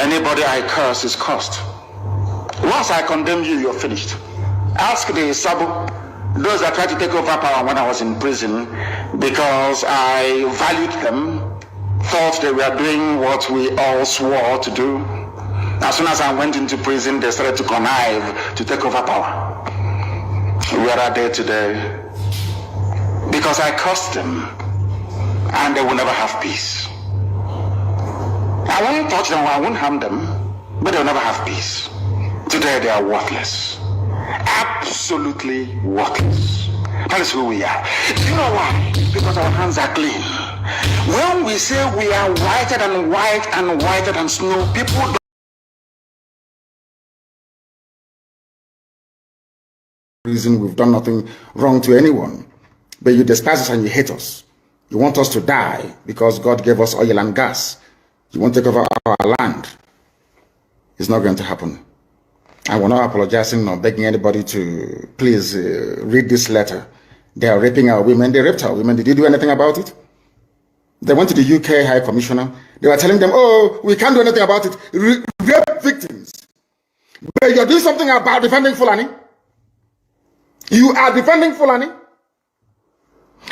Anybody I curse is cursed. Once I condemn you, you're finished. Ask the Sabu, those that tried to take over power when I was in prison, because I valued them, thought they were doing what we all swore to do. As soon as I went into prison, they started to connive to take over power. Where are they today? Because I cursed them, and they will never have peace. I won't touch them, I won't harm them, but they'll never have peace. Today they are worthless. Absolutely worthless. That is who we are. Do you know why? Because our hands are clean. When we say we are whiter than white and whiter than snow, people don't. Reason we've done nothing wrong to anyone, but you despise us and you hate us. You want us to die because God gave us oil and gas. You want to take over our land. It's not going to happen. I will not apologizing or begging anybody to please read this letter. They are raping our women. They raped our women. Did you do anything about it? They went to the UK High Commissioner. They were telling them, oh, we can't do anything about it. Rape victims. But you're doing something about defending Fulani. You are defending Fulani.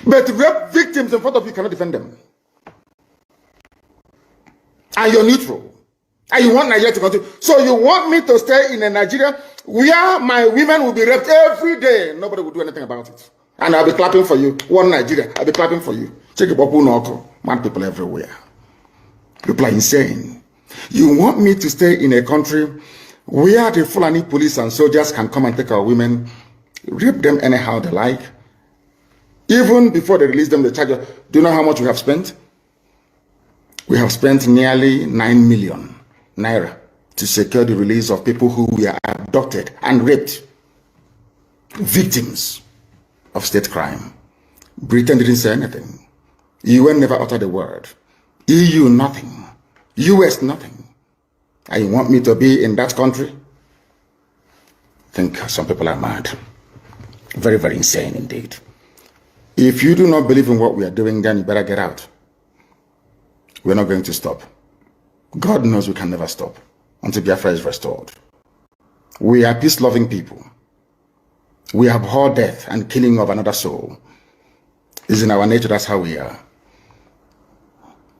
But rape victims in front of you cannot defend them. And you're neutral. And you want Nigeria to continue. So you want me to stay in a Nigeria where my women will be raped every day. Nobody will do anything about it. And I'll be clapping for you. One Nigeria, I'll be clapping for you. Check it up, mad people everywhere. People are insane. You want me to stay in a country where the Fulani police and soldiers can come and take our women, rape them anyhow they like. Even before they release them, they charge us. Do you know how much we have spent? We have spent nearly 9 million naira to secure the release of people who were abducted and raped, victims of state crime. Britain didn't say anything. UN never uttered a word. EU nothing. US nothing. And you want me to be in that country? I think some people are mad. Very, very insane indeed. If you do not believe in what we are doing, then you better get out. We're not going to stop. God knows we can never stop until Biafra is restored. We are peace-loving people. We abhor death and killing of another soul. It's in our nature, that's how we are.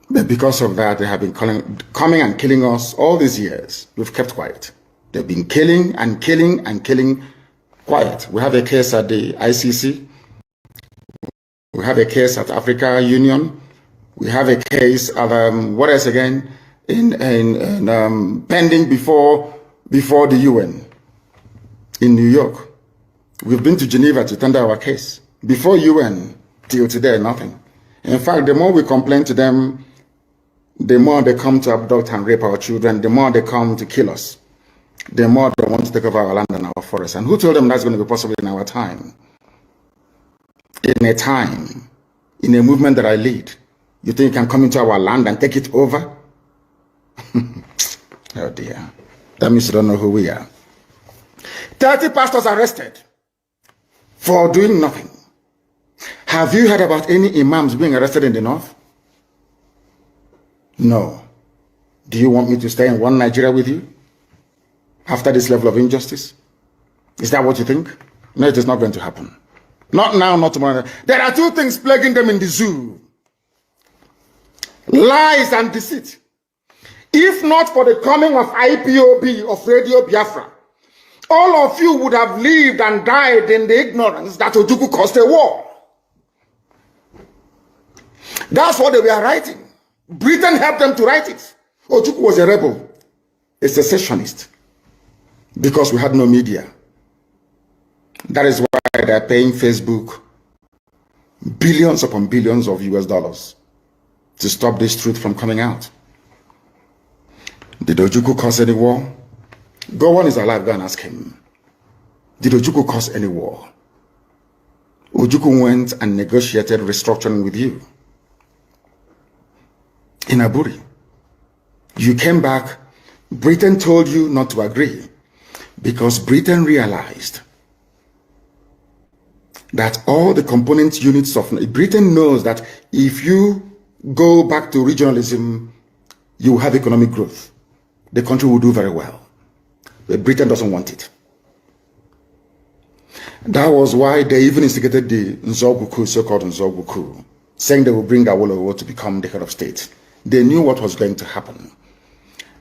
But because of that, they have been coming and killing us all these years. We've kept quiet. They've been killing and killing and killing quiet. We have a case at the ICC. We have a case at Africa Union. We have a case at, what else again? Pending before the UN in New York. We've been to Geneva to tender our case. Before UN, till today, nothing. In fact, the more we complain to them, the more they come to abduct and rape our children, the more they come to kill us, the more they want to take over our land and our forests. And who told them that's going to be possible in our time? In a time, in a movement that I lead, you think you can come into our land and take it over? Oh dear. That means you don't know who we are. 30 pastors arrested for doing nothing. Have you heard about any imams being arrested in the north? No. Do you want me to stay in one Nigeria with you after this level of injustice? Is that what you think? No, it is not going to happen. Not now, not tomorrow. There are two things plaguing them in the zoo: lies and deceit. If not for the coming of IPOB, of Radio Biafra, all of you would have lived and died in the ignorance that Ojukwu caused a war. That's what they were writing. Britain helped them to write it. Ojukwu was a rebel, a secessionist, because we had no media. That is why they're paying Facebook billions upon billions of US dollars to stop this truth from coming out. Did Ojukwu cause any war? Gowon is alive, go and ask him. Did Ojukwu cause any war? Ojukwu went and negotiated restructuring with you in Aburi. You came back, Britain told you not to agree because Britain realized that all the component units of Britain knows that if you go back to regionalism, you have economic growth. the country will do very well. But Britain doesn't want it. That was why they even instigated the Nzogwu coup, so-called Nzogwu coup, saying they will bring Awolowo to become the head of state. They knew what was going to happen.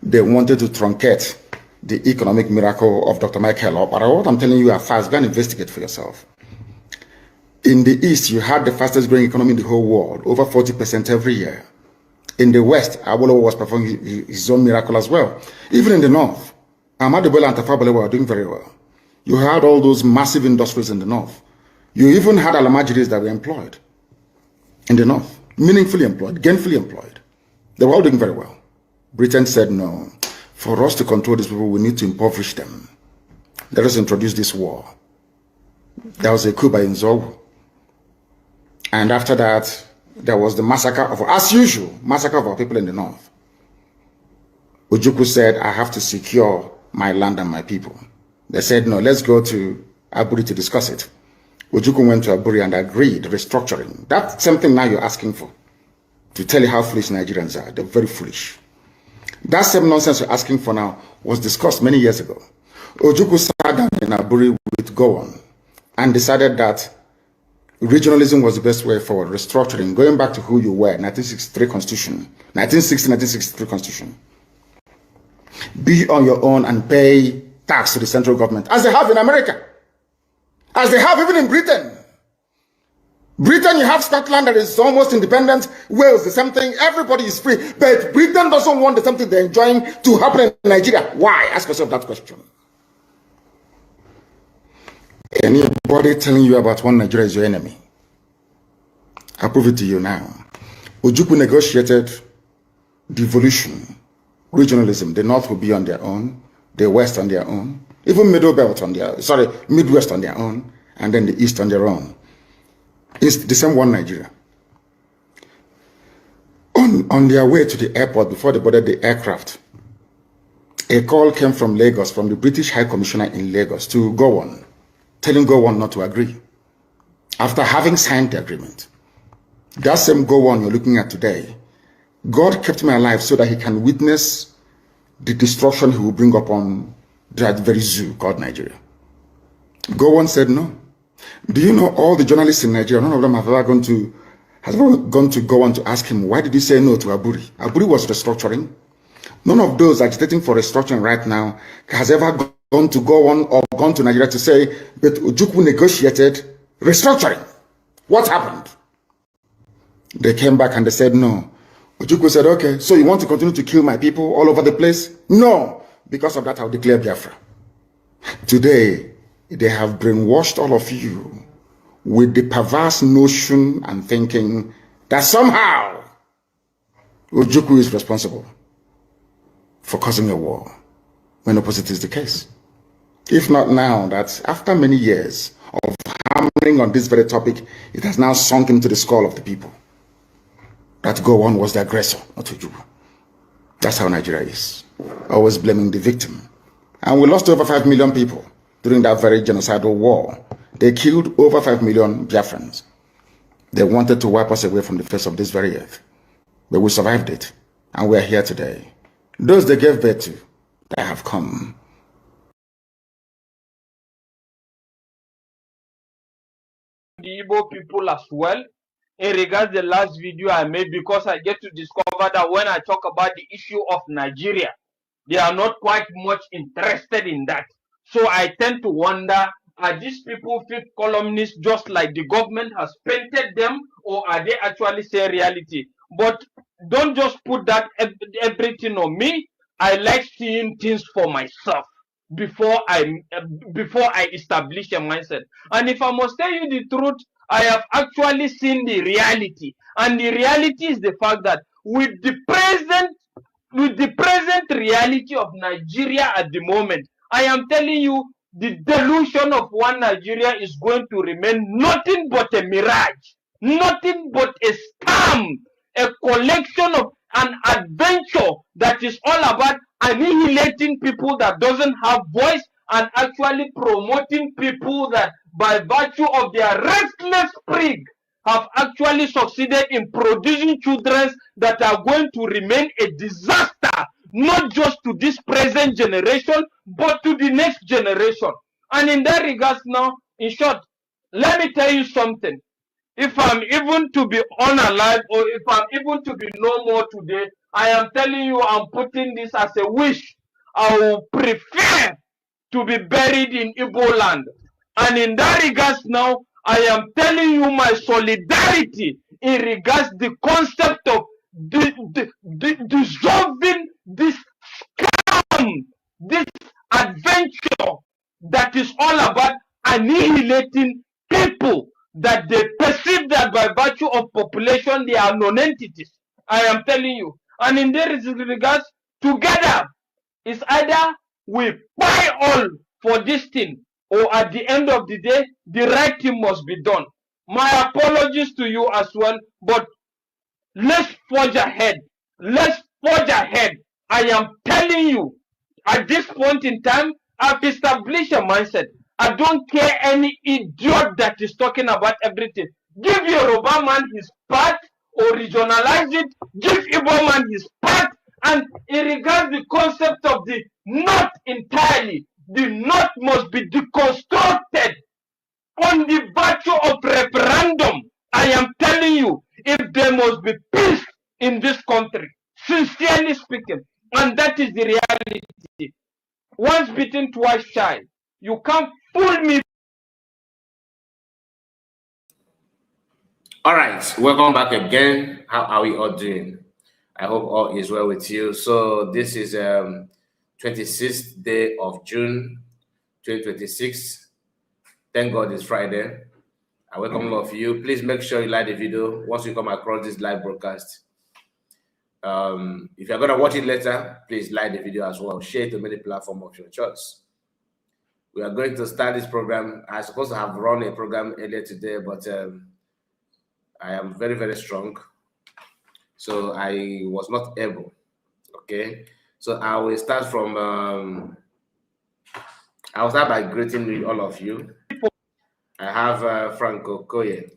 They wanted to truncate the economic miracle of Dr. Michael. But what I'm telling you are fast. Go and investigate for yourself. In the East, you had the fastest growing economy in the whole world, over 40% every year. In the West, Awolowo was performing his own miracle as well. Even in the North, Ahmadu Bello and Tafawa Balewa were doing very well. You had all those massive industries in the North. You even had Alamajiris that were employed in the North, meaningfully employed, gainfully employed. They were all doing very well. Britain said, no, for us to control these people, we need to impoverish them. Let us introduce this war. There was a coup by Nzogwu. And after that, there was the massacre of, as usual, massacre of our people in the North. Ojukwu said, I have to secure my land and my people. They said, no, let's go to Aburi to discuss it. Ojukwu went to Aburi and agreed, restructuring. That's something now you're asking for. To tell you how foolish Nigerians are. They're very foolish. That same nonsense you're asking for now was discussed many years ago. Ojukwu sat down in Aburi with Gowon and decided that regionalism was the best way forward, restructuring, going back to who you were, 1963 Constitution, 1963 Constitution. Be on your own and pay tax to the central government, as they have in America, as they have even in Britain. Britain, you have Scotland that is almost independent, Wales, the same thing, everybody is free, but Britain doesn't want the same thing they're enjoying to happen in Nigeria. Why? Ask yourself that question. Anybody telling you about one Nigeria is your enemy? I'll prove it to you now. Ojukwu negotiated devolution, regionalism. The North will be on their own, the West on their own, even Middle Belt on their, Midwest on their own, and then the East on their own. It's the same one Nigeria. On their way to the airport, before they boarded the aircraft, a call came from Lagos, from the British High Commissioner in Lagos to Gowon, telling Gowon not to agree, after having signed the agreement. That same Gowon you're looking at today, God kept me alive so that he can witness the destruction he will bring upon that very zoo called Nigeria. Gowon said no. Do you know all the journalists in Nigeria, none of them have ever gone to Gowon to ask him, why did you say no to Aburi? Aburi was restructuring. None of those agitating for restructuring right now has ever gone to Gowon or gone to Nigeria to say, but Ojukwu negotiated restructuring. What happened? They came back and they said no. Ojukwu said, okay, so you want to continue to kill my people all over the place? No. Because of that, I'll declare Biafra. Today, they have brainwashed all of you with the perverse notion and thinking that somehow Ojukwu is responsible for causing a war, when opposite is the case. If not now, that after many years of hammering on this very topic, it has now sunk into the skull of the people that Gowon was the aggressor, not Ojukwu. That's how Nigeria is, always blaming the victim. And we lost over 5 million people during that very genocidal war. They killed over 5 million Biafrans. They wanted to wipe us away from the face of this very earth. But we survived it, and we are here today. Those they gave birth to, they have come. The Igbo people as well, in regards the last video I made, because I get to discover that when I talk about the issue of Nigeria, they are not quite much interested in that. So I tend to wonder, are these people fake columnists just like the government has painted them, or are they actually saying reality? But don't just put that everything on me. I like seeing things for myself before I establish a mindset. And if I must tell you the truth, I have actually seen the reality. And the reality is the fact that with the present reality of Nigeria at the moment, I am telling you, the delusion of one Nigeria is going to remain nothing but a mirage, nothing but a scam, a collection of an adventure that is all about annihilating people that doesn't have voice and actually promoting people that by virtue of their restless prig have actually succeeded in producing children that are going to remain a disaster not just to this present generation, but to the next generation. And in that regards now, in short, let me tell you something. If I'm even to be unalive, or if I'm even to be no more today, I am telling you, I'm putting this as a wish. I will prefer to be buried in Igbo land. And in that regards now, I am telling you my solidarity in regards the concept of dissolving this scam, this adventure that is all about annihilating people that they perceive that by virtue of population they are non-entities. I am telling you. And in this regards, together is either we buy all for this thing, or at the end of the day, the right thing must be done. My apologies to you as well, but let's forge ahead. Let's forge ahead. I am telling you, at this point in time, I've established a mindset. I don't care any idiot that is talking about everything. Give Yoruba man his part, or regionalize it. Give Igbo man his part. And in regards the concept of the North entirely, the North must be deconstructed on the virtue of referendum. I am telling you, if there must be peace in this country, sincerely speaking, and that is the reality. Once bitten, twice shy. You can't fool me. All right, welcome back again. How are we all doing? I hope all is well with you. So this is 26th day of June 2026. Thank God it's Friday. I welcome all of you. Please make sure you like the video once you come across this live broadcast. If you're going to watch it later, please like the video as well. Share it to many platforms of your choice. We are going to start this program. I was supposed to have run a program earlier today, but I am very, very strong. So I was not able. Okay. So I will start from, I will start by greeting all of you. I have Franco Koye.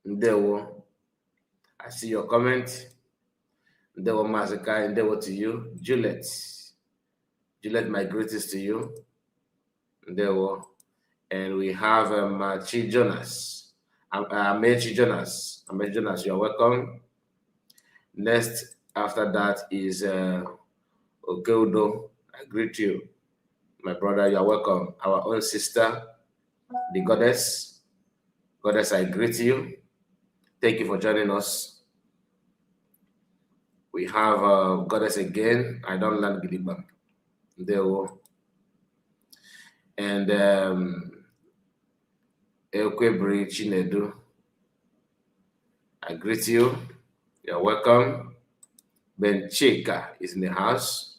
Ndewo. I see your comment. Ndewo Mazaka. Ndewo to you. Juliet. Juliet, my greetings to you. Ndewo. And we have Machi Jonas. Amechi Jonas. Amechi Jonas, you're welcome. Next, after that is Okeudo. I greet you. My brother, you're welcome. Our own sister, the goddess. Goddess, I greet you. Thank you for joining us. We have goddess again. I don't learn Gilibam. And Ekwebri Chinedu. I greet you. You're welcome. Ben Chika is in the house.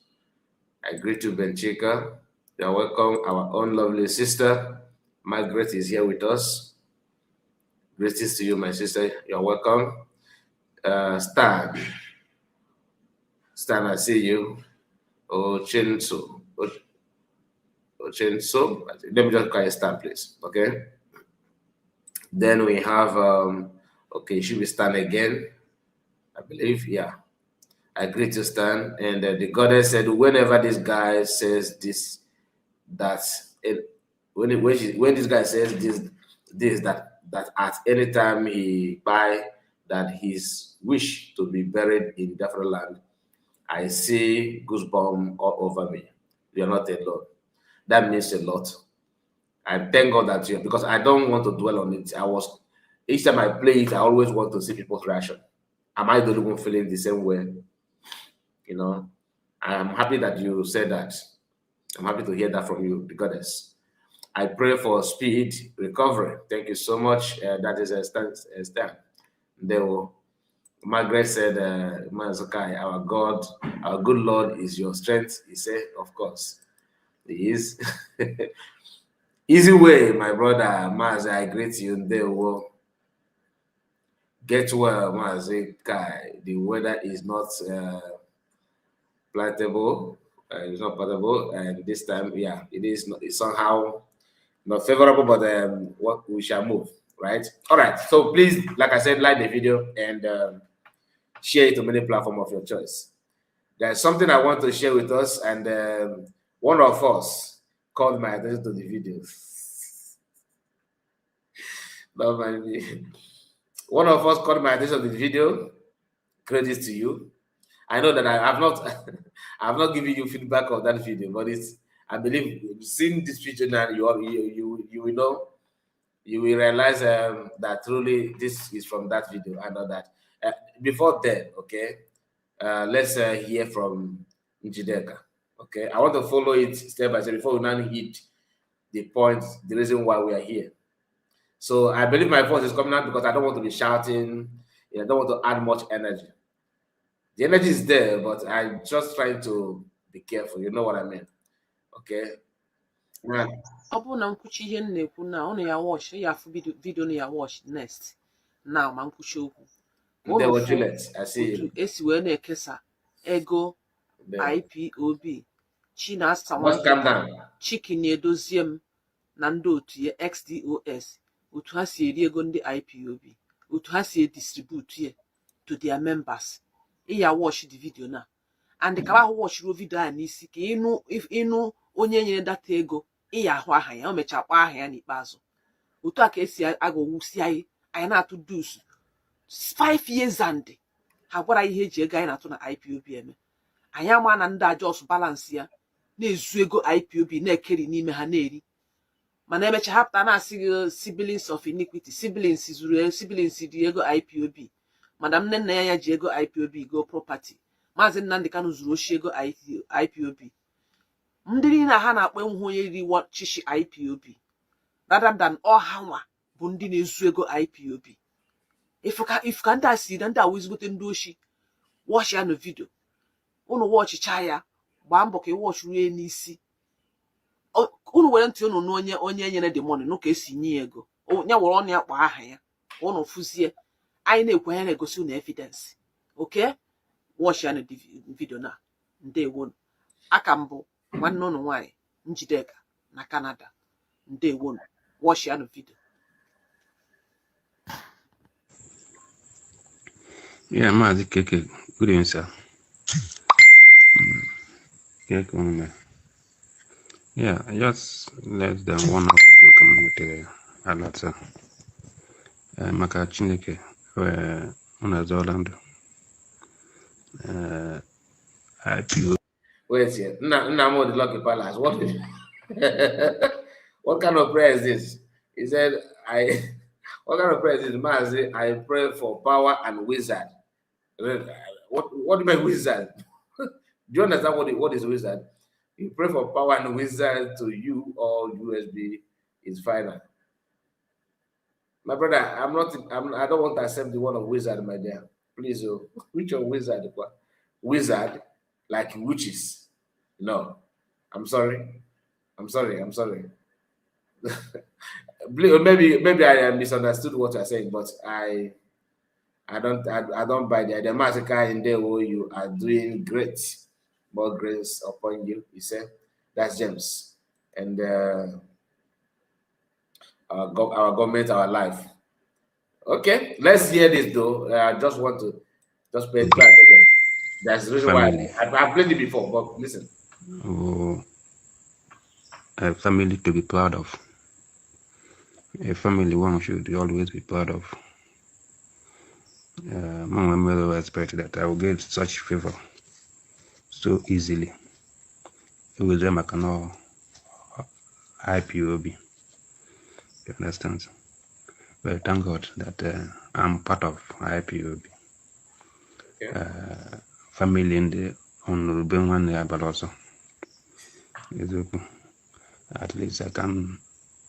I greet you, Ben Chika. You're welcome. Our own lovely sister, Margaret, is here with us. Greetings to you, my sister. You're welcome. Stan. Stan, I see you. Ochenso. Ochenso. Let me just call you Stan, please. Okay. Then we have, okay, should we Stan again? I believe, yeah. I greet you, Stan. And the goddess said, whenever this guy says this, when this guy says that at any time he buy that his wish to be buried in different land, I see goosebumps all over me. You're not alone. That means a lot. I thank God that because I don't want to dwell on it. Each time I play it, I always want to see people's reaction. Am I the only one feeling the same way? You know, I am happy that you said that. I'm happy to hear that from you, the goddess. I pray for speed recovery. Thank you so much. That is a stand. Margaret said, Mazokai, our God, our good Lord is your strength. He said, of course, he is. Easy way, my brother, Maz, I greet you. Get well, Mazokai. The weather is not platable. It's not potable, and this time, yeah, it is not, it's somehow not favorable, but what we shall move, right? All right, so please, like I said, like the video and share it to many platforms of your choice. there's something I want to share with us, and one of us called my attention to the video. Don't mind me. One of us called my attention to the video. Credit to you. I know that I have not I have not given you feedback of that video, but it's, I believe, seeing this video now, you will know, you will realize that truly this is from that video. I know that. Before then, okay, let's hear from Njideka. Okay, I want to follow it step by step before we now hit the point, the reason why we are here. So I believe my voice is coming out because I don't want to be shouting. I don't want to add much energy. The energy is there, but I'm just trying to be careful. You know what I mean? Okay. Right. Ọ bụrụ na nkwuchi ihe m na-ekwu na ụnụ ya watch ya afụ video na ya watch next now ma nkwuchi okwu otu esi wee na-ekesa ego IPOB Chinasa Nwachukwu Chicken Edozie m na ndị otu ya XDOS, otu ha si eri ego ndị IPOB, otu ha si distribute ya to their members. Iya watch the video na, and ka ahụ watch ro video a n'isi ka ịnụ onye nyere data ego, iya ahụ aha ya, o mecha kpọ aha ya n'ikpeazụ. Otu a ka esi agọwusi anyị na-atụ dus 5 years and ha gwara ihe eji ego anyị na-atụ na IPOB eme. Anyị ama na ndị ajọs balance ya na-ezu ego IPOB na-ekeri n'ime ha na-eri, mana emecha hapụta na-asị siblings of iniquity, siblings zuru siblings dị ego IPOB. Madam nne ya ji ego IPOB go property. Maazị Nnamdi Kanu zuru oshi ego IPOB. Ndị niile ha na-akpọ enwe onye riri chichi IPOB rather than ọha nwa bụ ndị na-ezu ego IPOB. Ifuka ndị a si na ndị a wezigbote ndị oshi, watch ya na video. Unu watchicha ya, gbaa mbọ ka ị watch ruo n'isi. Unu were ntị unu onye nyere the money n'ụka esi nye ego. Ya were ọnụ ya kpọ aha ya. Unu fụzie. Anyị na-ekwu ya na-egosi unu evidence. Okay? Watch ya na video na. Ndewo. Aka mbụ nwanne unu nwanyị Njideka na Canada. Ndewo. Watch ya na video. Yeah, Mazi Keke, good evening, sir. Yeah, just less than 1 hour ago, community alert, sir. Maka Chineke, una Zoland. IPO. Wait here. Namo the Lucky Palace. What kind of prayer is this? He said, what kind of prayer is this? Mazi, I pray for power and wizard. What do you mean wizard? Do you understand what is wizard? You pray for power and wizard to you, or USB is final. My brother, I don't want to accept the word of wizard, my dear. Please, which of wizard? Wizard, like witches. No. I'm sorry. Maybe I misunderstood what you're saying, but I don't buy the idea. Massacre in there where you are doing great. More grace upon you, he said. That's James. And our government, our life. Okay, let's hear this though. I just want to play it back again. That's the reason why I've played it before, but listen. Oh, a family to be proud of. A family one should always be proud of. My mother expected that I will get such favor so easily. With them, I cannot IPOB. You understand? But thank God that I'm part of IPOB. Okay. Family in the honorable one, but also at least I can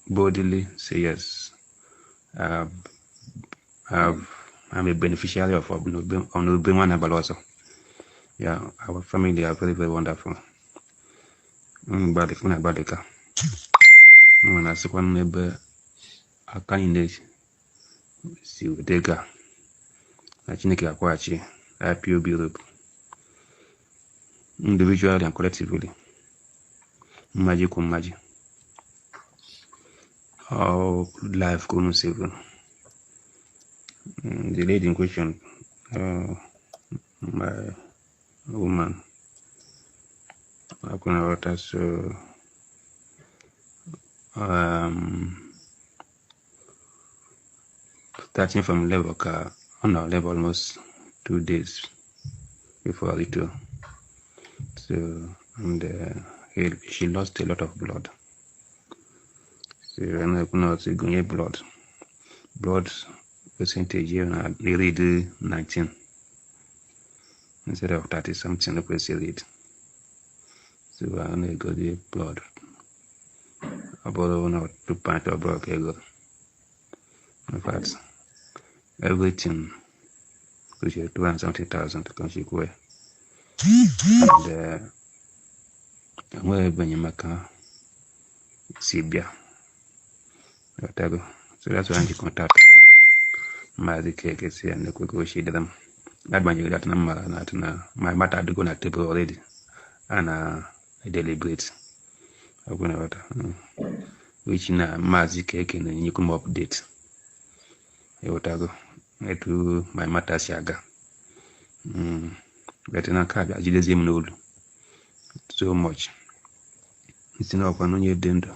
boldly say yes. I'm a beneficiary of honorable one, but also. Yeah, our family are very, very wonderful. Badika. When I saw one neighbor, I can't see Dega. I think I quite IPOB Europe. Individually and collectively. Magic. How life couldn't save them. The lady in question, my woman, Hakuna water, so starting from level on our level almost 2 days before little. So and she lost a lot of blood. So and I could not get blood percentage here and nearly 19 instead of 30 something the percentage. So I only got the blood about 1 or 2 pints of blood. In fact, everything which is 270,000 to consequence. And where Benyamaka Sibia. So that's why I contact my cake and the quick she did them. That man you got number my matter had gone at table already. And I deliberate. I'm going to which in a magic cake and you come update. Yotago. I do my matter shaga. But in a card, I did the no so much. It's enough on your dendo.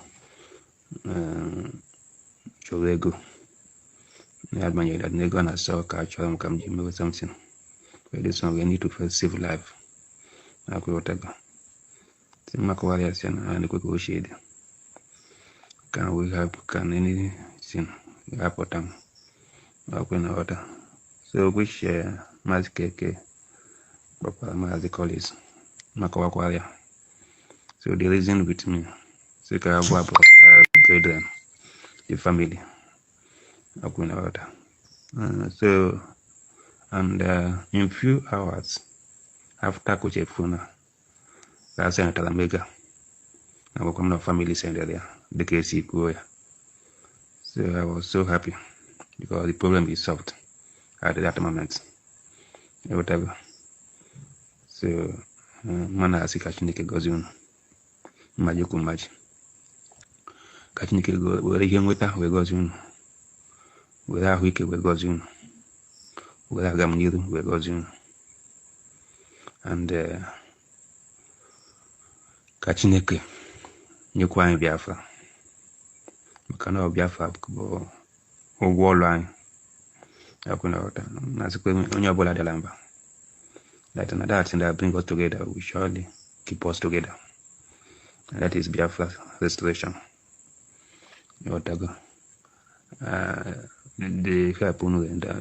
Cholego. I had my that nigga and I saw catch them come Jimmy with something. But this one we need to first save life. I could whatever. Makwarias and the quick shade. Can we have anything happen? Open order. So which magic cake proper magic college Makwaria. So the reason with me. So I have brethren, the family. Open order. So and in few hours after Coach Funa, that's an Talamega. I will come to family center there, the KC Goya. So I was so happy because the problem is solved at that moment. Whatever. So mana asikachinike gozun majuku maji. Kachinike go where yengweta we gozun. Where wike we gozun. Where gamniru we gozun. And Kachineke nyukwa Biafra. Makana Biafra ko line. Hakuna wata. Nasikwe onye bola de lamba. That another thing that bring us together, we surely keep us together. And that is Biafra restoration. Yotago. The help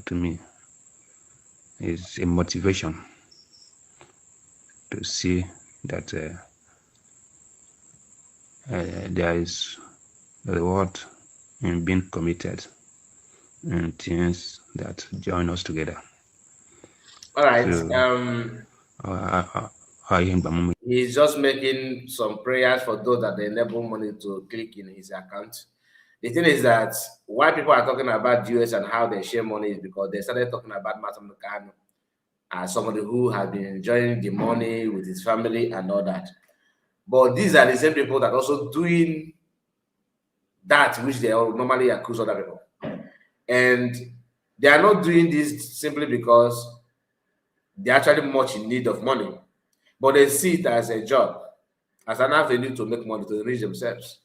to me is a motivation to see that there is a reward in being committed and things that join us together. All right. So, he's just making some prayers for those that they enable money to click in his account. The thing is that why people are talking about US and how they share money is because they started talking about Matam Kano as somebody who has been enjoying the money with his family and all that. But these are the same people that also doing that which they normally accuse other people. And they are not doing this simply because they're actually much in need of money, but they see it as a job, as an avenue to make money, to enrich themselves.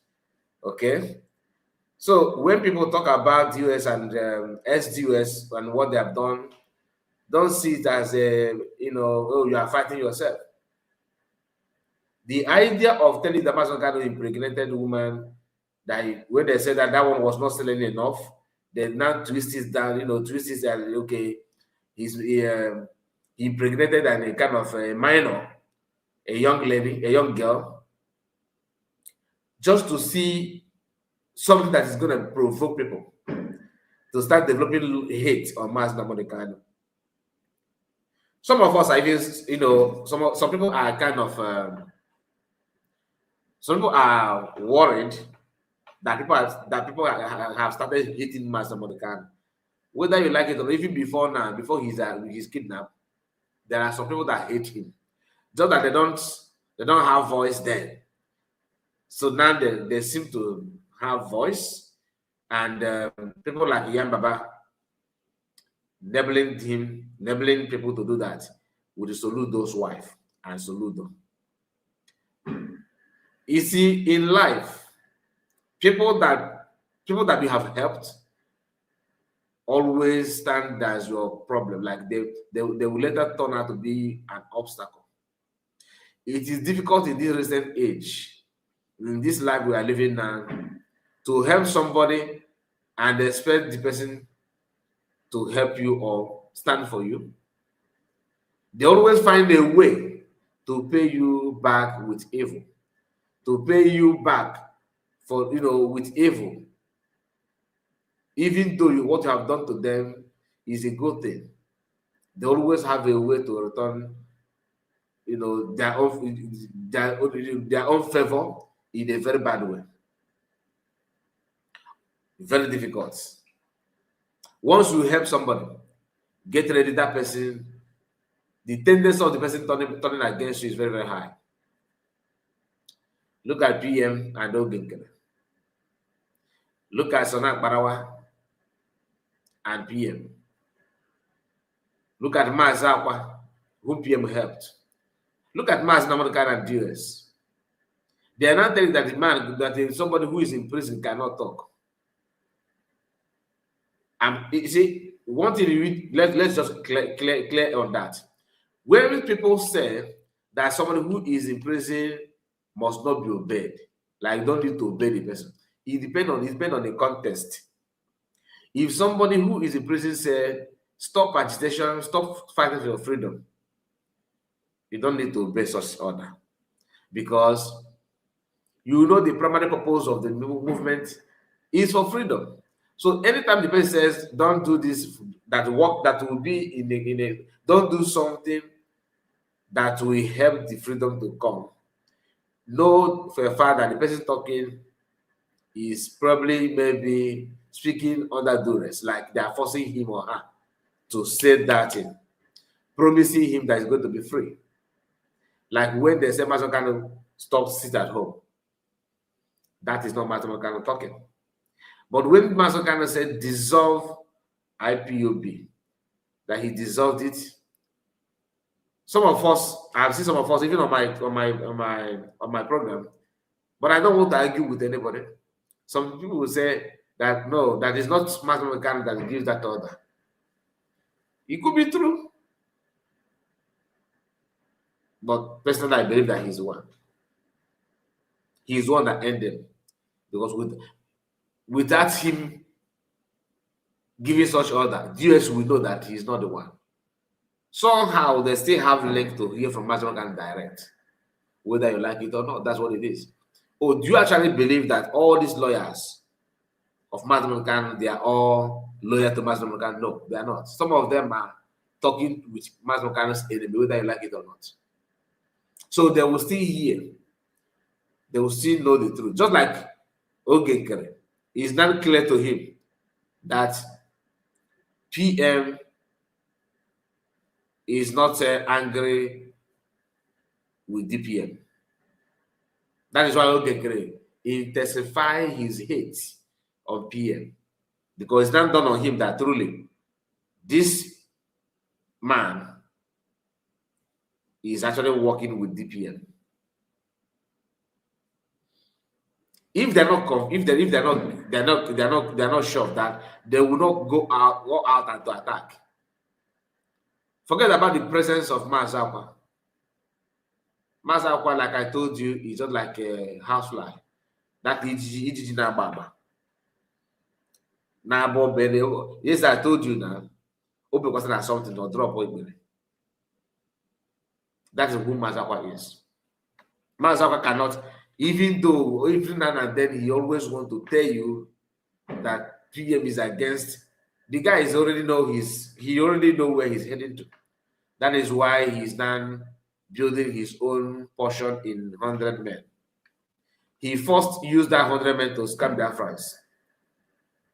Okay? So when people talk about US and SDUS and what they have done, don't see it as a, oh, you are fighting yourself. The idea of telling the person kind of impregnated woman that when they said that one was not selling enough, they now twist it down, twist it that, okay, he impregnated and a kind of a minor, a young lady, a young girl, just to see something that is going to provoke people to start developing hate on Mass Namonikano. Some of us are even, some people are kind of, some people are worried that people have started hating Mass Namonikano. Whether you like it or even before now, before he's kidnapped, there are some people that hate him. Just that they don't have voice then. So now they seem to have voice, and people like Ian Baba enabling people to do that with the Soludo's wife and Soludo. You see, in life, people that we have helped always stand as your problem. Like they will later turn out to be an obstacle. It is difficult in this recent age, in this life we are living now, to help somebody and expect the person to help you or stand for you. They always find a way to pay you back with evil, to pay you back for, with evil, even though what you have done to them is a good thing. They always have a way to return, their own favor in a very bad way. Very difficult. Once you help somebody, get ready, that person, the tendency of the person turning against you is very, very high. Look at PM and Oginkere. Look at Sonak Barawa and PM. Look at Mazakwa, whom PM helped. Look at Maz Namakan and DS. They are not telling that that somebody who is in prison cannot talk. And you see, one thing let's just clear on that. When people say that somebody who is in prison must not be obeyed, like don't need to obey the person, it depends on the context. If somebody who is in prison said, stop agitation, stop fighting for your freedom, you don't need to obey such order, because the primary purpose of the movement is for freedom. So anytime the person says, don't do this, that will be in a don't do something that will help the freedom to come, know for a fact that the person talking is probably maybe speaking under duress, like they are forcing him or her to say that thing, promising him that he's going to be free. Like when they say Mazokano stop, sit at home, that is not Mazokano talking. But when Mazokano said dissolve IPOB, that he dissolved it, some of us, I have seen some of us even on my program, but I don't want to argue with anybody. Some people will say that no, that is not Mazokano that gives that order. It could be true, but personally, I believe that he's the one. He's the one that ended, because without him giving such order, DS will know that he's not the one. Somehow they still have link to hear from Mazokano direct, whether you like it or not. That's what it is. Oh, do you actually believe that all these lawyers of Mazokano, they are all loyal to Mazokano? No, they are not. Some of them are talking with Mazokano's enemy, whether you like it or not. So they will still hear. They will still know the truth. Just like Ogenkere, it's not clear to him that PM is not angry with DPM. That is why Ogenkere intensifies his hate on PM, because it's not done on him that truly this man is actually working with DPM. If they're not sure of that, they will not go out and to attack. Forget about the presence of Mazakwa. Mazakwa, like I told you, is just like a housefly. That is Baba. Yes, I told you now. Open question has something to drop. That is who Mazakwa is. Mazakwa cannot, even now and then, he always want to tell you that PM is against. The guy is already know where he's heading to. That is why he's done building his own portion in 100 men. He first used that 100 men to scam their friends,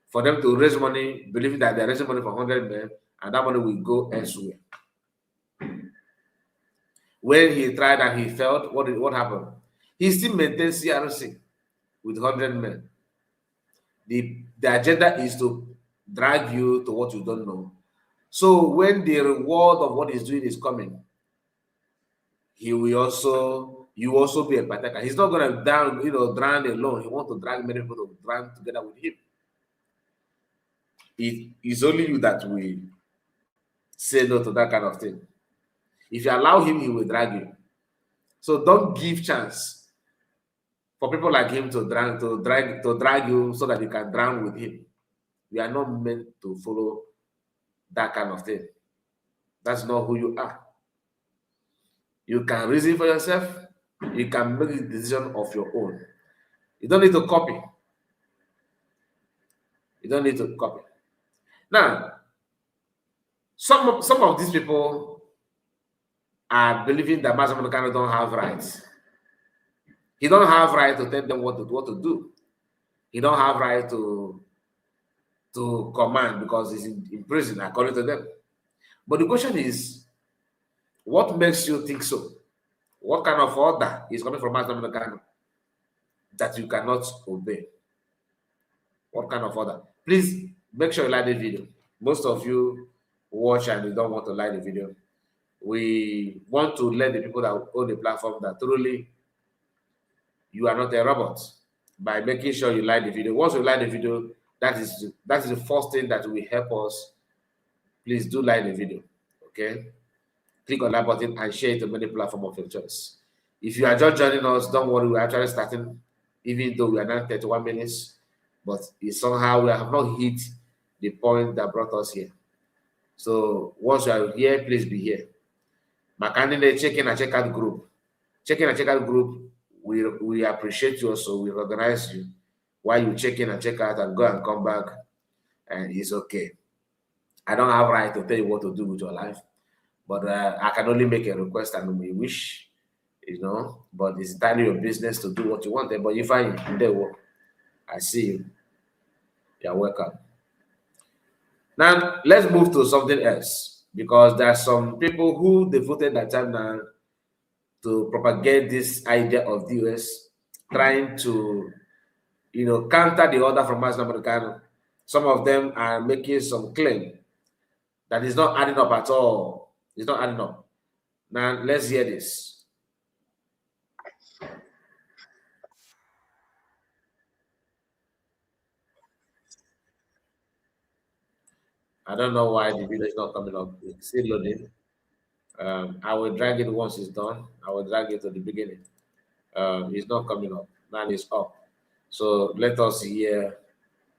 for them to raise money, believing that they're raising money for 100 men, and that money will go elsewhere. When he tried and he failed, what happened? He still maintains CRC with 100 men. The agenda is to drag you to what you don't know. So when the reward of what he's doing is coming, he will also you also be a partaker. He's not going to drown alone. He wants to drag many people to drown together with him. It is only you that will say no to that kind of thing. If you allow him, he will drag you. So don't give chance for people like him to drag you so that you can drown with him. We are not meant to follow that kind of thing. That's not who you are. You can reason for yourself. You can make a decision of your own. You don't need to copy. You don't need to copy. Now, some of these people are believing that Mazi Nnamdi Kanu don't have rights. He don't have right to tell them what to do. He don't have right to command because he's in prison, according to them. But the question is, what makes you think so? What kind of order is coming from Mazi Nnamdi Kanu that you cannot obey? What kind of order? Please make sure you like the video. Most of you watch and you don't want to like the video. We want to let the people that own the platform that truly you are not a robot by making sure you like the video. Once you like the video, that is the first thing that will help us. Please do like the video, okay? Click on that button and share it to many platforms of your choice. If you are just joining us, don't worry, we're actually starting, even though we are now 31 minutes, but it's somehow we have not hit the point that brought us here. So once you are here, please be here. My candidate, check in and check out group. Check in and check out group. We appreciate you also. We recognize you while you check in and check out and go and come back, and it's okay. I don't have right to tell you what to do with your life, but I can only make a request and we wish, but it's entirely your business to do what you want. But you find there, I see you. You're welcome. Now, let's move to something else, because there are some people who devoted their time now to propagate this idea of the US, trying to, counter the order from Mazi Nnamdi Kanu. Some of them are making some claim that is not adding up at all. It's not adding up. Now, let's hear this. I don't know why the video is not coming up. It's still loading. I will drag it once it's done. I will drag it to the beginning. It's not coming up. Now it's up. So let us hear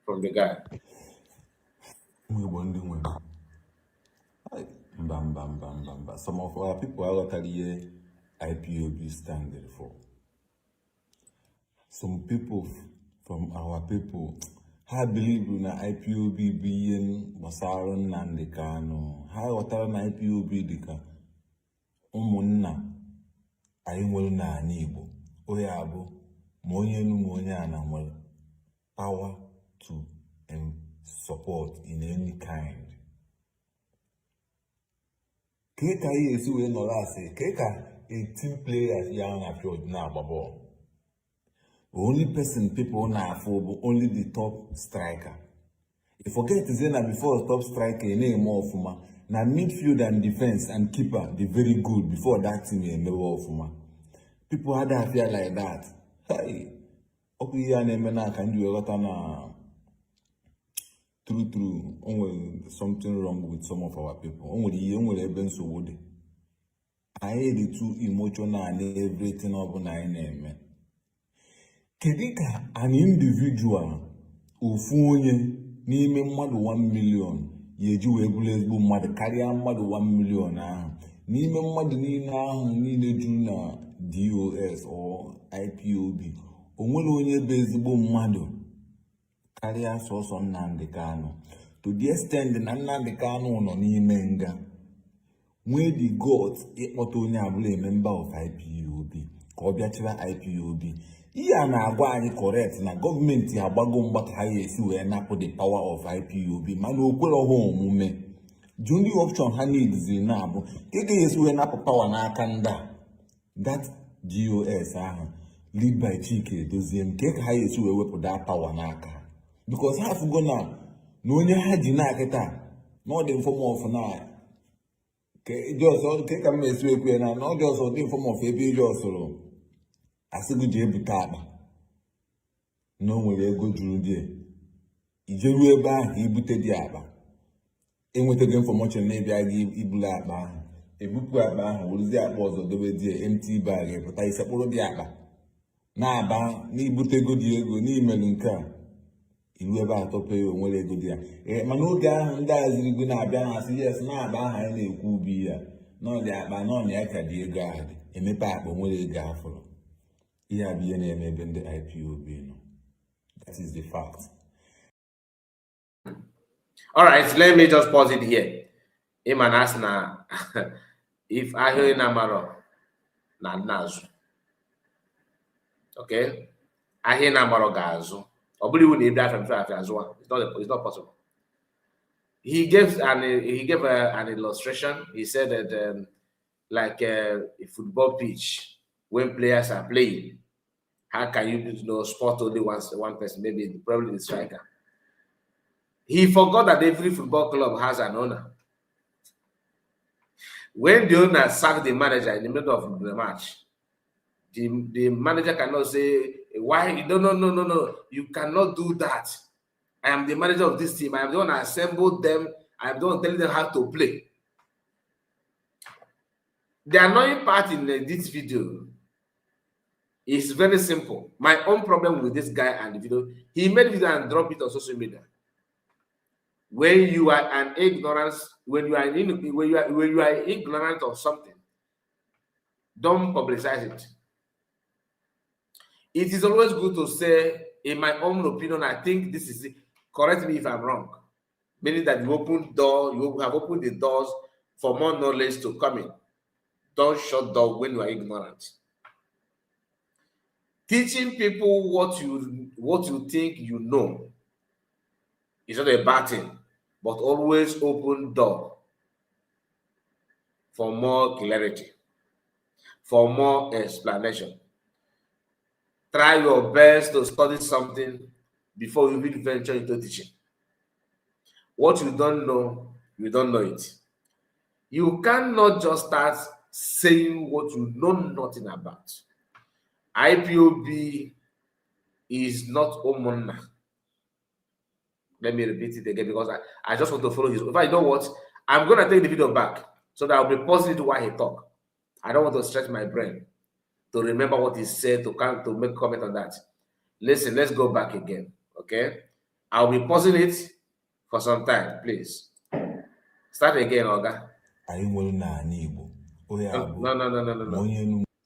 from the guy. Some of our people are actually IPOB standard for. Some people from our people, I believe in IPOB being Masaron Nandekano. How water na IPOB dika umunna ayimwelu na anibo. Oyabo monyenu monyana mwel power to support in any kind. Keka is we no say Keka 18 players young appeared now babo. Only person people now for only the top striker. You forget to say that before the top striker name more of na midfield and defense and keeper the very good before that team never of people had a fear like that. Hey, okay, ya name na can do a lot na true. Only something wrong with some of our people. Only even so would I the too emotional and everything up on I name. Kedika an individual ufunye n'ime mmadụ 1 million yeji wee bụrụ ezigbo mmadụ karịa mmadụ 1 million ahụ n'ime mmadụ niile ahụ niile juru na DOS or IPOB onwere onye bụ ezigbo mmadụ karịa sọsọ Nnamdi Kanu, to the extent na Nnamdi Kanu nọ n'ime nga nwee the gods ịkpọta onye abụla a member of IPOB ka ọ bịachira IPOB. Iya na agwa anyị correct na gọọmenti agbago mgbaka ha esi wee napụ the power of IPOB mana okwere ọhụụ omume. The only option ha needs na abụ ka esi wee napụ power n'aka ndị that DOS ahụ lead by Chike Doziem ka ha esi wee wepụ that power n'aka, because ha fugo na onye ha ji na-akịta no the form of na ke just ka m esi ekwe na no just the form of ebe just asịgo ji ebute akpa na o nwere ego juru dị ijeru ebe ahụ ibute dị akpa enwetaghị infọmeshọn na ịbịa gị ibulu akpa ahụ ebupụ akpa ahụ werezie akpa ọzọ dobe dị empty bag pụta isekpụrụ dị akpa na-aba n'ibute ego dị ego n'imelu nke a iru ebe a tọpe ya onwere ego dị ya mana oge ahụ ndị azirigo na-abịa na asị yes na-aba aha anyị na-ekwu ubi ya n'ọdị akpa n'ọnya ya ka dị ego ahụ dị emepe akpa onwere ego afọrọ ihe a bụ ihe na-eme ebe ndị IPOB nọ. That is the fact. All right, let me just pause it here. Iman asked na if I hear Namaro na Nazu. Okay? I hear Namaro Gazu. Or believe in that from it's not possible. He gave an illustration. He said that like a football pitch, when players are playing, how can you spot only one person, maybe probably the striker? He forgot that every football club has an owner. When the owner sacked the manager in the middle of the match, the manager cannot say, why? No. You cannot do that. I am the manager of this team. I am the one that assembled them. I am the one telling them how to play. The annoying part in this video is very simple. My own problem with this guy and the video, he made video and dropped it on social media. When you are an ignorance, when you are ignorant of something, don't publicize it. It is always good to say, in my own opinion, I think this is it. Correct me if I'm wrong. Meaning that you have opened the doors for more knowledge to come in. Don't shut down when you are ignorant. Teaching people what you think you know is not a bad thing, but always open door for more clarity, for more explanation. Try your best to study something before you really venture into teaching. What you don't know it. You cannot just start saying what you know nothing about. IPOB is not Omona. Let me repeat it again because I just want to follow his. If I know what, I'm going to take the video back so that I'll be positive to why he talked. I don't want to stretch my brain to remember what he said to make comment on that. Listen, let's go back again, okay? I'll be pausing it for some time, please. Start again, Oga. No.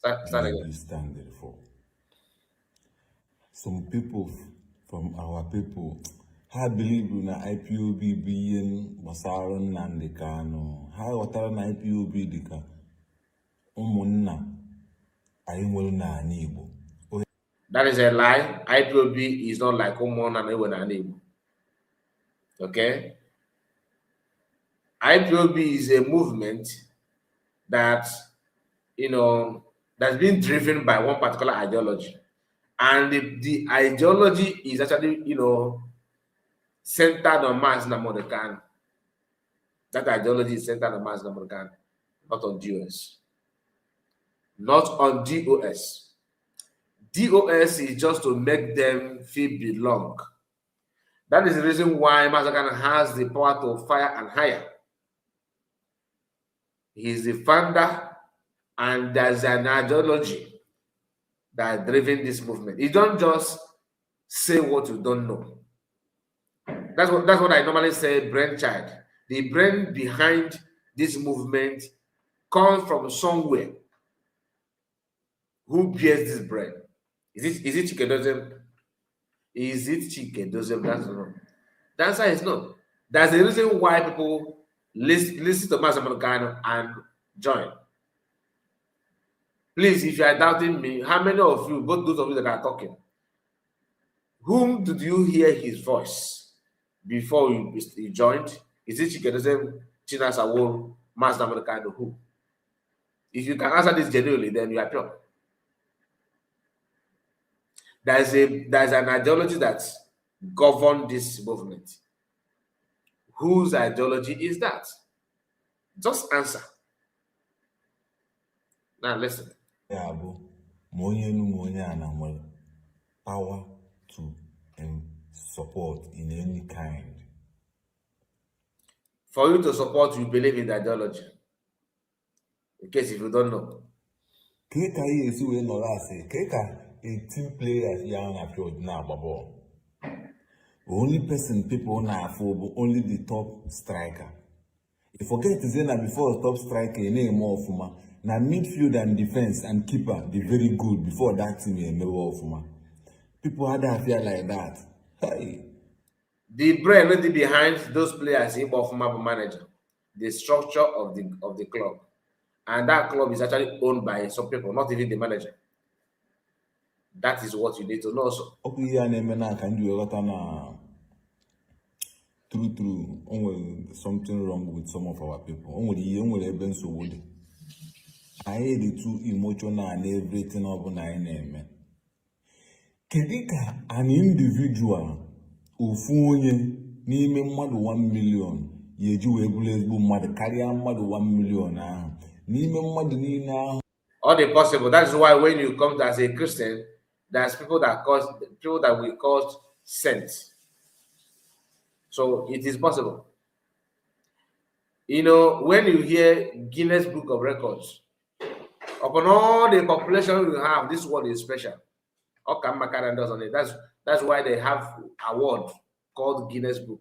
Start again. Stand for. Some people from our people, I believe in IPOB being Masaron and the Kano. How water an IPOB dika? Umunna. That is a lie. IPOB is not like Umona and Igbo. Okay? IPOB is a movement that, that's been driven by one particular ideology. And the ideology is actually, centered on Mass Namorkan. That ideology is centered on Mass Namorkan, not on DOS. Not on DOS. DOS is just to make them feel belong. That is the reason why Masakan has the power to fire and hire. He is the founder, and there's an ideology that driven this movement. You don't just say what you don't know. That's what I normally say, brainchild. The brain behind this movement comes from somewhere. Who bears this brain? Is it Chikedozem? Is it Chikedozem? That's wrong. The answer is no. That's the reason why people listen to Master Americano and join. Please, if you are doubting me, how many of you, both those of you that are talking, whom did you hear his voice before you joined? Is it Chikedozem, China Sawol, Master Americano? Who? If you can answer this genuinely, then you are pure. There's an ideology that governs this movement. Whose ideology is that? Just answer. Now listen. Yeah, power to support in any kind. For you to support, you believe in the ideology. In case if you don't know. Keka is we no say Keka 18 players young appeared now ball. Only person people now for only the top striker. You forget to say that before the top striker name more fuma. Now midfield and defense and keeper be very good before that team never fuma. People had a feel like that. Hey. The brain really behind those players in former manager, the structure of the club. And that club is actually owned by some people, not even the manager. That is what you need to know. So, true. Something wrong with some of our people. I hate too emotional and everything of name. Kedika an individual ufunye n'ime mmadụ 1 million yeji wee bụrụ ezigbo mmadụ karịa mmadụ 1 million ahụ n'ime mmadụ niile ahụ. All the possible. That's why when you come to as a Christian, there's people that we call saints. So it is possible. You know, when you hear Guinness Book of Records, upon all the population we have, this one is special. Does on it. That's why they have award called Guinness Book.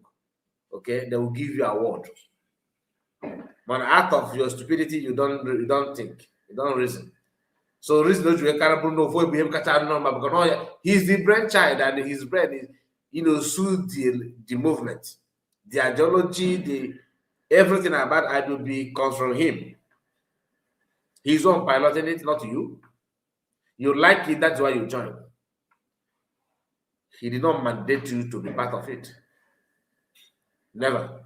Okay, they will give you award. But out of your stupidity, you don't think, you don't reason. So reason that you can't know for because he's the brainchild and his brain is suit the movement, the ideology, everything about IPOB comes from him. He's on piloting it, not you. You like it, that's why you join. He did not mandate you to be part of it. Never.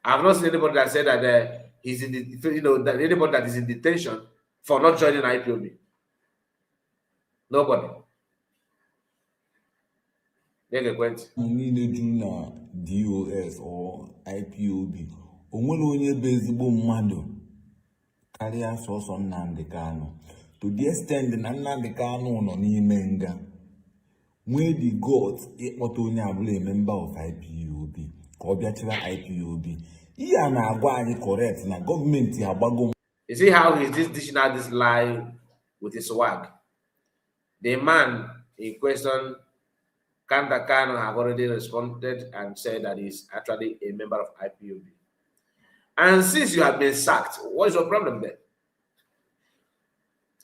I've not seen anybody that said that he's in that anybody that is in detention for not joining IPOB. Nobody. Make a point. DOS or IPOB. Onye bezigbo mmadụ karịa sọsọ Nnamdi Kanu. To the extent na Nnamdi Kanu nọ n'ime nga. When the gods not only a member of IPOB, IPOB. Correct na government. You see how he's dishing out this lie with his swag. The man in question, Kanda Kanu, have already responded and said that he's actually a member of IPOB. And since you have been sacked, what is your problem then?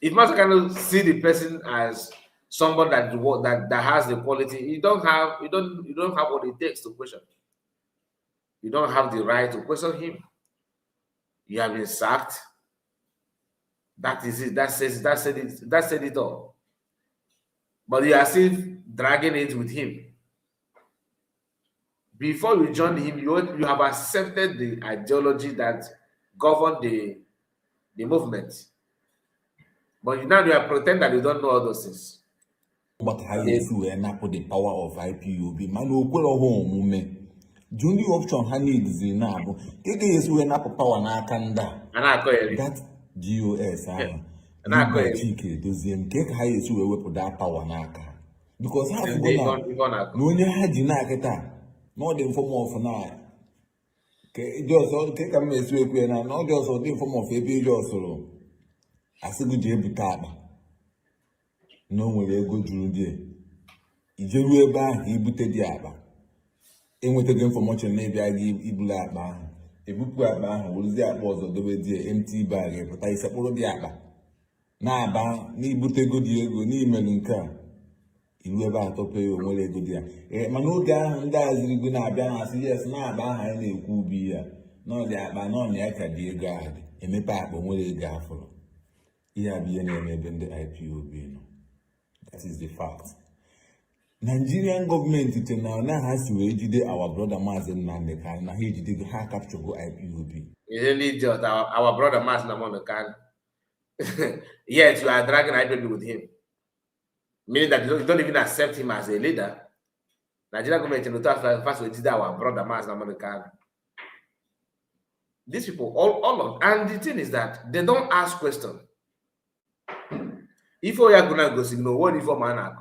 If Master Kanu see the person as somebody that has the quality, you don't have what it takes to question. You don't have the right to question him. You have been sacked. That is it. That said it all. But you are still dragging it with him. Before you join him, you have accepted the ideology that governed the movement. But now you are pretending that you don't know all those things. But how you put the power of IPOB? Man, home. The only option he needs is now. Power na kanda. That DOS. That power na. Because how you gonna? No one had you no the form of now. Just take a mess with you now. Not just the form of a page also. I said, good job, card. No one will go through there. If you were back, he booted the abba. And with again for much, maybe I give Ibula bar. A book bar was the apples of the empty bag, but I support the abba. Now, bar, ni butego Diego, ni melinka. You ever to pay your money good there. Manoga, and that's going to be as yes, now, bar, I could be here. No, that by no neck at the guard. And me back when we got for. Here be any the IPOB. That is the fact. Nigerian government now has to educate our brother Mazen Nandekan. Now he did capture go IPOB. Isn't just our brother Mazen Nandekan? Yet you are dragging IPOB with him. Meaning that you don't even accept him as a leader. Nigerian government first we did our brother Mazen Nandekan. These people, all of, and the thing is that they don't ask questions. If you are gonna go signal, what if man?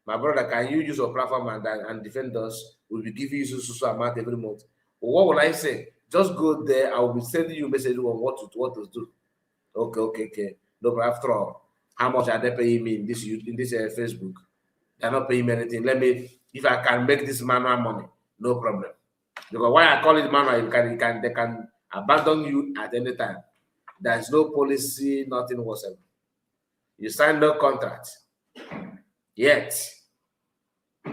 My brother, can you use your platform and defend us? We'll be giving you so amount every month. But what will I say? Just go there. I will be sending you a message on what to do. Okay. No, but after all, how much are they paying me in this Facebook? They're not paying me anything. Let me, if I can make this manual money, no problem. Because why I call it manual, they can abandon you at any time. There's no policy, nothing whatsoever. You sign no contract. Yet,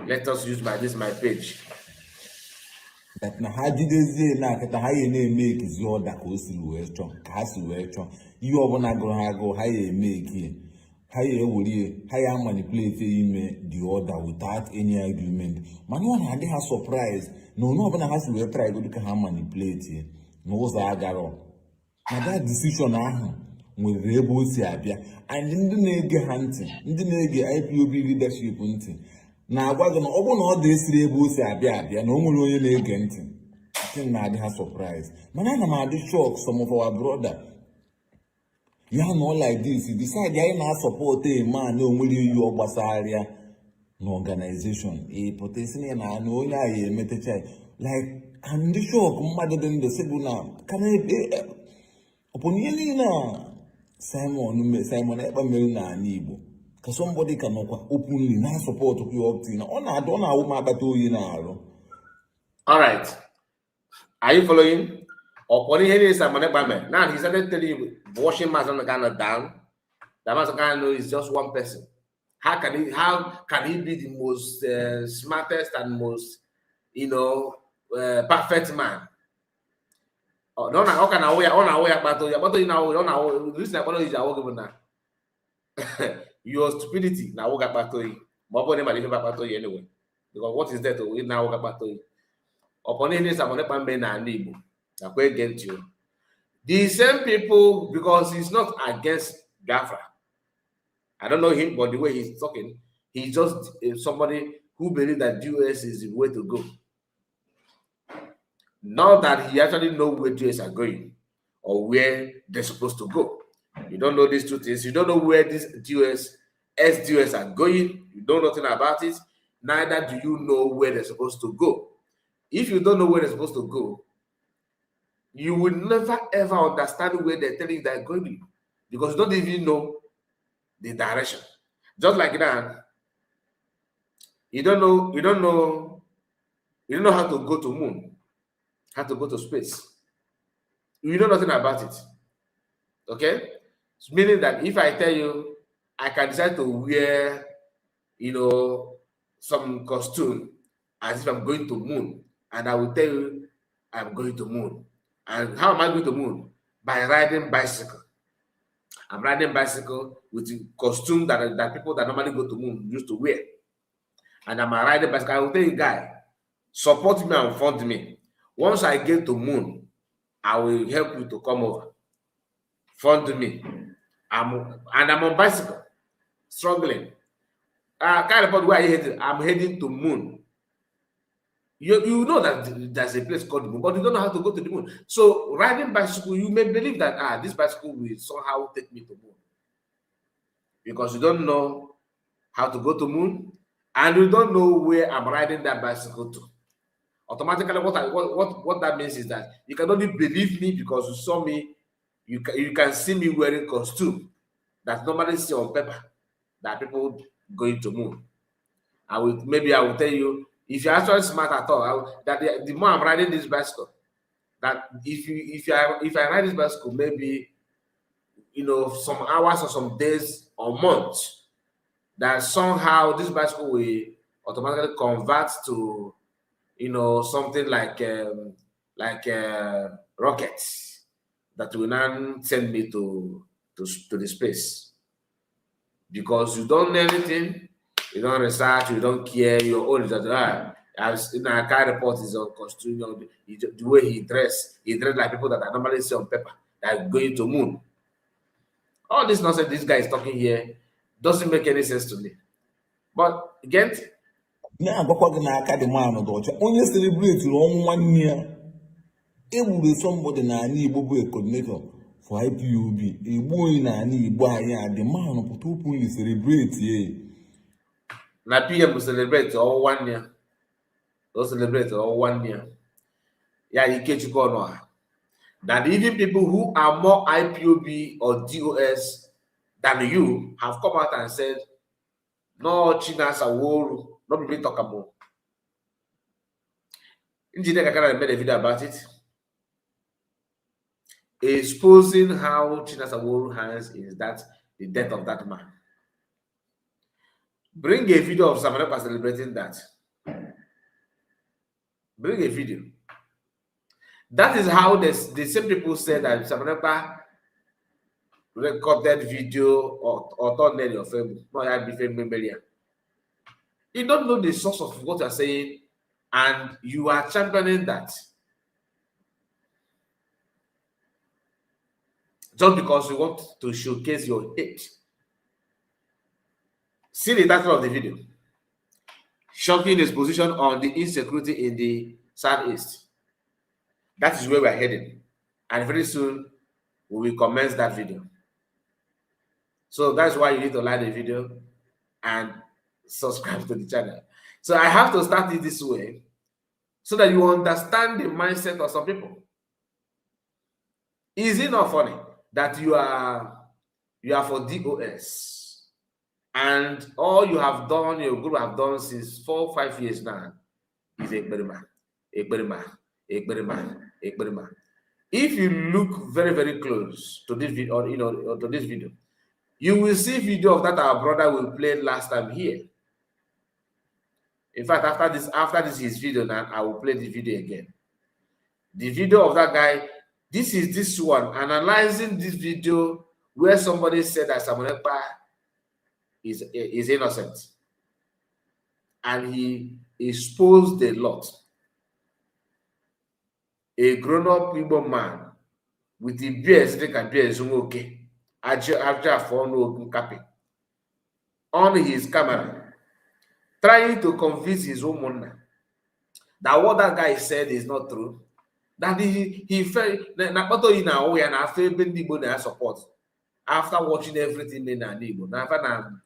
let us use my page. That na hajidezie na kata ha ye na-eme zi order ka o si wee chọ ka ha si wee chọ ihe ọbụla gụrụ ha agụ ha ye eme ha ye ewere ha ya manipulate ime the order without any agreement mana ọ na-adị ha surprise na onye ọbụla ha si wee try go ka ha manipulate n'ụzọ agara na that decision ahụ nwere ebe o si abịa and ndị na-ege ha ntị ndị na-ege IPOB leadership ntị na-agwa gị na ọ bụrụ na ọ dị esiri ebe o si abịa na o nwere onye na-ege ntị nke na-adị ha surprise mana ana m adị shock some of our brother ya nọ like this decide anyị na-asọpọt a man na onwere iyi ọ gbasara na organization pụta isi na onye anyị emetecha like and shock mmadụ dị ndụ sịbụ na kana ọpụrụ ihe niile a Simon Ekpa mere na ala Igbo ka somebody can openly na support you up to na ọ na-awụ m akpata oyi na-arụ. All right, are you following? Upon hearing Simon Ekpa, now he started telling you washing Mazan Ghana down. That Mazan Ghana is just one person. How can he be the most smartest and most perfect man? Oh, no, how can I wear about you now? Listen, what is our your stupidity now walk back to you. Mobile never leave back to you anyway. Because what is there to now walk back to you? Upon any someone and Igbo, that will get you. The same people, because he's not against Biafra. I don't know him, but the way he's talking, he's just somebody who believes that US is the way to go. Not that he actually knows where US are going or where they're supposed to go. You don't know these two things. You don't know where these SDUS are going. You don't know nothing about it. Neither do you know where they're supposed to go. If you don't know where they're supposed to go, you will never ever understand where they're telling you they're going, because you don't even know the direction. Just like that, you don't know how to go to moon, how to go to space. You know nothing about it. Okay? Meaning that if I tell you I can decide to wear, some costume as if I'm going to moon, and I will tell you I'm going to moon. And how am I going to moon? By riding bicycle. I'm riding bicycle with the costume that people that normally go to moon used to wear. And I'm riding bicycle. I will tell you, guy, support me and fund me. Once I get to moon, I will help you to come over. Fund me. I'm on bicycle, struggling. Kind of where are you heading? I'm heading to moon. You know that there's a place called the moon, but you don't know how to go to the moon. So riding bicycle, you may believe that this bicycle will somehow take me to moon, because you don't know how to go to moon, and you don't know where I'm riding that bicycle to. Automatically, what that means is that you can only believe me because you saw me. You can see me wearing costume that normally see on paper that people going to moon. I will tell you, if you're actually smart at all, that the more I'm riding this bicycle, that if I ride this bicycle, maybe some hours or some days or months, that somehow this bicycle will automatically convert to something like rockets that will now send me to the space. Because you don't know anything, you don't research, you don't care, you're always that I can't report his own costume, the way he dressed like people that I normally see on paper that are going to moon. All this nonsense this guy is talking here doesn't make any sense to me. But again, onye celebrate ọnwụ nwanne ya egburu somebody na ala Igbo bụ a coordinator for IPOB. A boy na ni boy the man put openly celebrate Na PM will celebrate all 1 year. They'll celebrate all 1 year. Yeah, you get you go on. That even people who are more IPOB or DOS than you have come out and said, no, China's a war, not be talk about. Engineer Kakara made a video about it, exposing how China's a war hands is that the death of that man. Bring a video of Samanapa celebrating that. Bring a video. That is how the same people said that Samanapa recorded video or turned in your film. No, I be memory. You don't know the source of what you're saying, and you are championing that just because you want to showcase your hate. See the title of the video. Shocking his position on the insecurity in the Southeast. That is where we're heading. And very soon, we will commence that video. So that's why you need to like the video and subscribe to the channel. So I have to start it this way so that you understand the mindset of some people. Is it not funny that you are for DOS and all you have done, your group have done since 4 or 5 years now is experiment. If you look very, very close to this video, or to this video, you will see video of that our brother will play last time here. In fact, after this his video now, I will play the video again. The video of that guy. This is this one analyzing this video where somebody said that Samuel Ekpa is innocent, and he exposed a lot. A grown-up Igbo man with the beard, okay, on his camera, trying to convince his woman that what that guy said is not true. That he felt support after watching everything in Igbo.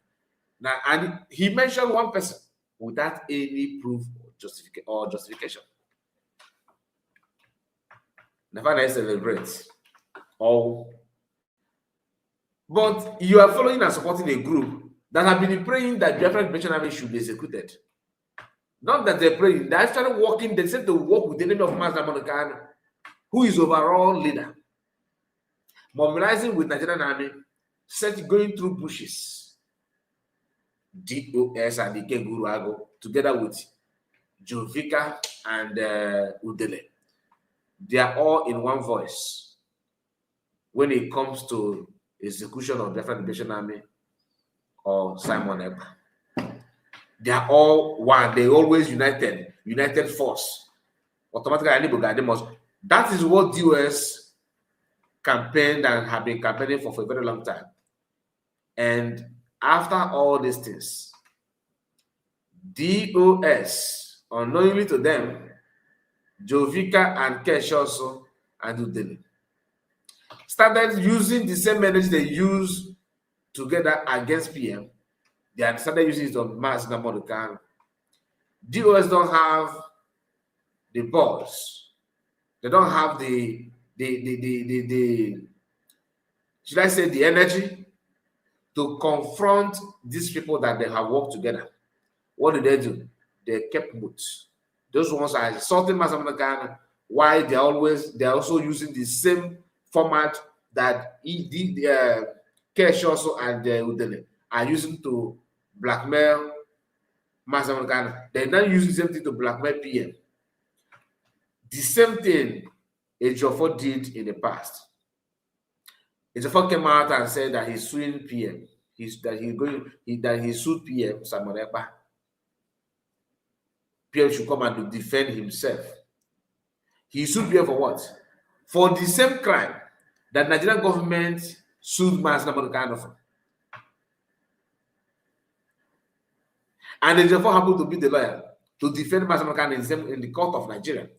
And he mentioned one person without any proof or justification. Never celebrate. Oh, but you are following and supporting a group that have been praying that Biafran Army should be executed. Not that they're praying, they're actually working, they said to work with the enemy of Master Monokan, who is overall leader. Mobilizing with Nigerian army, going through bushes. DOS and the Kenguru Ago, together with Jovika and Udele. They are all in one voice when it comes to execution of Biafran Army or Simon Ekpa. They are all one. They always united force. Automatically, that is what DOS campaigned and have been campaigning for a very long time. And after all these things, DOS, unknowingly to them, Jovika and Kesh also and Udele, started using the same energy they use together against PM. They had started using it on mass number of time. DOS don't have the balls. They don't have the should I say the energy to confront these people that they have worked together. What did they do? They kept mute. Those ones are insulting Masamanagana. Why they're also using the same format that Kesh also and Udele are using to blackmail Masamanagana. They're not using the same thing to blackmail PM. The same thing Ejiofor did in the past. Ejiofor came out and said that he's suing PM. That he sued PM Samuel Ekpa. PM should come and defend himself. He sued PM for what? For the same crime that Nigerian government sued Masamanagana for. And Ejiofor happened to be the lawyer to defend Masamanagana in the court of Nigeria.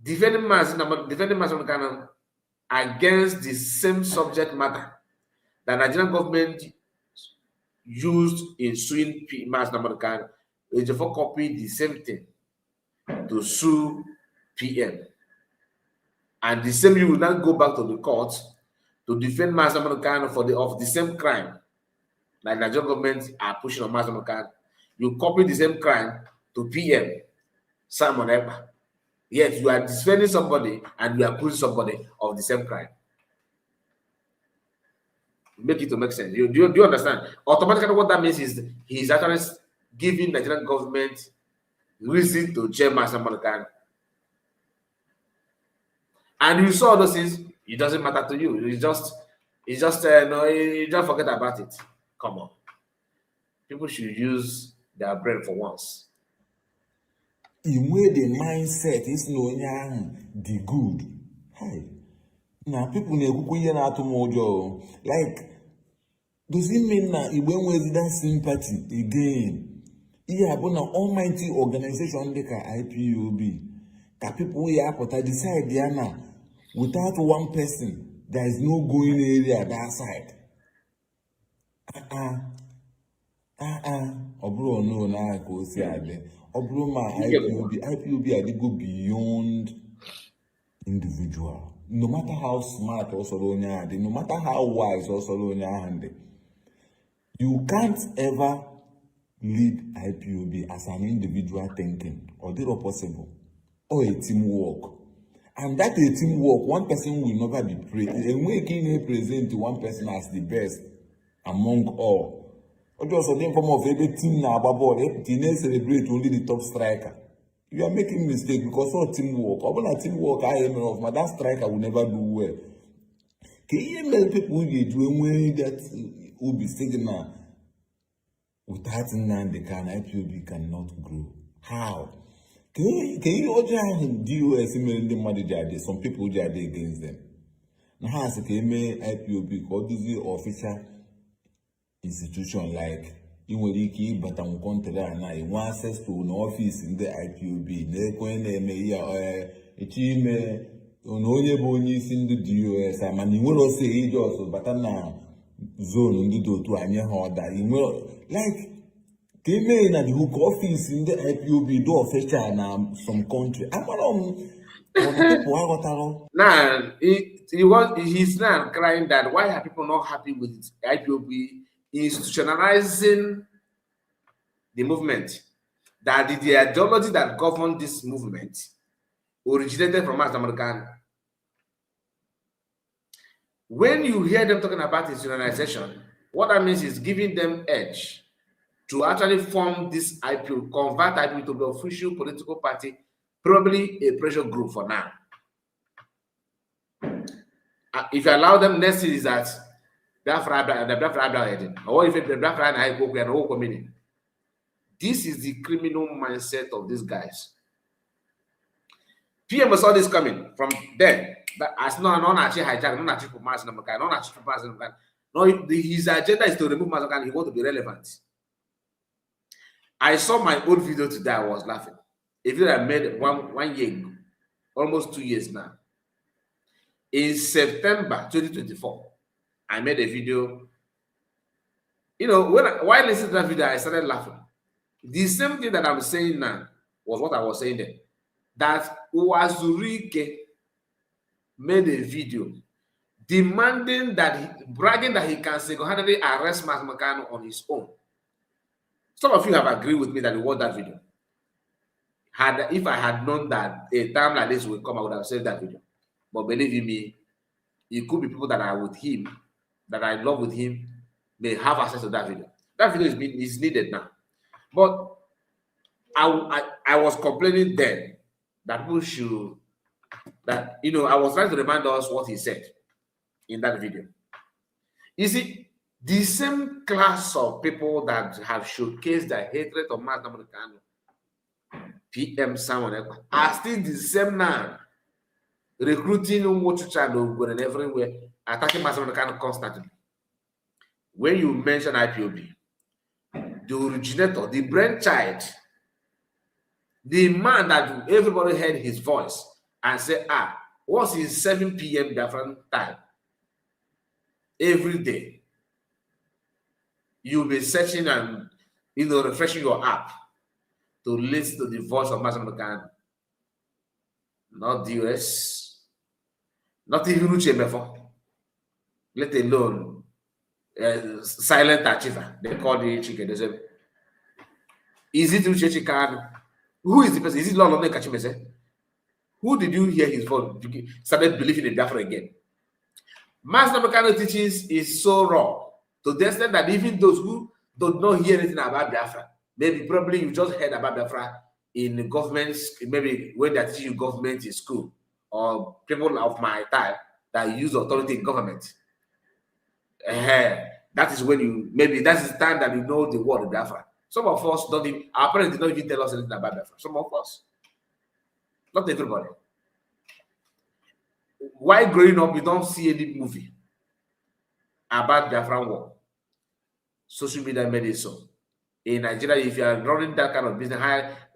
Defending Masamanagana against the same subject matter that Nigerian government used in suing Mass Namakan, is to copy the same thing to sue PM. And the same, you will now go back to the court to defend Mass Namakan of the same crime that Nigerian government are pushing on Mass Namakan. You copy the same crime to PM, Simon Ekpa. Yet you are defending somebody and you are accusing somebody of the same crime. Make it to make sense. Do you understand? Automatically, what that means is he's actually giving Nigerian government reason to jail Mass Namakan. And you saw those things, it doesn't matter to you. You just forget about it. Come on. People should use their brain for once. In where the mindset is no the good. Hey. Now people like, does it mean that it went with that sympathy again? Yeah, but an almighty organization like IPOB. That people decide Diana without one person, there is no going area that side. Obro no na go see ade. Obro ma IPOB are go beyond individual. No matter how smart also no matter how wise also you can't ever lead IPOB as an individual thinking, or the possible, or a teamwork. And that a teamwork, one person will never be praised. And we can present one person as the best among all. Or just a name of every team now about team celebrate only the top striker. You are making mistake because of teamwork. Or when a teamwork I am of, but that striker will never do well. Can you tell people that will be signal without the can IPOB cannot grow? How? Can you order DOS email the money there? Some people are against them. Now, as a IPOB, what is the official institution like? You will keep but I'm going to learn now. You want access to an office in the IPOB. They can a team on all your bonies in the DOS. I mean, you will also say it also, but now zone in the door to any order. You will like. They may not hook office in the IPOB do official now some country. I'm now he's now crying that why are people not happy with IPOB institutionalizing the movement? That the ideology that governed this movement originated from Mass American. When you hear them talking about institutionalization, what that means is giving them edge to actually form this IPO, convert IPO to the official political party, probably a pressure group for now. If you allow them, next is that or if the black and the whole community. This is the criminal mindset of these guys. PM saw this coming from them. But as not actually hijack, not actually Mass Namakan, not actually Mass Namakan. No, his agenda is to remove Mass Namakan. He wants to be relevant. I saw my old video today. I was laughing. A video I made one year ago, almost 2 years now. In September 2024, I made a video. You know, while listening to that video, I started laughing. The same thing that I'm saying now was what I was saying then. That Uwazurike made a video demanding that bragging that he can single-handedly arrest Mass Makano on his own. Some of you have agreed with me that you watched that video. If I had known that a time like this would come, I would have said that video. But believe me, it could be people that are with him, that I love with him, may have access to that video. That video is needed now. But I was complaining then that people should, that, you know, I was trying to remind us what he said in that video. You see, the same class of people that have showcased their hatred of Mass Namakan, PM Simon Ekpa, are still the same now, recruiting Umochucha and everywhere, attacking Mass Namakan constantly. When you mention IPOB, the originator, the brainchild, the man that everybody heard his voice and said, Once it's 7 p.m. Biafran time, every day, you'll be searching and refreshing your app to listen to the voice of Master Khan, not the US, not even Uche Mefo, let alone silent achiever. They call the chicken. They say, is it Uche Khan? Who is the person? Is it Lolo Kachimese? Who did you hear his voice? Started believing in Biafra again. Master Nakano's teachings is so raw to the extent that even those who do not hear anything about Biafra, maybe probably you just heard about Biafra in the governments, maybe when they're teaching you government in school, or people of my time that use authority in government. That is when you, maybe that is the time that you know the word Biafra. Some of us don't even, our parents did not even tell us anything about Biafra. Some of us. Not everybody. While growing up, you don't see any movie about Biafran war. Social media made it so. In Nigeria, if you are running that kind of business,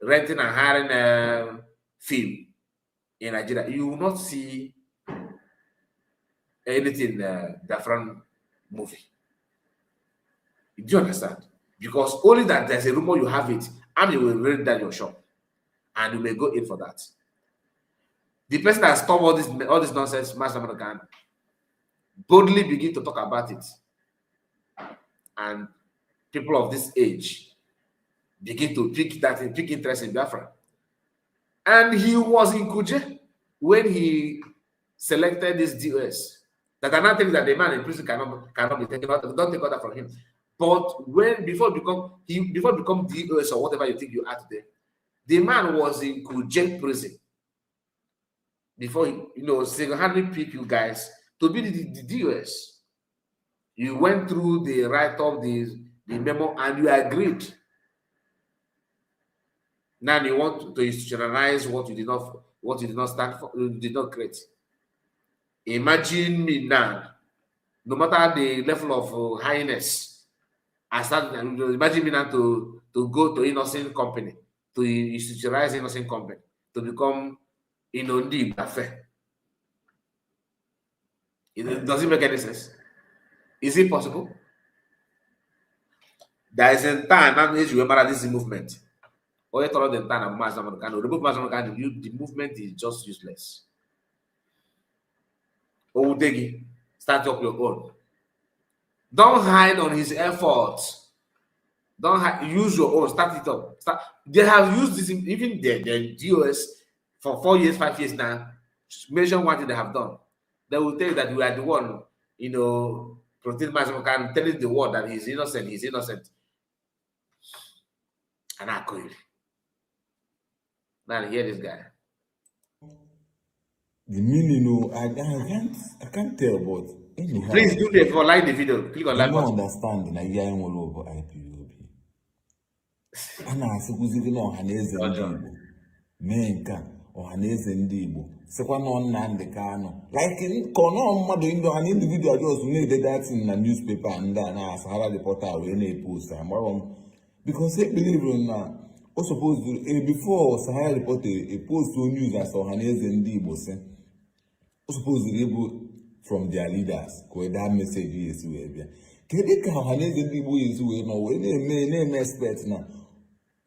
renting and hiring film in Nigeria, you will not see anything Biafran movie. Do you understand? Because only that there's a rumor you have it, and you will rent that your shop, and you may go in for that. The person that stopped all this nonsense, Master American, boldly begin to talk about it, and people of this age begin to pick interest in Biafra. And he was in Kuje when he selected this DOS. That are not things that the man in prison cannot be taken out of. Don't take order from him. But before become DOS or whatever you think you are today, the man was in Kuje prison before he, single-handedly picked you guys to be the DOS. You went through the write-up, the memo, and you agreed. Now you want to institutionalize what you did not stand for, you did not create. Imagine me now, no matter the level of highness, imagine me now to go to innocent company, to institutionalize innocent company, to become Inondi Bafe. Does it make any sense? Is it possible? There is a time now you remember this movement. Or the movement is just useless. Owutegi, start up your own. Don't hide on his efforts. Don't use your own. Start it up. They have used this, even the DOS for 4 years, 5 years now. Mention what they have done. They will tell you that we are the one, protect Mazamokan, telling the world that he's innocent. He's innocent. And I could. Now hear this guy. The meaning, I can't tell, but anyhow, please do the like the video. Click on like button. button. Understand na ihe anyị nwere over IPOB. A na-asịkwụziri na ọhaneze ndị Igbo mee nke a ọhaneze ndị Igbo sịkwa na Nnamdi Kanu like ka ọ nọ mmadụ ndị ọha na individual just na-ede datin na newspaper ndị a na Sahara reporter wee na-epost agbara m because they believe na o suppose before Sahara reporter a post on news as ọhaneze ndị Igbo say o suppose able from their leaders where that message is where be kedu ka ọhaneze ndị Igbo is where no we na-eme expect na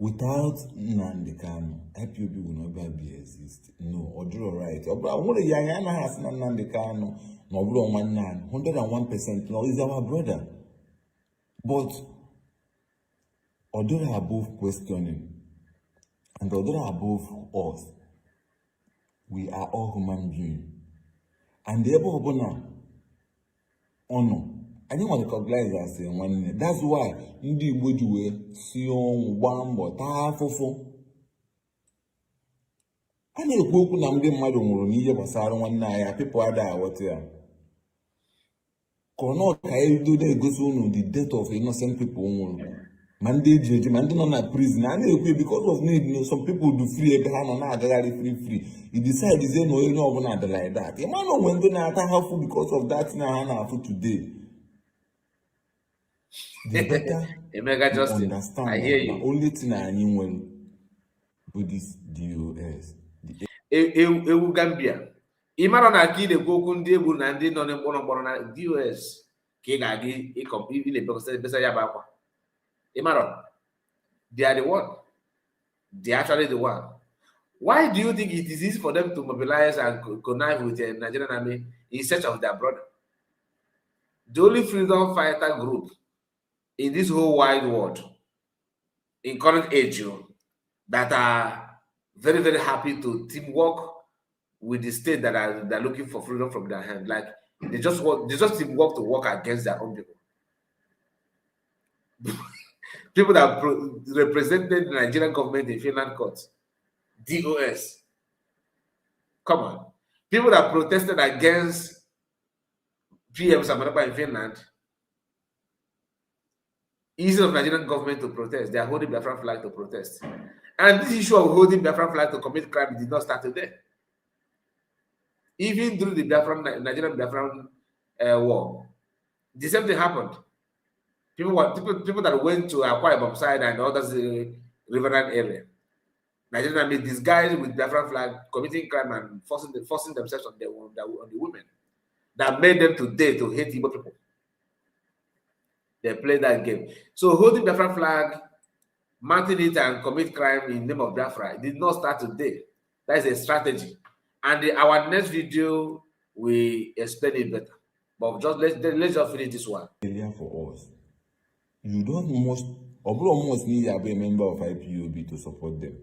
without Nnamdi Kanu IPOB will never be exist. No, or do right. I want to young has Nnamdi Kanu no blow 101%. No, is our brother. But although above questioning and although above us, we are all human beings. And the able honor. I didn't want to recognize that saying one. That's why ndị Igbo ji wee si ọnwụ mbọ taa afụfụ. A na-ekwu okwu na ndị mmadụ nwụrụ n'ihe gbasara nwanne anyị, people ada aghọta ya. Ka ọ nọ ka edo na-egosi unu the death of innocent people nwụrụ. Ma ndị eji eji ma ndị nọ na prison. A na-ekwu because of need, some people do free ebe ha nọ na-agagharị free. You decide is no onye ọbụla dị like that. You know when ndị na-ata afụ because of that na ha na-afụ today. The better understand I hear you. The only thing I knew when with this DOS. Ewu Gambia, ịmara na aka ị na-ekwu okwu ndị egwu na ndị nọ n'mkpọrọ mkpọrọ na DOS ka ị ga-aga na-ebesa ya bụ akwa. Ịmara, they are the one. They are actually the one. Why do you think it is easy for them to mobilize and connive with the Nigerian army in search of their brother? The only freedom fighter group in this whole wide world, in current age, that are very, very happy to teamwork with the state that they're looking for freedom from their hand. Like they just teamwork to work against their own people. People that represented the Nigerian government in Finland courts, DOS. Come on. People that protested against PM Samarapa in Finland, instead of Nigerian government to protest, they are holding Biafran flag to protest. And this issue of holding Biafran flag to commit crime did not start today. Even during the Nigerian Biafran war, the same thing happened. People that went to Akwa Ibom side and others riverine area, Nigerian army disguised with Biafran flag, committing crime and forcing themselves on the women. That made them today to hate Igbo people. They played that game. So holding Biafran flag, mounting it and commit crime in the name of Biafra did not start today. That is a strategy. And our next video will explain it better. But let's just finish this one. For us, you don't almost need to be a member of IPOB to support them.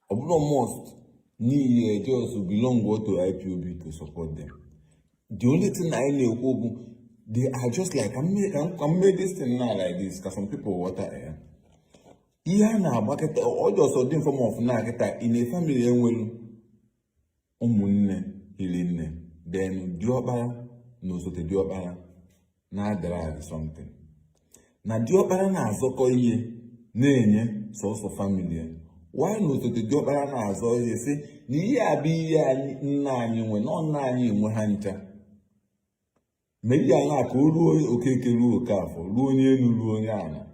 Almost need just to belong to IPOB to support them. The only thing I know, they are just like, I made this thing now like this because some people water air. Yeah, now, but all those are different form of naketa in a family well. Hilene, then Diobara knows what the Diobara na drag something. Na Diobara na zoko ye, nenye, source of family. Why knows what the Diobara na zo ye say, ni ya bi ya nani when on nani muhanta. Maybe I like Uru okay, Kelu Kafo, Lunia Luana.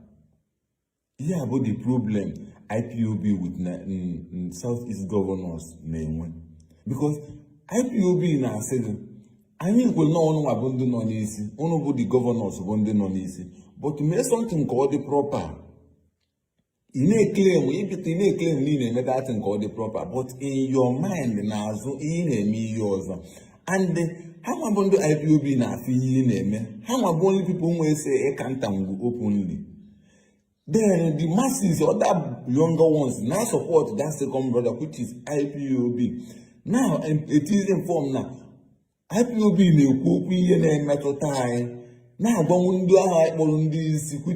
Yeah, but the problem IPOB with Southeast governors name. Because IPOB na said, I mean, will not abandon on easy, only the governors abandon on easy, but to make something called the proper. In a claim, we get in a claim, meaning that thing called the proper, but in your mind, now, so in a me yours. And how about the IPOB na feeling, how about people who say, I can't openly. Then the masses or that younger ones now support that second brother, which is IPOB. Now, it is informed now. IPOB in metal time. Now, which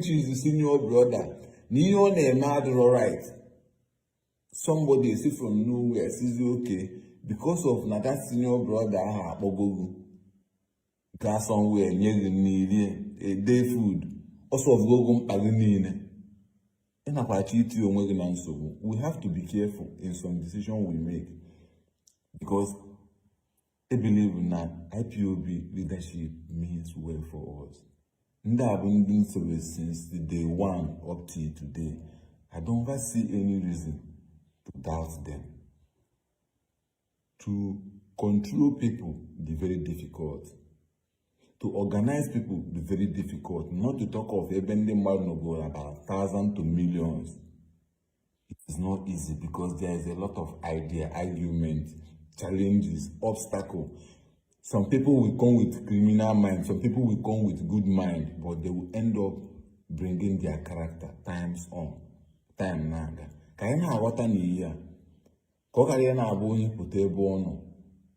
is the senior brother. Neo name right. Somebody see from nowhere says okay because of that senior brother Bogogu. Got somewhere near the need a day food. Also of Gogum Paganine. We have to be careful in some decision we make. Because I believe that IPOB leadership means well for us. And I've been doing service since the day one up till today. I don't ever see any reason to doubt them. To control people be very difficult. To organize people be very difficult. Not to talk of bending Malnogo about thousands to millions. It is not easy because there is a lot of argument, challenges, obstacles. Some people will come with criminal mind, some people will come with good mind, but they will end up bringing their character times on. Time naga. Kayana wata ni ya. Kokari na abonyi putebo ono.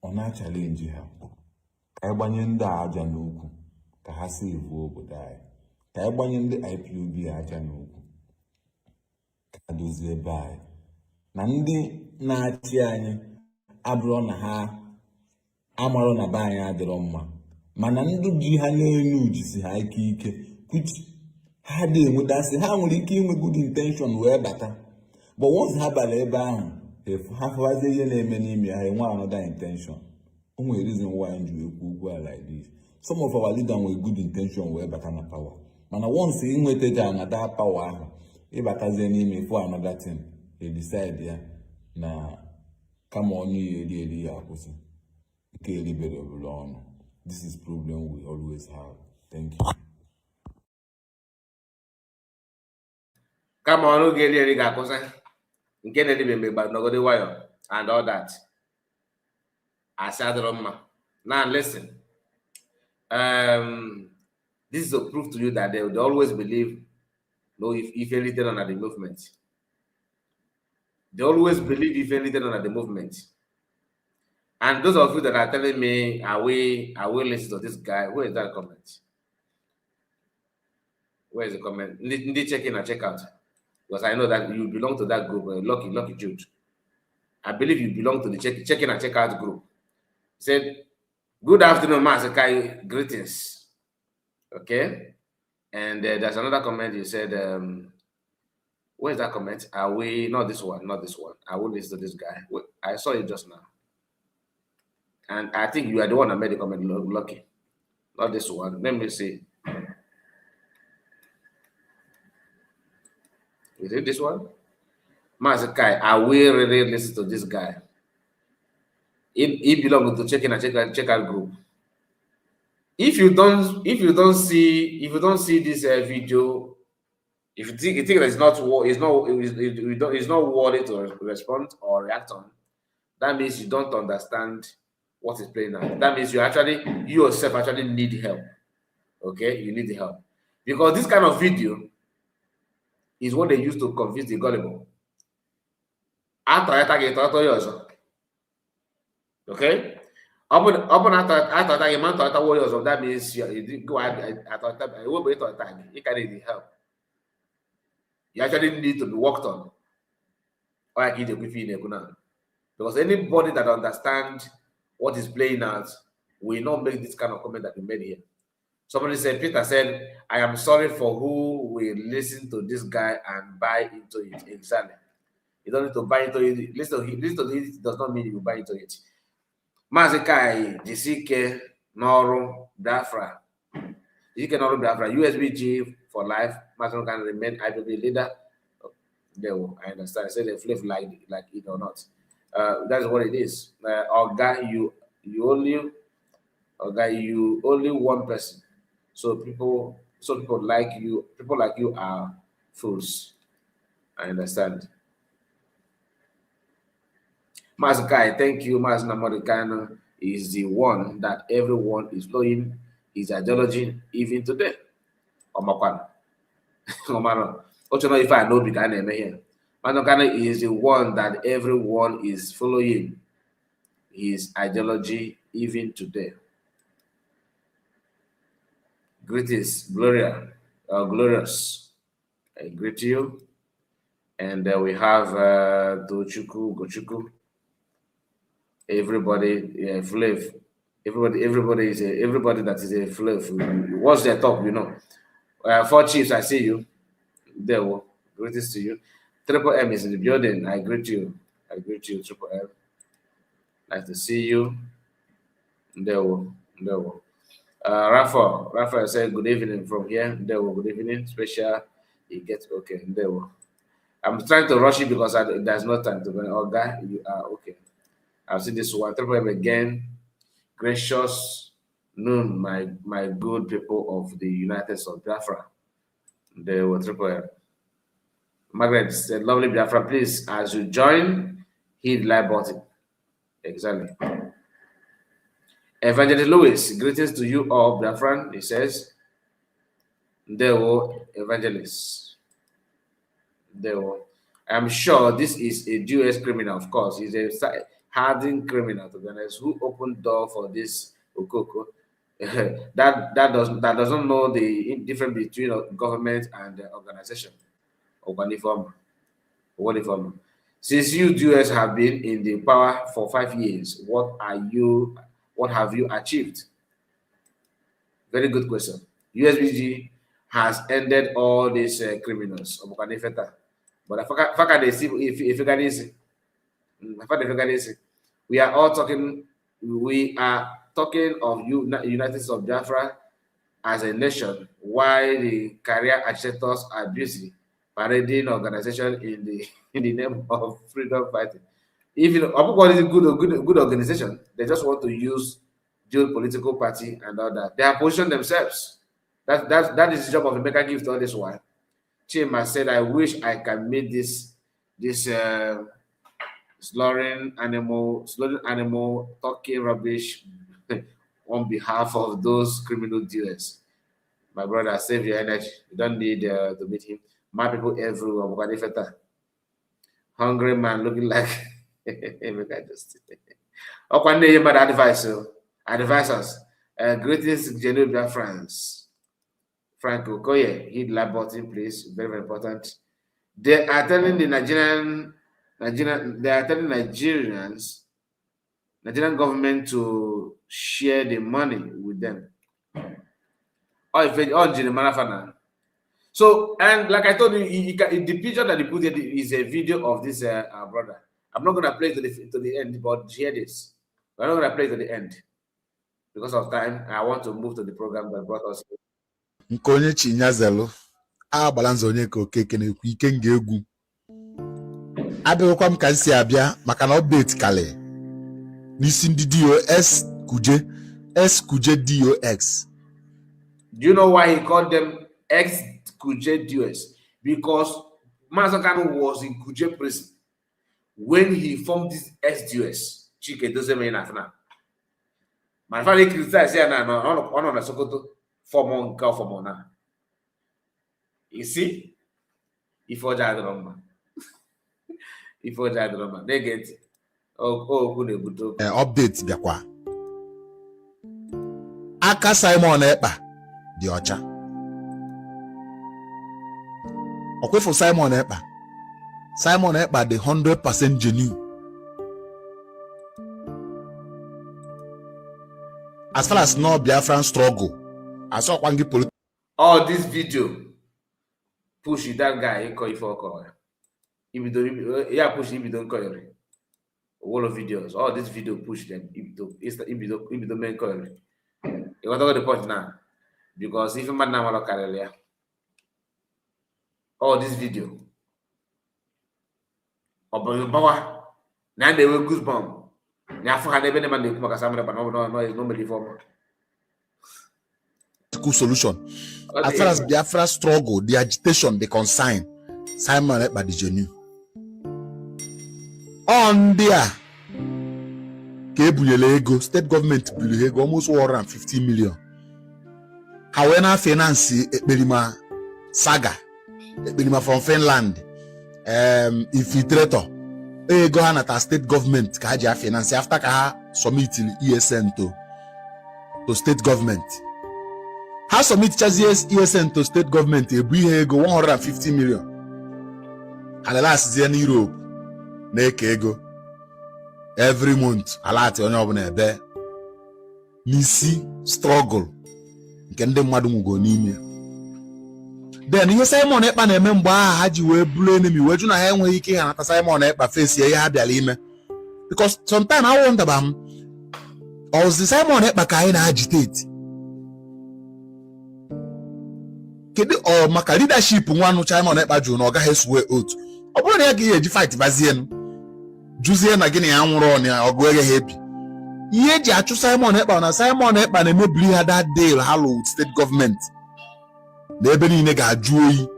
Ona challenge ha. Kaibanye nda aja n'ukwu. Ka ha si evu obodo anyị. Kaibanye ndị IPOB aja n'ukwu. Ka dozie ebe anyị. Na ndị na-achị anyị abụrụ na ha amaro na ba anyị adịrọ mma. Mana ndị ji ha n'elu jisi ha ike which ha dị enwedasị ha nwere ike inwe good intention wee bata. But once ha bara ebe ahụ, ha fọwazie ihe na-eme n'ime ha enwe another intention. Only reason why you go like this. Some of our leaders with good intention were better than power. Man, once he went to another power, he better than him for another thing. He decided, yeah, nah, come on, you This is problem we always have. Thank you. Come on, get here, get it, and all that. I said, now listen. This is a proof to you that they would always believe, no, if anything under the movement. They always believe if anything under the movement. And those of you that are telling me, I will listen to this guy, where is that comment? Where is the comment? Need check in and check out. Because I know that you belong to that group, Lucky Jude. I believe you belong to the check in and check out group. He said, good afternoon, Masakai, greetings. Okay. And there's another comment. You said, where's that comment? Are we not this one? Not this one. I will listen to this guy. Wait, I saw it just now. And I think you are the one that made the comment, Lucky. Not this one. Let me see. Is it this one? Masakai, I will really listen to this guy. He belongs to check in and check out group. If you don't see this video, if you think that it's not worthy to respond or react on, that means you don't understand what is playing out. That means you yourself actually need help. Okay, you need help, because this kind of video is what they use to convince the gullible. Okay. That means you didn't go out. I won't wait on time. You can need help. You actually need to be worked on. Because anybody that understands what is playing out will not make this kind of comment that we made here. Somebody said, Peter said, I am sorry for who will listen to this guy and buy into it. Exactly. You don't need to buy into it. Listen to it does not mean you buy into it. Mazikai, Jisike, Noro, Biafra. Jisike, Noro, Biafra, USBG for life. Mazikai can remain IPB leader. I understand. I said they flip like it or not. That's what it is. Oga, you only one person. So people like you are fools. I understand. Mazikai, thank you. Mazna Morikano is the one that everyone is following his ideology even today. Omakwana. Omaro. Ochono if I know Bigane here. Mazna is the one that everyone is following his ideology even today. Greetings, Glorious. I greet you. And we have Tochuku, Gochuku. Everybody, Flav. Everybody that is a Flav. What's their talk, you know? 4 Chiefs, I see you. There, greetings to you. Triple M is in the building. I greet you. Triple M. Nice to see you. There. Rafa said good evening from here. There, good evening. Special. He gets okay. There. I'm trying to rush it because there's no time to go. Oh, guy, you are okay. I'll see this one. Triple M again. Gracious noon, my good people of the United States of Biafra. They were Triple M. Margaret said, lovely Biafra, please, as you join, hit the like button. Exactly. Evangelist Lewis, greetings to you all, Biafran. He says, there were evangelists. There were. I'm sure this is a US criminal, of course. He's a hardened criminal, to be honest, who opened door for this Okoko. that doesn't know the difference between government and organization. Since you US have been in the power for 5 years, what have you achieved? Very good question. USBG has ended all these criminals. But we are talking of United States of Biafra as a nation, while the career agitators are busy parading organization in the name of freedom fighting. If Abuko is a good organization, they just want to use geopolitical party and all that. They have positioned themselves. That is the job of a mega gift all this while. Chima said, I wish I can make this slaughtering animal talking rubbish on behalf of those criminal dealers. My brother, save your energy. You don't need to meet him. My people everywhere. Hungry man looking like one day you advisors. Greetings, Geneva, France. Frank Okoye, hit like button, please. Very, very important. They are telling the Nigerian Nigerian government to share the money with them. So, and like I told you, the picture that he put here is a video of this brother. I'm not going to play to the end, but hear this. We're not going to play to the end because of time. I want to move to the program that brought us here. Nkonye Chinyazelu agbalanza onye ka okeke na-ekwu ike nga egwu abịakwa m ka nsi abịa maka na update kale n'isi ndị DOS Kuje DOX. Do you know why he called them ex-Kuje DOS? Because Mazakano was in Kuje prison when he formed this ex-DOS. Chike doesn't mean enough now. My family criticized here now on a Sokoto for now. You see? If I die the number. If I die the number. They get update bịakwa. Aka Simon Ekpa dị ọcha. Okwefu Simon Ekpa. Simon Ekpa dị 100% genuine. As far as no Biafran struggle, I saw one political. Oh, this video push that guy call you for call. If you don't, push if you don't call you. All of videos, all this video push them. If you don't make call you. You got to go to the point now because if you man now want to all this video. Now they will goosebumps. Solution. As far as Biafra struggle, the agitation, the consign, Simon Ekpa the genuine. On there, Kebunyele state government build almost 150 million. However, finance Ekperima saga, Ekperima from Finland, infiltrator. Go on at a state government kaja finance after ka submit ESN to state government. How submit charges ESN to state government? We go 150 million. And the last year in Europe, make go every month. A lot on your be Nisi struggle. Kende madu go nimia. Then you Simon Ekpa na member haji we blue enemy we do na ha enwe ike ha na Simon Ekpa face ya ha biala ime because sometimes I wonder bam or the Simon Ekpa ka na agitate kedu o maka leadership nwanu Simon Ekpa ju na oga hesuwe out oburu na ya ga eji fight bazie nu juzie na gini ya nwuru oni ogu ege happy ihe ji achu Simon Ekpa na Simon Ekpa na mebiri ha that deal hello state government. N'ebe niile ga-ajụ oyi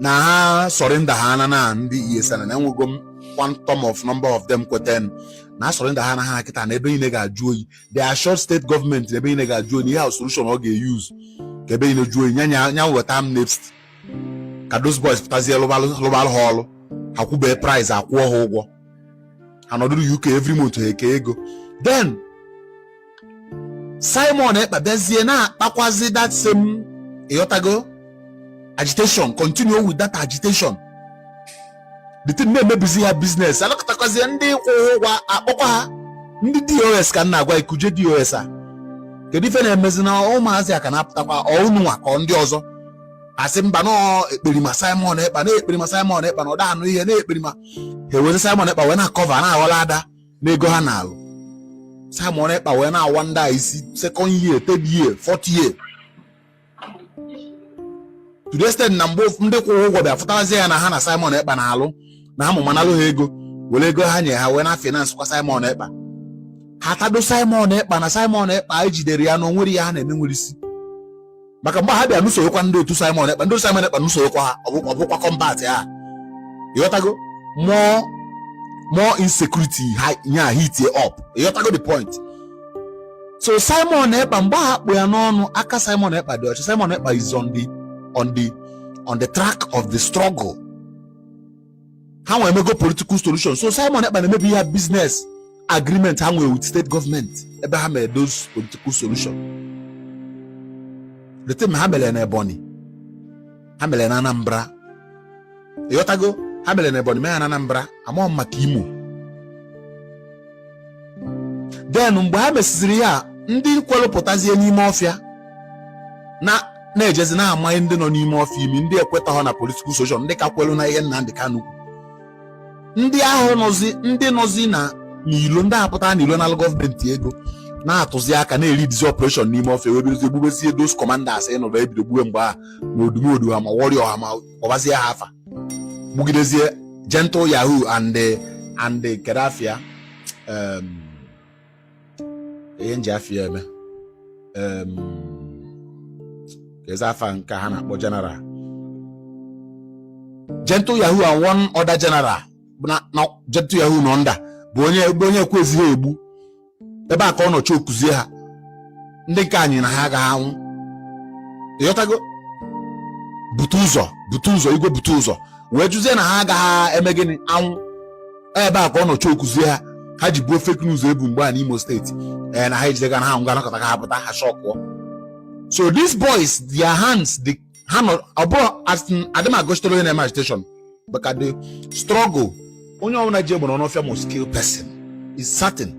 na ha surrender ha na ndị ESN na enwego quantum of number of them kweten na surrender ha na ha kita na ebe niile ga-ajụ oyi they are short state government ebe niile ga-ajụ oyi ihe solution ọ ga-use ka ebe niile jụ oyi nya weta am next ka those boys pụtazie global hall ha kwube price akwụọ ha ụgwọ ha nọdụrụ UK every month ha eke ego then Simon Ekpa bezie na akwazi that same eyotago agitation continue with that agitation the thing may busy her business alakatakwazi ndị kwụwa akpọkwa ha ndị DOS ka na agwa Kuje DOS a kedu ife na-emezi na ụmụazị aka na-apụtakwa ọnụnwa ka ndị ọzọ asị mba no Ekperima Simon Ekpa na Ekperima Simon Ekpa na ọda anụ ihe na Ekperima he were Simon Ekpa wee na cover na aghọla ada na ego ha na alụ Simon Ekpa when I wonder is second year, third year, fourth year. Today, instead, Nambo from the Kogo, the Fatazi and Hana Simon Ekpa na halu, na hamu manalo hego. wele ego ha nye ha wee na finance kwa Simon Ekpa ha tado Simon Ekpa na Simon Ekpa ejidere ya na onwere ya ha na-eme nwere isi maka mgbe ha bịa nusokwa ndị otu Simon Ekpa ndị Simon Ekpa nusokwa ha ọbụkwa combat ha ịghọtago more insecurity nya hit up ịghọtago the point. So Simon Ekpa mgbe ha kpụ ya n'ọnụ aka Simon Ekpa dị ọcha. Simon Ekpa is on the track of the struggle. Ha nwere emego political solution. So Simon Ekpa na-emebi ya business agreement ha nwere with state government ebe ha mere those political solution. The time ha mere na Ebonyi, ha mere na Anambra, ịghọtago ha mere na Ebonyi mee ha na Anambra amụọ maka Imo. Then mgbe ha mesiziri ya ndị kwelụpụtazie n'ime ọfịa na-ejezi na-amaghị ndị nọ n'ime ọfịa imi ndị ekwetaghọ na political solution ndị ka kwelu na ihe Nnamdi Kanu ndị ahụ ndị nọzi na n'ilo ndị apụtara n'ilo na gọọmenti ego na-atụzi aka na-eri dizi operation n'ime ọfịa wee bidozie gbubezie those commanders ịnọdụ ebido gbue mgbe ha ma odumodu ha ma warrior ha ma kpọbazie ha afa gbugidezie gentle yahoo and kedafia ihe nji afia eme keza afa nke ha na-akpọ general gentle yahoo and one other general na gentle yahoo nọ nda bụ onye ekwezighị egbu ebe a ka ọ nọchi okuzie ha ndị nke anyị na ha agaghị anwụ ịghọtago bute ụzọ igwe bute ụzọ wee jụzie na ha agaghị eme gịnị anwụ ebe a ka ọ nọchi okuzie ha ji buo fake news ebu mgbe a n'Imo steeti na ha ejidega na ha ngwa nakọta ka ha pụta ha shọkụọ. So these boys their hands ha nọ ọbụrụ adịmagochitere onye na-eme agitation maka the struggle onye ọbụla ji egbe n'ọnọfịa mo skill person is certain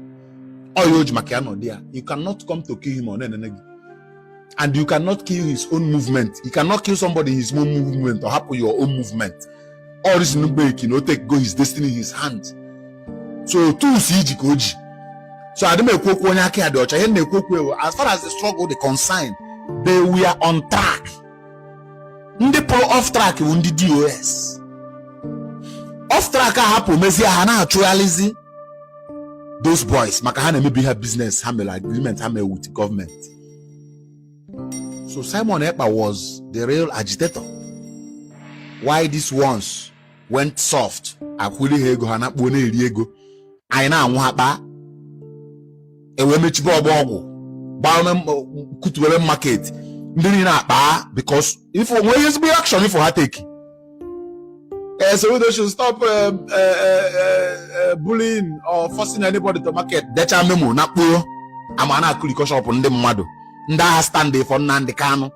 oyoji maka ya nọdị ya. You cannot come to kill him on enene gị and you cannot kill his own movement. You cannot kill somebody in his own movement or happen your own movement. All this nubeki no take go his destiny in his hand. So tools iji ka oji. So adịm ekwu okwu onye aka ya dị ọcha ihe na-ekwu okwu as far as the struggle the concern they were on track. Ndị pụrụ off track bụ ndị DOS. Off track ahapụ mezie ha na-achụghalizi those boys maka ha na-emebi ha business ha mere agreement ha mere with government. So Simon Ekpa was the real agitator. Why these ones went soft akwụli ha ego ha na-akpọ na-eri ego anyị na-anwụ ha kpaa ewe mechibe ọgwụ gbaa kutuwere market ndị niile akpa because if when you be action if ha take so they should stop bullying or forcing anybody to market. Decha memo na kpoo amana akuliko shop ndị mmadụ ndị agha stand for Nnamdi Kanu.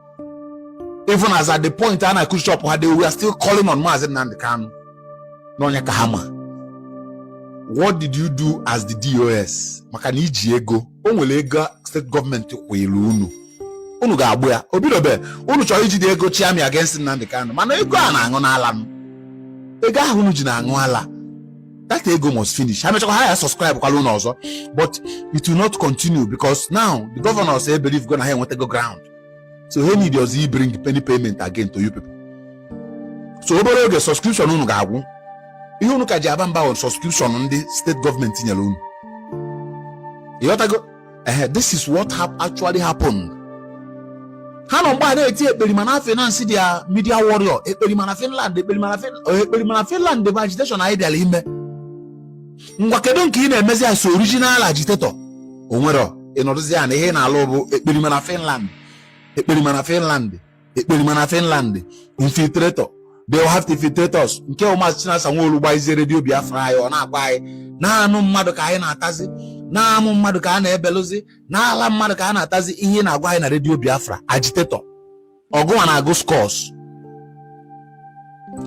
Even as at the point ana akuliko shop ha they were still calling on Maazị Nnamdi Kanu n'onye ka ha ma. What did you do as the DOS? Maka na iji ego o nwere ego state government kwelu unu ga-agbu ya obidobe unu chọrọ iji dị ego chiami against Nnamdi Kanu mana ego a na-aṅụ n'ala m ego ahụ unu ji na-aṅụ ala that ego must finish. Ha mechakwa ha ya subscribe kwala unu ọzọ but it will not continue because now the governor say believe gonna ha enweta go ground so he need us bring penny payment again to you people. So obere oge subscription unu ga-agwụ ihe unu ka ji aba mba on subscription ndị state government nyere unu ịghọtago. This is what actually happened. Ha nọ mgbe a na-eti ekperima na finance dia media warrior ekperima na Finland bụ agitation anyị bịara ime ngwa kedu nke ị na-emezi as original agitator onwere ịnọdụzi ya na ihe na-alụ bụ ekperima na Finland infiltrator. They will have infiltrators nke Maazị Chinasa Nwoolu gbaizie redio Biafra anyị ọ na-agba anyị na-anụ mmadụ ka anyị na-atazi na-amụ mmadụ ka a na-ebeluzi na-ala mmadụ ka a na-atazi ihe na-agwa anyị na redio Biafra. Agitator ọgụnwa na-agụ scores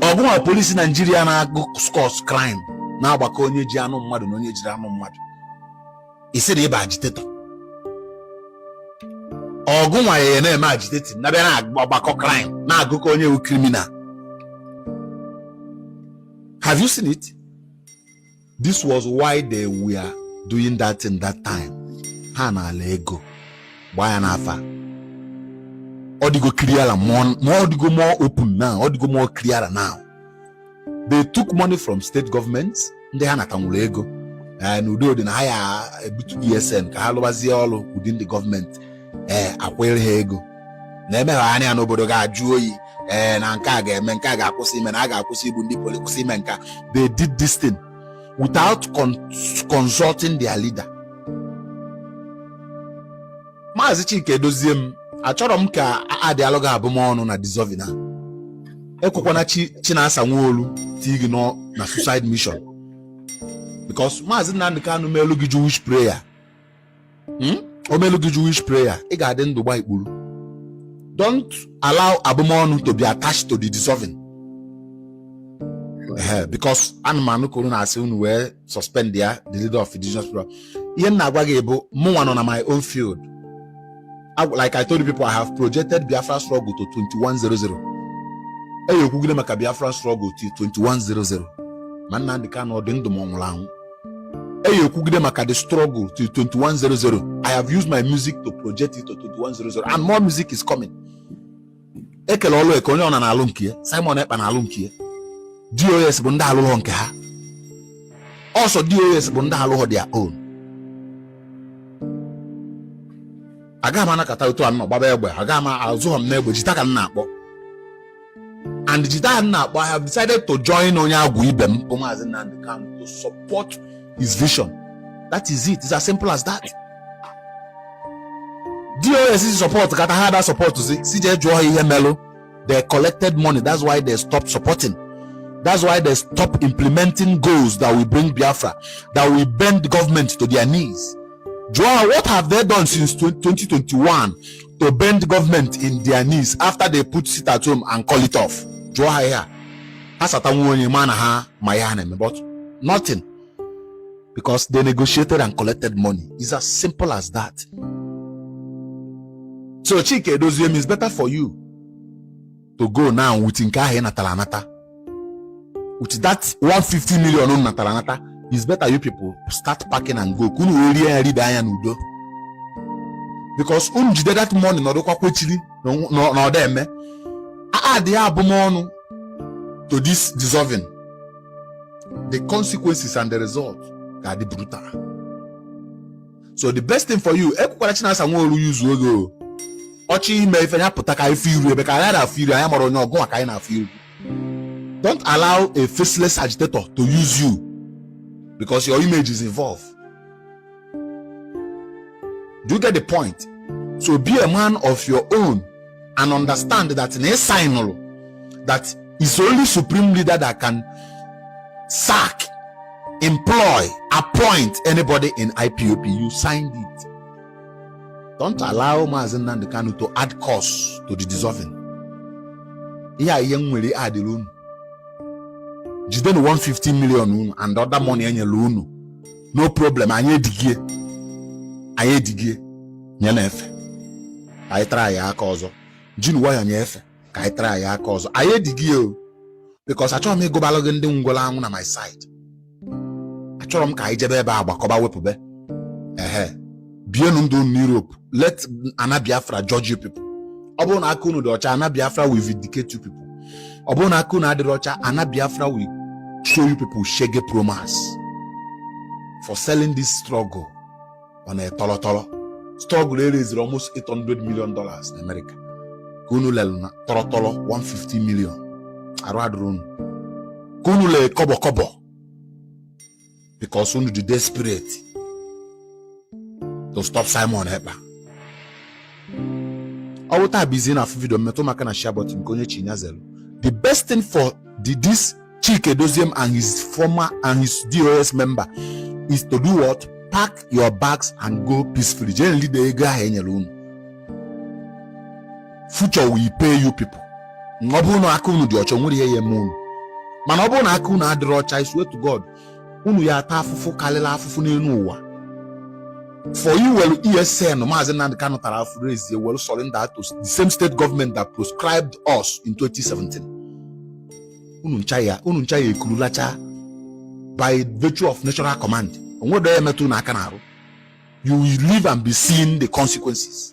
ọgụnwa polisi Naijiria na-agụ scores crime na-agbakọ onye ji anụ mmadụ na onye jiri anụ mmadụ isi na ịba agitator. Ọgụnwa ya na-eme agitating na bịa na-agbakọ crime na-agụkọ onye wu criminal. Have you seen it? This was why they were doing that in that time. Ha na-ala ego gbaa ya n'afa odigo clearer more open now, odigo more clearer now. They took money from state governments, ndị ha natanwuru ego n'udo dị na ha ya ebutu ESN ka ha lụbazie ọrụ within the government akwere ha ego na-emeghe anya n'obodo ga-ajụ oyi na nke a ga-eme nke a ga-akwụsị ime na a ga-akwụsị igbu ndị poli kwụsị ime nka. They did this thing without consulting their leader. Maazị Chike Edozie m achọrọ m ka a dialogue abụmọnụ na dissolving ha. Ekwekwana Chinasa Nwoolu tigi no na suicide mission because Maazị Nnamdi Kanu melu gị Jewish prayer. O melu gị Jewish prayer, ị ga-adị ndụ gba ikpuru. Don't allow abụmọnụ to be attached to the dissolving. Because anụmanụ kwuru na asị unu wee suspend the leader of indigenous people. Ihe m na-agwa gị bụ mụnwa nọ na my own field. Like I told you people, I have projected Biafra struggle to 2100. Eyo kwugide maka Biafra struggle to 2100. Man Nnamdi Kanu dị ndụ ma ọ nwụrụ anwụ. Eyo kwugide maka the struggle to 2100. I have used my music to project it to 2100 and more music is coming. Ekele ọlụ eke onye ọ na alụ nke ya, Simon Ekpa na alụ nke ya. DOS bụ ndị alụghọ nke ha. Also DOS bụ ndị alụghọ their own. Aga m anakata otu anọ gbaba egbe, aga m azụghọ m n'egbe jita ka m na-akpọ. And jita ka m na-akpọ, I have decided to join onye agwụ ibe m bụ Maazị Nnamdi Kanu to support his vision. That is it. It's as simple as that. DOS is support, kata ha that support to CJ jụọ ihe melo. They collected money, that's why they stopped supporting. That's why they stop implementing goals that will bring Biafra, that will bend the government to their knees. Joa, what have they done since 2021 to bend the government in their knees after they put sit at home and call it off? Joa here. But nothing. Because they negotiated and collected money. It's as simple as that. So Chike Edozie, it's better for you to go now with Nkahe Natalanata. With that 150 million on Natalanata, it's better you people start packing and go. Because unjide that money no kwa kwechili no dem the abumonu to this dissolving. The consequences and the result are the brutal. So the best thing for you, ekwala Chinasa Nwoolu use ogo. Ochi ime ife nya putaka ifiru ebe ka ya afiru anya maro nya ogun aka na afiru. Don't allow a faceless agitator to use you because your image is involved. Do you get the point? So be a man of your own and understand that in a sign that it's only supreme leader that can sack, employ, appoint anybody in IPOP. You signed it. Don't allow Maazị Nnamdi Kanu to add costs to the dissolving. Yeah, young will add the loan. Jiden 150 million and other money in your loan. No problem. I digie. Nyenefe. I try ya cause. Jin why nyefe. I try ya cause. I digie because I try me go balogen de ngola on my side. I try ka ijebe ba agbakoba wepube. Bien in Europe. Let Ana Biafra judge you people. Obo na akunu do cha Ana Biafra will vindicate you people. Obo na akunu adirocha Ana Biafra will show you people shege promise for selling this struggle on a tolo. Struggle is almost $800 million in America. Kunu leluna tolo 150 million. Aradrun. Kunu le kobo. Because unu the desperate to stop Simon Ekpa. Awuta busy na video meto maka na share button konye chinyazelo. The best thing for this Chike Edozie and his former and his DOS member is to do what? Pack your bags and go peacefully. Generally, the ega hen alone. Future will pay you people. Nobuno akunu di ocho nguri ye moon. Manobuno akunu adrocha, I swear to God. Unu ya tafufu kalela afufu n'enuwa. For you, well, ESN, Maazị Nnamdi Kanu tarafu raise you will surrender to the same state government that proscribed us in 2017. Ununchaya ikululacha by virtue of natural command. You will live and be seeing the consequences.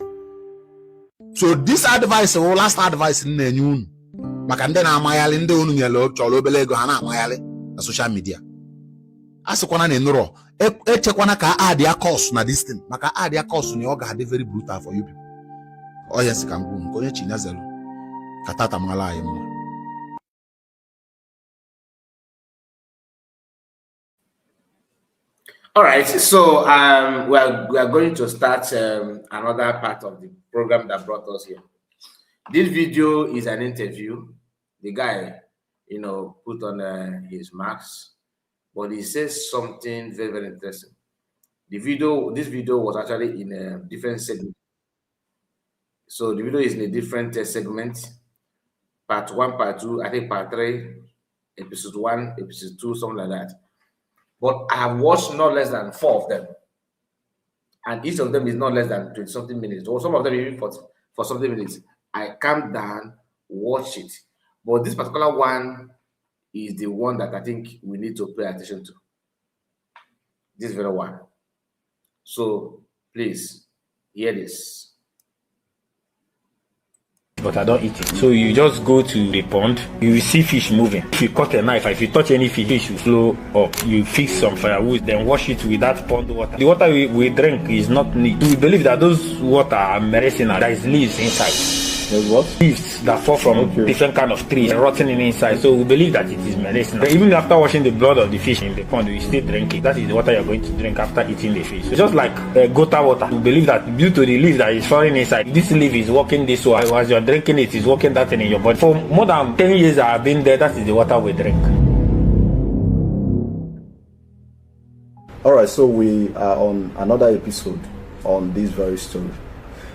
So this advice, or last advice in the new Makande na amayali nde unu nyelo cholo belego hana amayali na social media. Asịkwana na ịnụrọ echekwana ka add ya cost na this thing maka add ya cost na ọ ga-adị very brutal for you people. Oh yes, ka ngwu nke onye chinyazelu ka tata mala anyị mma. All right, so we are going to start another part of the program that brought us here. This video is an interview. The guy, put on his mask, but he says something very, very interesting. This video was actually in a different segment. So the video is in a different segment. Part 1, part 2, I think part 3, episode 1, episode 2, something like that. But I have watched not less than 4 of them. And each of them is not less than 20-something minutes. Or some of them even for something minutes. I calm down, watch it. But this particular one is the one that I think we need to pay attention to. This very one. So please, hear this. But I don't eat it. So you just go to the pond, you will see fish moving. If you cut a knife, if you touch any fish will flow up. You fix some firewood, then wash it with that pond water. The water we drink is not neat. We believe that those water are medicinal. There is leaves inside. There's what? Leaves that fall from different kind of trees, rotting inside. So we believe that it is medicinal. Even after washing the blood of the fish in the pond, we still drink it. That is the water you're going to drink after eating the fish. It's just like gota water. We believe that due to the leaf that is falling inside, this leaf is working this way. As you're drinking it, it's working that thing in your body. For more than 10 years I have been there, that is the water we drink. All right, so we are on another episode on this very story.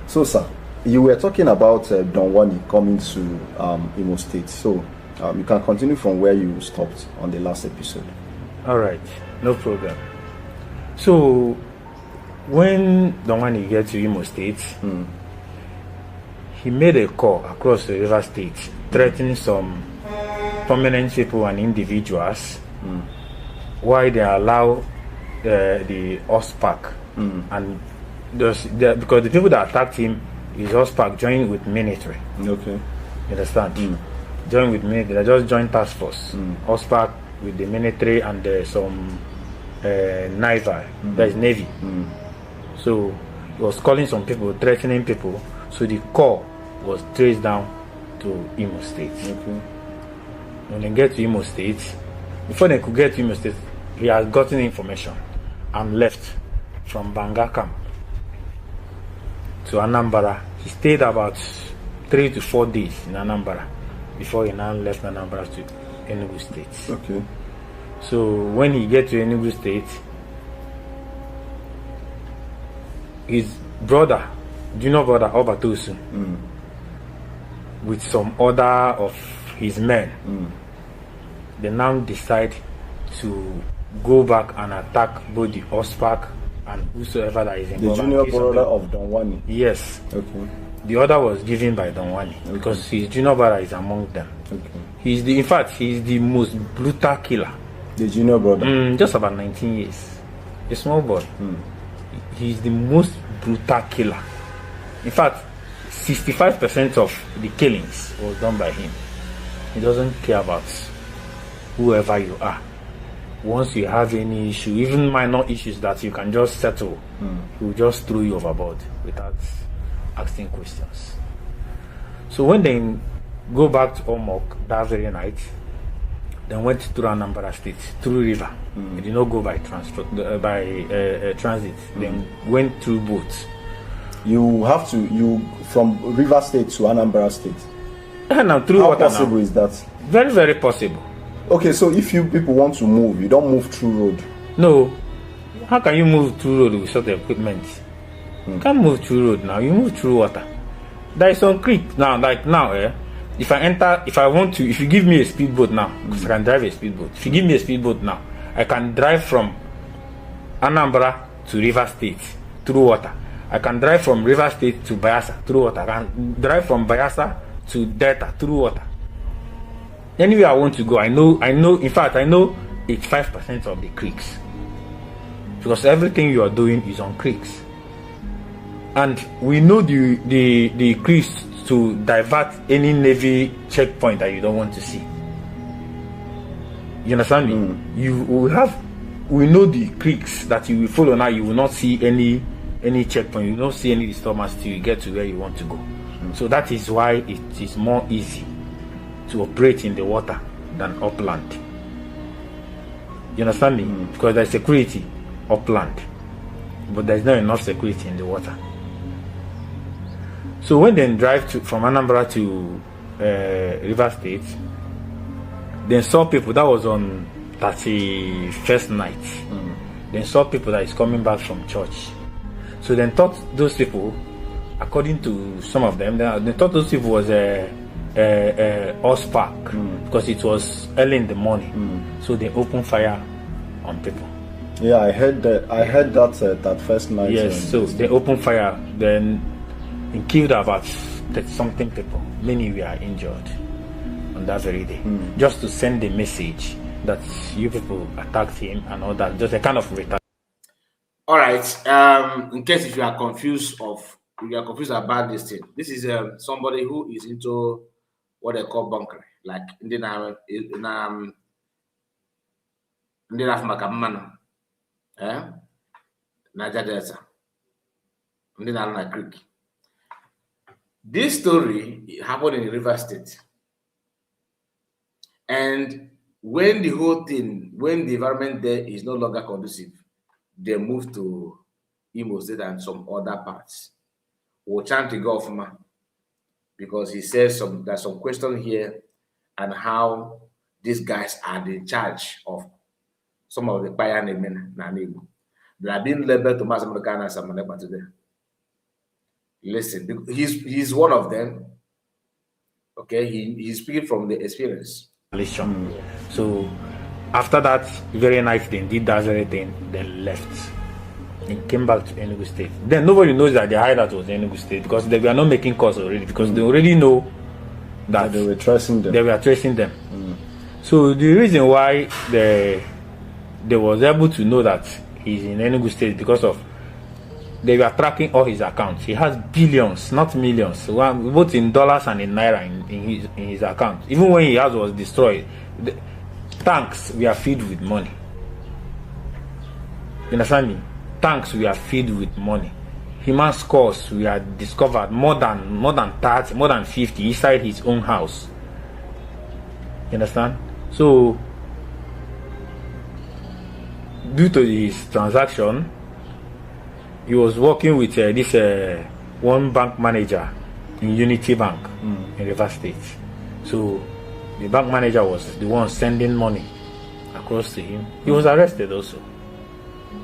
So, sir, you were talking about Don Wani coming to Imo State. So you can continue from where you stopped on the last episode. All right, no problem. So when Don Wani gets to Imo State, he made a call across the River State, threatening some prominent people and individuals why they allow the OSPAC and because the people that attacked him is OSPAC joined with military. Okay. You understand? Joined with military. They just joined task force. OSPAC with the military and some naval. That is Navy. So he was calling some people, threatening people. So the call was traced down to Imo State. Okay. When they get to Imo State, before they could get to Imo State, he has gotten information and left from Banga camp to Anambra. He stayed about 3 to 4 days in Anambra before he now left Anambra to Enugu State. Okay. So when he get to Enugu State, his brother, junior brother Obatosu, with some other of his men, they now decide to go back and attack both the OSPAC and whosoever that is involved. The junior brother of Don Wani? Yes. Okay. The order was given by Don Wani because his junior brother is among them. Okay. In fact, he's the most brutal killer. The junior brother? Just about 19 years. A small boy. He's the most brutal killer. In fact, 65% of the killings was done by him. He doesn't care about whoever you are. Once you have any issue, even minor issues that you can just settle, he will just throw you overboard without asking questions. So when they go back to Omok that very night, they went through Anambra State, through river. They did not go by transit. Then went through boats. You have to, from River State to Anambra State? Now, through How water possible now. is that? Very, very possible. Okay, so if you people want to move, you don't move through road? No. How can you move through road with such equipment? You can't move through road now. You move through water. There is some creek now, like now, if you give me a speedboat now, because I can drive a speedboat. If you give me a speedboat now, I can drive from Anambra to River State through water. I can drive from River State to Bayelsa through water. I can drive from Bayelsa to Delta through water. Anywhere I want to go, I know, in fact, I know 85% of the creeks. Because everything you are doing is on creeks. And we know the creeks to divert any Navy checkpoint that you don't want to see. You understand me? You will have we know the creeks that you will follow now. You will not see any checkpoint. You will not see any disturbance till you get to where you want to go. So that is why it is more easy to operate in the water than upland. You understand me? Because there's security upland, but there's not enough security in the water. So when they drive from Anambra to River State, they saw people. That was on 31st night. They saw people that is coming back from church. So then thought those people, according to some of them, they thought those people was a horse park because it was early in the morning. So they opened fire on people. Yeah, I heard that. I heard that first night. Yes, so they opened fire. Then it killed about 30-something people. Many were injured on that very day, just to send a message that you people attacked him and all that. Just a kind of retaliation. All right. In case if you are confused about this thing, this is somebody who is into what they call bunkering, like in the Niger Delta, in the Creek. This story happened in River State, and when the environment there is no longer conducive, they moved to Imo State and some other parts. We'll chant to go off, because he says there's some question here and how these guys are in charge of some of the pioneer men. They are being labeled to Mass American as a today. Listen, he's one of them. Okay, he's speaking from the experience. So after that very night, they did that very thing, then left and came back to Enugu State. Then nobody knows that the hideout was Enugu State because they were not making calls already, because they already know that they were tracing them. They were tracing them. So the reason why they was able to know that he's in Enugu State because of they were tracking all his accounts. He has billions, not millions, both in dollars and in naira in his account. Even when his house was destroyed, the tanks were filled with money. You understand me? Tanks were filled with money. Human scores were discovered more than 30, more than 50 inside his own house. You understand? So due to his transaction, he was working with this one bank manager in Unity Bank in River State. So the bank manager was the one sending money across to him. He was arrested also.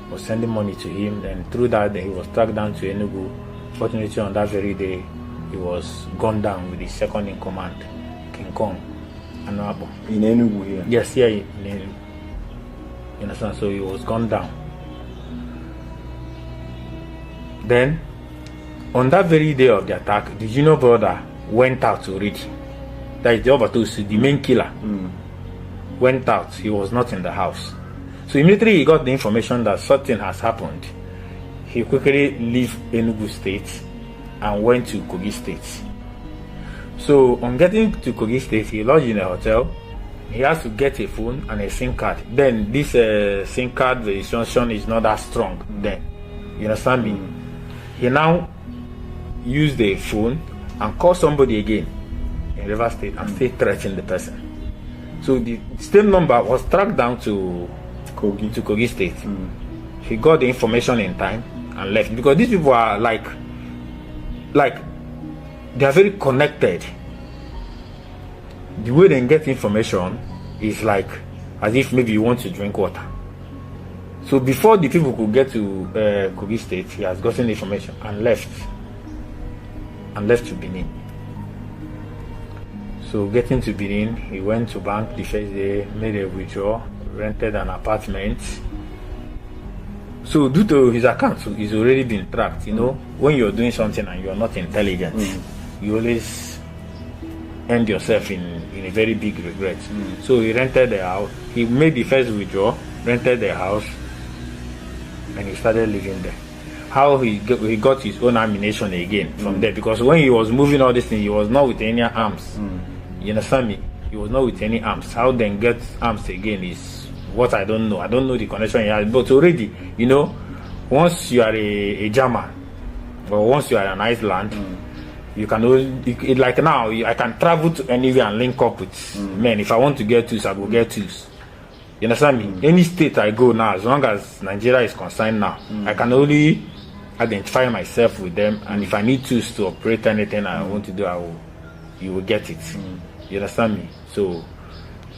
Was sending money to him, and through that he was tracked down to Enugu. Fortunately, on that very day, he was gunned down with his second in command, King Kong Anabo. In Enugu here? Yes, here in Enugu. You understand? So he was gunned down. Then, on that very day of the attack, the junior brother went out already. That is the Obatosu, the main killer. Went out. He was not in the house. So immediately he got the information that something has happened. He quickly left Enugu State and went to Kogi State. So on getting to Kogi State, he lodged in a hotel. He has to get a phone and a SIM card. Then this SIM card registration is not that strong then. You understand me? He now used the phone and called somebody again in River State and still threatening the person. So the same number was tracked down to Kogi State. He got the information in time and left, because these people are like they are very connected. The way they get information is like as if maybe you want to drink water. So before the people could get to Kogi State, he has gotten information and left to Benin. So getting to Benin, he went to bank the first day, made a withdrawal, rented an apartment. So due to his account, he's already been tracked. You know, when you're doing something and you're not intelligent, you always end yourself in a very big regret. So he rented the house. He made the first withdrawal, rented the house, and he started living there. How he got his own ammunition again from there, because when he was moving all this thing, he was not with any arms. You understand me? He was not with any arms. How then get arms again is what I don't know the connection he has, but already, you know, once you are a German, or once you are an Iceland, you can only, like now, I can travel to anywhere and link up with men. If I want to get tools, I will get tools. You understand me? Any state I go now, as long as Nigeria is concerned now, I can only identify myself with them, and if I need tools to operate anything I want to do, you will get it. You understand me? So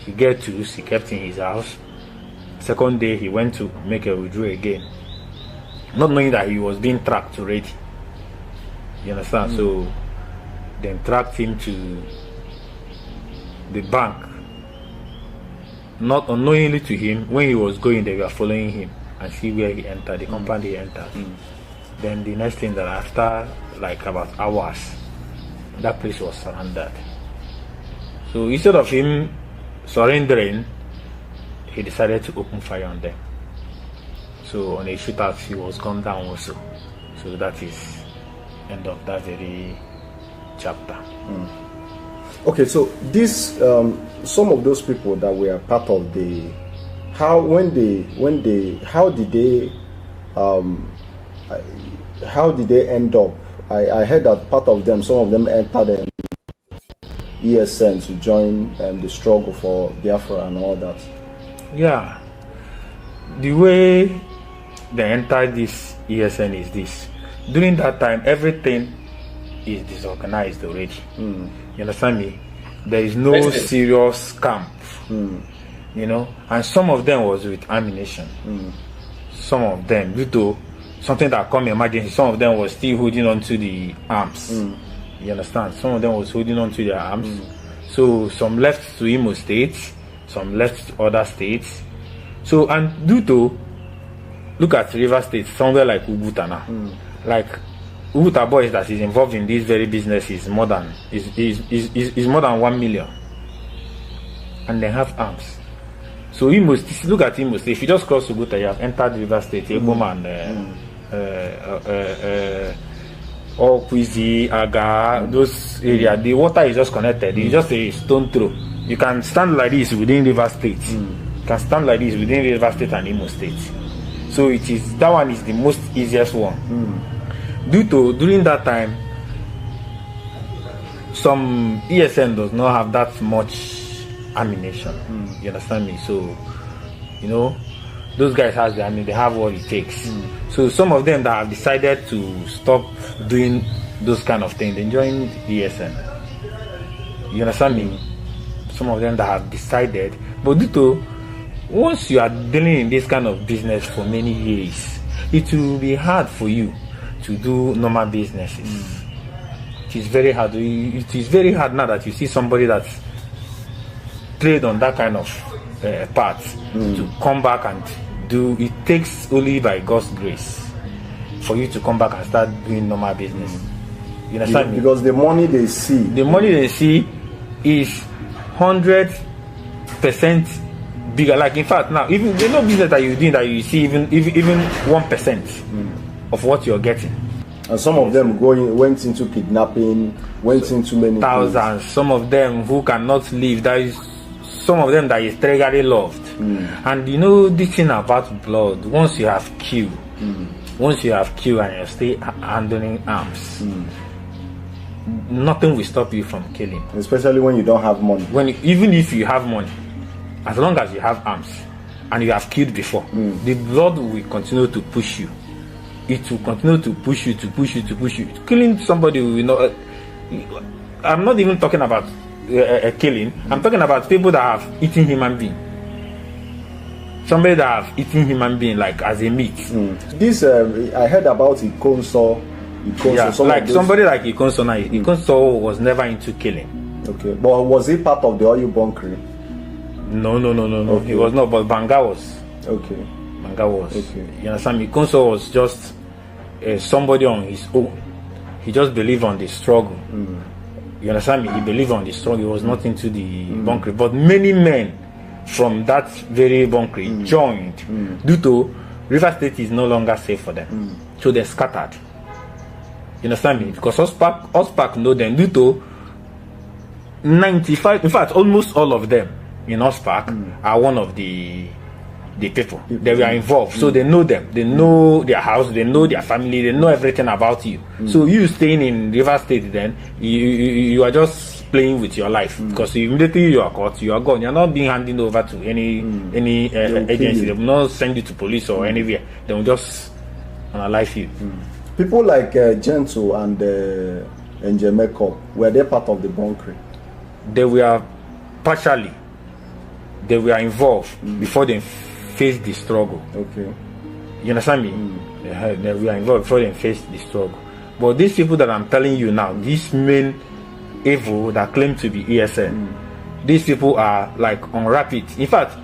he get tools, he kept in his house. Second day he went to make a withdrawal again, not knowing that he was being tracked already. You understand? So then tracked him to the bank. Not unknowingly to him, when he was going, they were following him and see where he entered, the compound he entered. Then the next thing, that after like about hours, that place was surrounded. So instead of him surrendering, he decided to open fire on them. So on a shootout, he was gunned down also. So that is end of that very chapter. Okay, so this some of those people that were part of the, how did they end up? I heard that part of them, some of them entered ESN to join the struggle for Biafra and all that. Yeah, the way they entered this ESN is this. During that time, everything is disorganized already. You understand me? There is no serious camp. You know, and some of them was with ammunition. Some of them, due to something that come emergency, some of them was still holding on to the arms. You understand? Some of them was holding on to their arms. So some left to Imo State, some left to other states. So, and due to, look at River State, somewhere like Ubutana, like Ubuta boys that is involved in this very business is more than more than 1 million, and they have arms. So Imo State, look at Imo State. If you just cross Ubuta, you have entered River State, Eboma and Okwizi, Aga, those areas. The water is just connected. It's just a stone throw. You can stand like this within River State. You can stand like this within River State and Imo State. So it is, that one is the most easiest one. Due to, during that time, some ESN does not have that much ammunition. You understand me? So, you know, those guys has the, I mean, they have what it takes. So some of them that have decided to stop doing those kind of things, they joined ESN. You understand me? Some of them that have decided, but due to, once you are dealing in this kind of business for many years, it will be hard for you to do normal businesses. It is very hard. It is very hard now that you see somebody that's trade on that kind of path to come back and do. It takes only by God's grace for you to come back and start doing normal business. You understand me? Because the money they see is 100% bigger. Like, in fact, now even the no business that you're doing that you see even 1% of what you're getting. And some of them went into kidnapping, went into many thousands. things. Some of them who cannot live. There is some of them that is tragically loved. And you know this thing about blood. Once you have killed, and you stay handling arms, nothing will stop you from killing. Especially when you don't have money. Even if you have money, as long as you have arms and you have killed before, the blood will continue to push you. It will continue to push you, to push you, to push you. Killing somebody will not. I'm not even talking about killing. I'm talking about people that have eaten human being. Somebody that have eaten human being like as a meat. This I heard about Ikonso. Yeah, like somebody like Ikonso now. Ikonso was never into killing. Okay, but was he part of the oil bunkering? No. Okay. He was not. But Banga was. Okay. Banga was. Okay. You understand me? Ikonso was just somebody on his own. He just believed on the struggle. You understand me? He believed on the struggle. He was not into the bunkering. But many men from that very bunkering joined due to River State is no longer safe for them. So they scattered. You understand me? Because Ospark know them due to 95, in fact, almost all of them in Ospark are one of the the people. They were involved, so they know them. They know their house. They know their family. They know everything about you. So you staying in River State, then you are just playing with your life, because immediately you are caught, you are gone. You are not being handed over to any agency. They will not send you to police or anywhere. They will just analyze you. People like Gentle and Njemeko, were they part of the bunkering? They were partially. They were involved before they faced the struggle. Okay. You understand me? They were involved before they faced the struggle. But these people that I'm telling you now, these main evil that claim to be ESN, these people are like on rapid. In fact,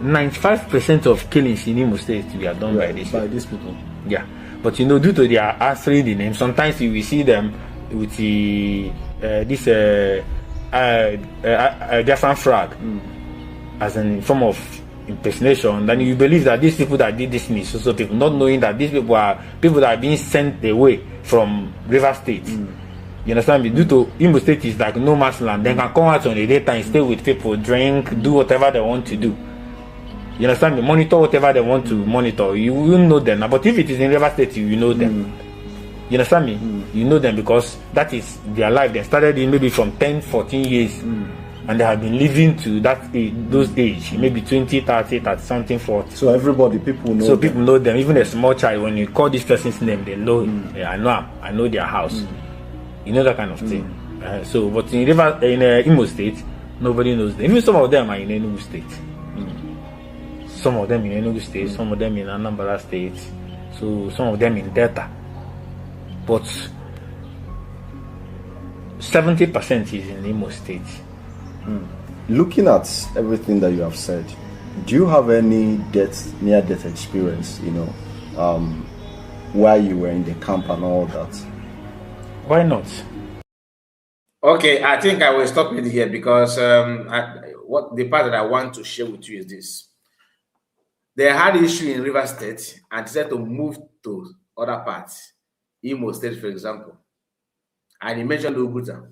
95% of killings in Imo State were done by these people. Yeah. But you know, due to their answering the name, sometimes you will see them with the different flag as in form of impersonation. Then you believe that these people that did this thing is also people, not knowing that these people are people that are being sent away from River State. You understand me? Due to Imo State is like no man's land. They can come out on the daytime, stay with people, drink, do whatever they want to do. You understand me? Monitor whatever they want to monitor. You will know them. But if it is in River State, you know them. You understand me? You know them because that is their life. They started in maybe from 10, 14 years. And they have been living to that age, those age, maybe 20, 30, 30 something, 40. So everybody, people know So them. people know them. Even a small child, when you call this person's name, they know him. Yeah, I know him. I know their house. You know that kind of thing. So, but in Imo State, nobody knows them. Even some of them are in Enugu State. Some of them in Enugu State, some of them in Anambra State, so some of them in Delta. But 70% is in Imo State. Looking at everything that you have said, do you have any near-death experience, while you were in the camp and all that? Why not? Okay, I think I will stop it here because what the part that I want to share with you is this. They had issue in River State and decided to move to other parts, Imo State, for example. And he mentioned Oguta.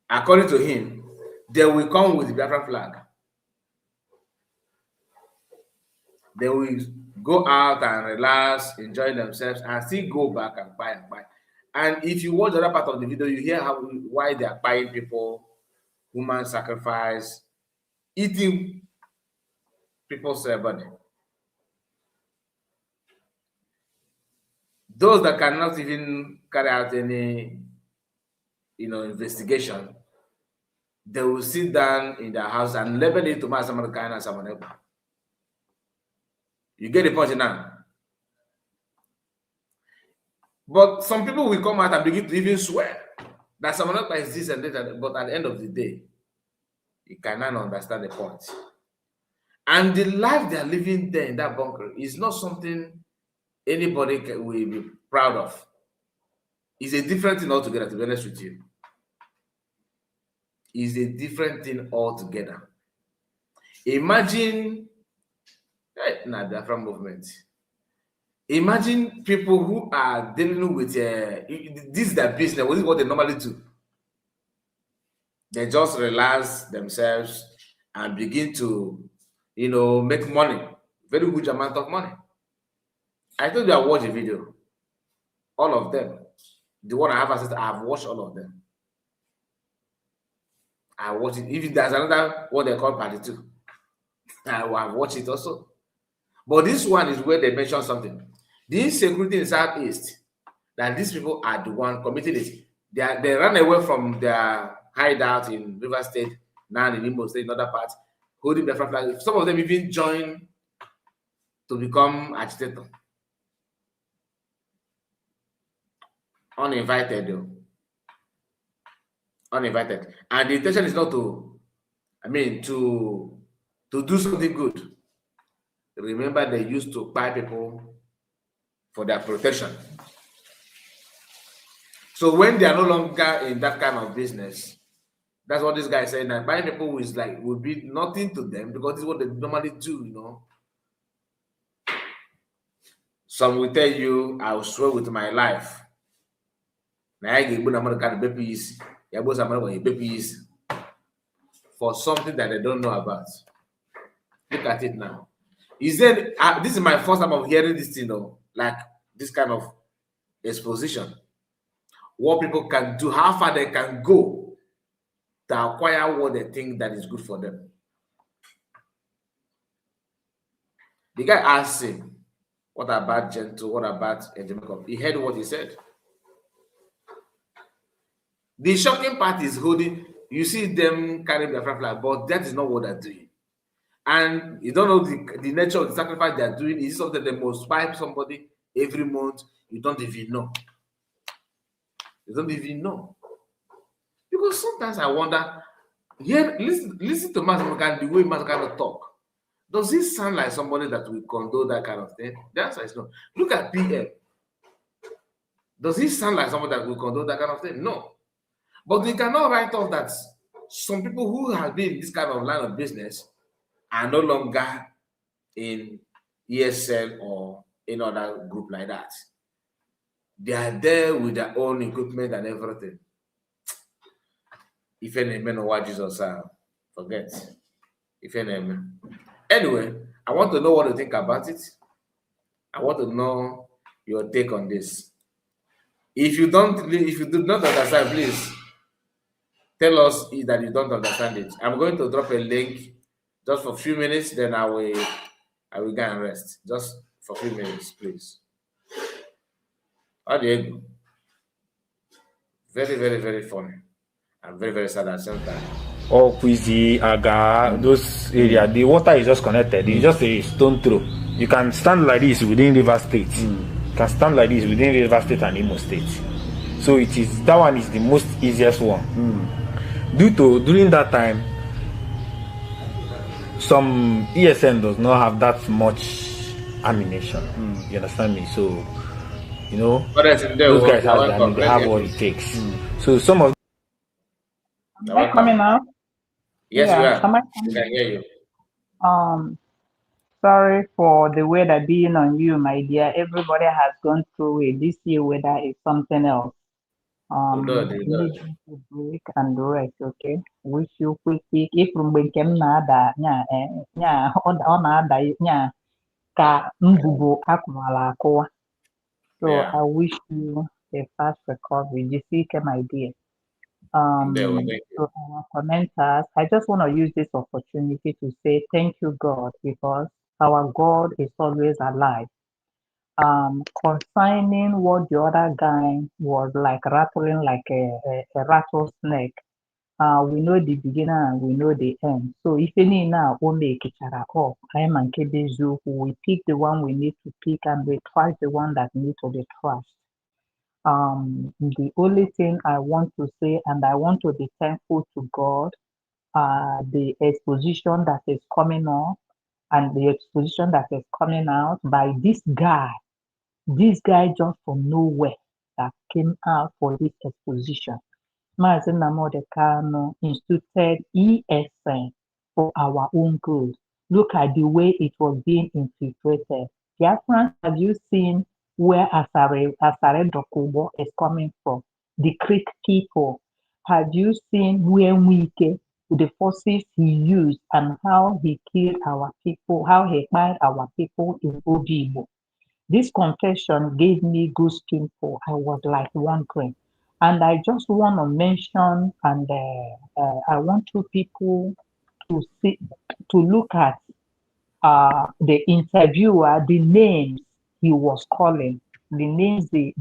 According to him, they will come with the Biafran flag. They will go out and relax, enjoy themselves, and still go back and buy and buy. And if you watch the other part of the video, you hear why they are buying people, human sacrifice, eating people's body. Those that cannot even carry out any, investigation, they will sit down in their house and label it to someone kind and someone else. You get the point now. But some people will come out and begin to even swear that someone else is this and that, but at the end of the day, you cannot understand the point. And the life they are living there in that bunker is not something anybody will be proud of. It's a different thing altogether, to be honest with you. It's a different thing altogether. Imagine, the Afro movement. Imagine people who are dealing with this is their business. This is what they normally do. They just relax themselves and begin to, make money, very huge amount of money. I told you I watched a video. All of them. The one I have access to, I have watched all of them. I watched it. Even there's another one they call Party 2. I have watched it also. But this one is where they mention something. The insecurity in Southeast, that these people are the one committed it. They ran away from their hideout in River State, now in Imo State, in other parts, holding the flag. Some of them even joined to become agitator. Uninvited, though. Uninvited. And the intention is not to do something good. Remember, they used to buy people for their protection. So when they are no longer in that kind of business, that's what this guy is saying, that buying people will be nothing to them because this is what they normally do, Some will tell you, I will swear with my life. For something that they don't know about. Look at it now. He said, this is my first time of hearing this thing, though, like this kind of exposition. What people can do, how far they can go to acquire what they think that is good for them. The guy asked him, what about Gentle? What about Jamaica? He heard what he said. The shocking part is holding, you see them carrying their flag, but that is not what they're doing. And you don't know the nature of the sacrifice they're doing. Is it something they must swipe somebody every month? You don't even know. You don't even know. Because sometimes I wonder, listen to Master the way Master talk. Does he sound like somebody that will condone that kind of thing? The answer is no. Look at PM. Does he sound like somebody that will condone that kind of thing? No. But we cannot write off that some people who have been in this kind of line of business are no longer in ESL or any other group like that. They are there with their own equipment and everything. If any men know what Jesus are, forget. If any men. Anyway, I want to know what you think about it. I want to know your take on this. If you do not understand, please tell us that you don't understand it. I'm going to drop a link just for a few minutes, then I will go and rest. Just for a few minutes, please. How do you go? Very, very, very funny. And very, very sad at the same time. Or Kwizi, Aga, those areas, the water is just connected. It's just a stone throw. You can stand like this within River State. You can stand like this within River State and Imo State. So that one is the most easiest one. During that time, some ESN does not have that much ammunition. You understand me? So, you know, those guys they have what it takes. So some of Am I coming out? Yes, Yeah, you are. am I We can hear you. Sorry for the weather being on you, my dear. Everybody has gone through it. This year weather is something else. Need you to break and rest, okay? Wish you quick. If from when kem na-ada ọ na-ada nya ka mbubo akwala akụwa. So I wish you a fast recovery. Jisike, my dear. So our commenters, I just want to use this opportunity to say thank you, God, because our God is always alive. Concerning what the other guy was like rattling like a rattlesnake, we know the beginning and we know the end. So if any now we make it up, I am and Kebezu, we pick the one we need to pick and we trust the one that needs to be trusted. The only thing I want to say, and I want to be thankful to God, the exposition that is coming up and the exposition that is coming out by this guy just from nowhere that came out for this exposition. Mazi Nnamdi Kanu instituted ESN for our own good. Look at the way it was being infiltrated. Biafran, have you seen where Asare Dokubo is coming from? The Creek people. Have you seen where Wike, the forces he used and how he killed our people, how he killed our people in Obibo? This confession gave me goosebumps. I was like wondering. And I just want to mention, and I want you people to look at the interviewer, the names he was calling, the names the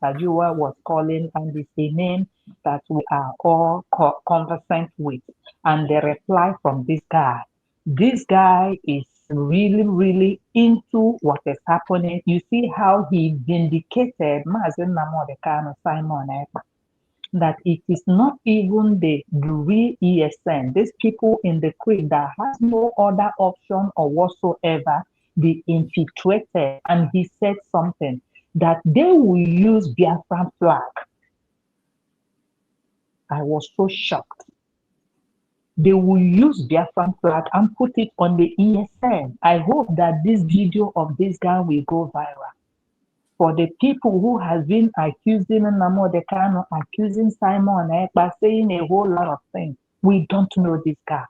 interviewer was calling, and it's a name that we are all conversant with. And the reply from this guy. This guy is really, really into what is happening. You see how he vindicated Mazi Nnamdi Kanu Simon Ekpa, that it is not even the real ESN, these people in the creek that has no other option or whatsoever, be infiltrated. And he said something that they will use Biafran flag. I was so shocked. They will use Biafran flag and put it on the ESN. I hope that this video of this guy will go viral. For the people who have been accusing Nnamdi Kanu, accusing Simon Ekpa, saying a whole lot of things, we don't know this guy.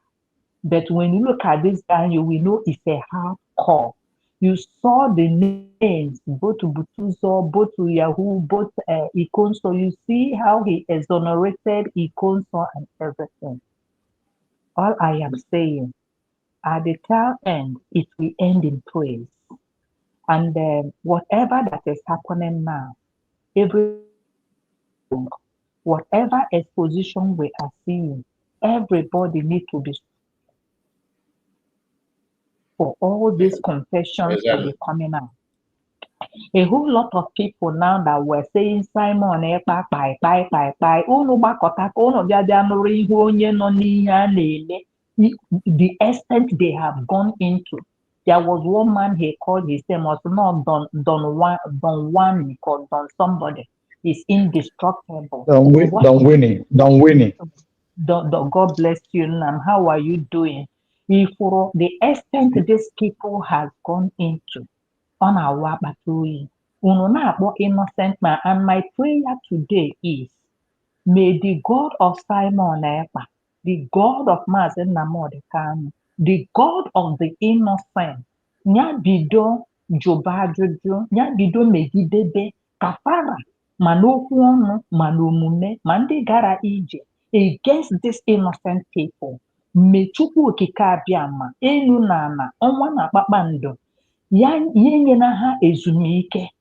But when you look at this guy, you will know it's a call. You saw the names, both Butuzo, both Yahoo, both Ikonso. You see how he exonerated Ikonso and everything. All I am saying, at the tail end, it will end in praise. And whatever that is happening now, whatever exposition we are seeing, everybody needs to be for all these confessions to be coming out. A whole lot of people now that were saying Simon unu gbakọta ka unu bịa nụrụ ihe onye nọ n'ihe a na-eme, the extent they have gone into. There was one man, he called his name was not Don Wani or Don somebody. He's indestructible. Don Winnie. God bless you, Nam. How are you doing? For the extent these people has gone into on our battery, innocent man. And my prayer today is, may the God of Simon Ekpa, the God of Mazen Namodekanu, the God of the innocent, Nyabido Jobajojo, Nyabido Megidebe, Kafara, Manokwu ọnụ, Manomume, Mande gara ije against these innocent people. Mechukwu okike abịama, elu na ala, ọnwa na kpakpando, ya nye na ha ezumike.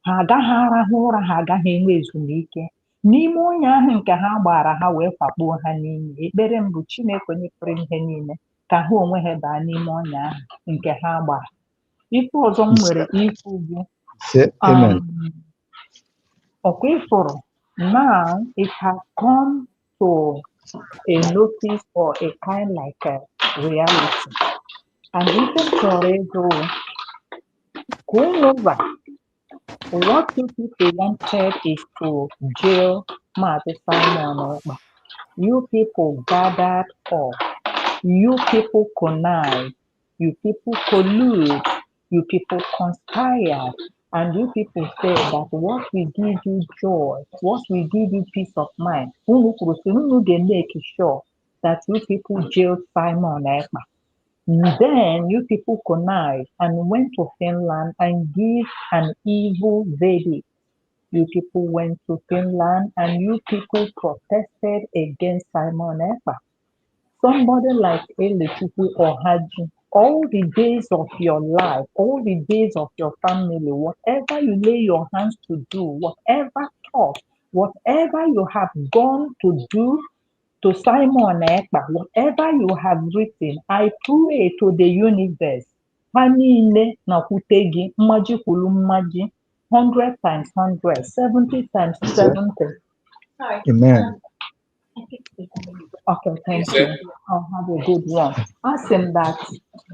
Ha agaghị arahụ ụra, ha agaghị enwe ezumike. N'ime onye ahụ nke ha gbara ha wee kwakpuo ha n'ime, ekpere m bụ Chineke onye pụrụ ihe niile ka ha onwe ha baa n'ime onye ahụ nke ha gbara. Ife ọzọ m nwere ikwu bụ ọkwa ifuru. Now it has come to a notice or a kind like a reality. And even chọrọ ego over. What you people wanted is to jail Mazi Simon Ekpa. You people gathered up. You people connived. You people collude. You people conspired. And you people say that what will give you joy, what will give you peace of mind, they make sure that you people jailed Simon Ekpa. Then you people connived and went to Finland and give an evil verdict. You people went to Finland and you people protested against Simon Ekpa. Somebody like Elechuku or Haji, all the days of your life, all the days of your family, whatever you lay your hands to do, whatever thought, whatever you have gone to do to Simon Ekpa, whatever you have written, I pray to the universe. Hanine na kutegi mmaji kwulu mmaji 100 times 100, 70 times 70. Amen. Okay, thank you. I'll have a good one. Ask him that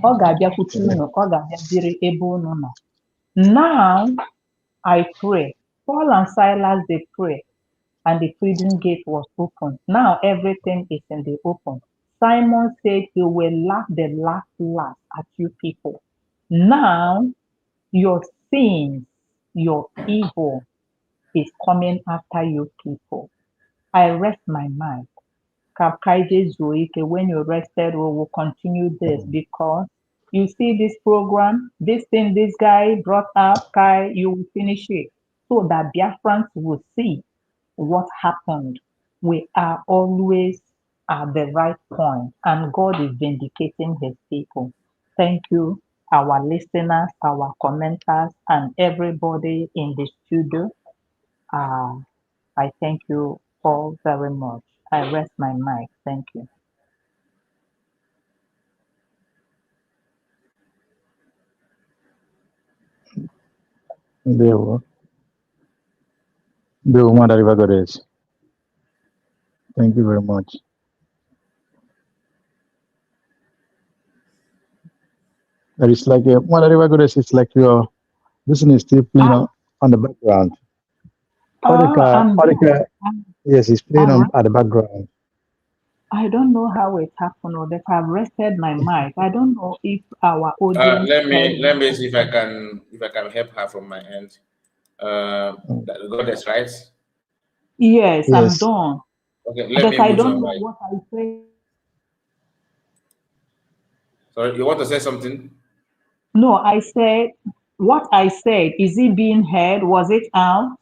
ọ ga-abịakwute unu, ọ ga-abịaziri ebe unu nọ. Now, I pray. Paul and Silas, they pray. And the prison gate was open. Now everything is in the open. Simon said he will laugh the last at you people. Now your sins, your evil is coming after you people. I rest my mind. Kapkaide Zoike, when you rested, we will continue this because you see this program, this thing this guy brought up, Kai, you will finish it so that Biafrans will see what happened. We are always at the right point, and God is vindicating his people. Thank you, our listeners, our commenters, and everybody in the studio. I thank you all very much. I rest my mic. Thank you. Thank you very much. But it's like it's like your listening is still playing on the background. Yes, it's playing at the background. I don't know how it happened, or that I've rested my mic. I don't know if our audience. Let me see if I can help her from my end. The goddess, right? Yes, I'm done. Okay, but I don't know what I say. Sorry, you want to say something? No, I said, what I said, is it being heard? Was it out?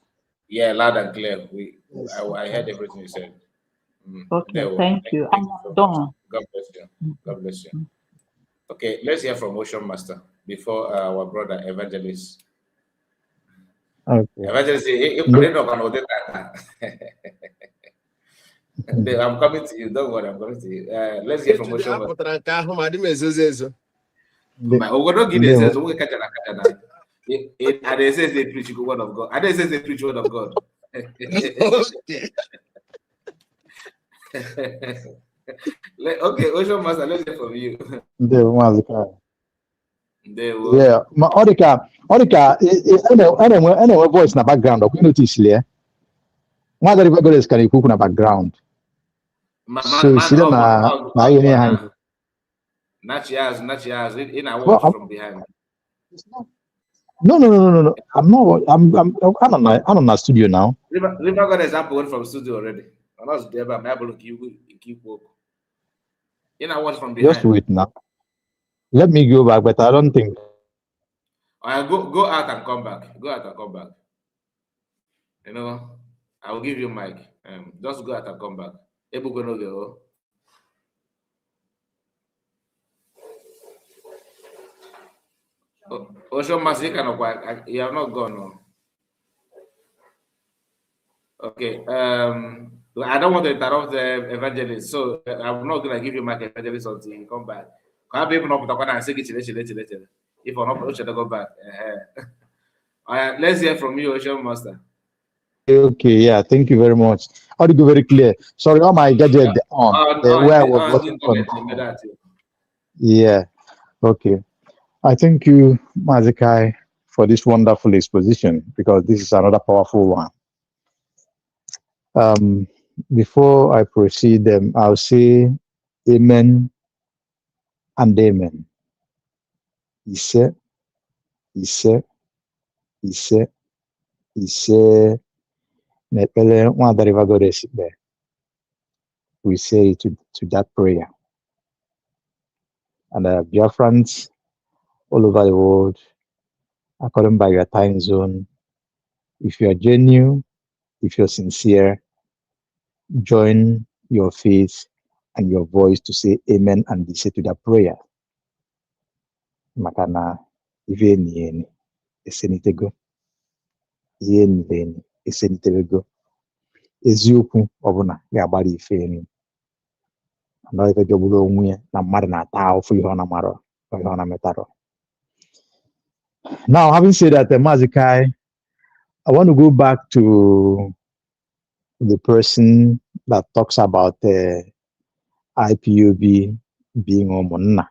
Yeah, loud and clear. Yes, I okay. heard everything you said. Okay, There we go. thank you. I Thank you am so much. done. God bless you. God bless you. Okay, let's hear from Ocean Master before our brother Evangelist. Okay. Evangelist, I'm coming to you. Don't worry, I'm coming to you. Let's hear from Ocean Master. My Ogodo Guinness says, "We catch na." And they say they preach the word of God. And they say they preach the word of God. Okay, Ocean Master, let's hear from you. Yeah, ma Odika, anyway, voice na background. Okay, notice here. Mother river goddess can cook na background. So Man, she na any hand. Not yours. In a Well, watch from behind. no. I'm on my studio now. River got example from studio already. I'm not there, but I'm able to keep work. In a watch from Just behind. wait now. Let me go back, but I don't think. Go out and come back. Go out and come back. You know, I will give you mic. Just go out and come back. Able to go. Ocean Master, you have not gone. No. Okay. I don't want to interrupt the evangelist, so I'm not gonna give you mic evangelist until you come back. Can't be able to say it. If I'm not, should go back. All right, let's hear from you, Ocean Master. Okay, yeah, thank you very much. How to go very clear? Sorry, all my gadget on where I was working on. Yeah, okay. I thank you, Mazikai, for this wonderful exposition because this is another powerful one. Before I proceed, I'll say amen and amen. Ise, ise, ise, ise. Nepele Mwadariva Goddess. We say to that prayer. And dear friends all over the world, according by your time zone, if you are genuine, if you're sincere, join your faith and your voice to say amen and be said to that prayer. Makana iveni esenitego. Yeni esenitego. Eziokwu ọbụna ga-agbara ife enu. Anọ ife jọgburu onwe ya na mmadụ na-ata ahụhụ ihe ọ na-amarọ ihe ọ na-metarọ. Now, having said that, Mazikai, I want to go back to the person that talks about IPOB being Omunna.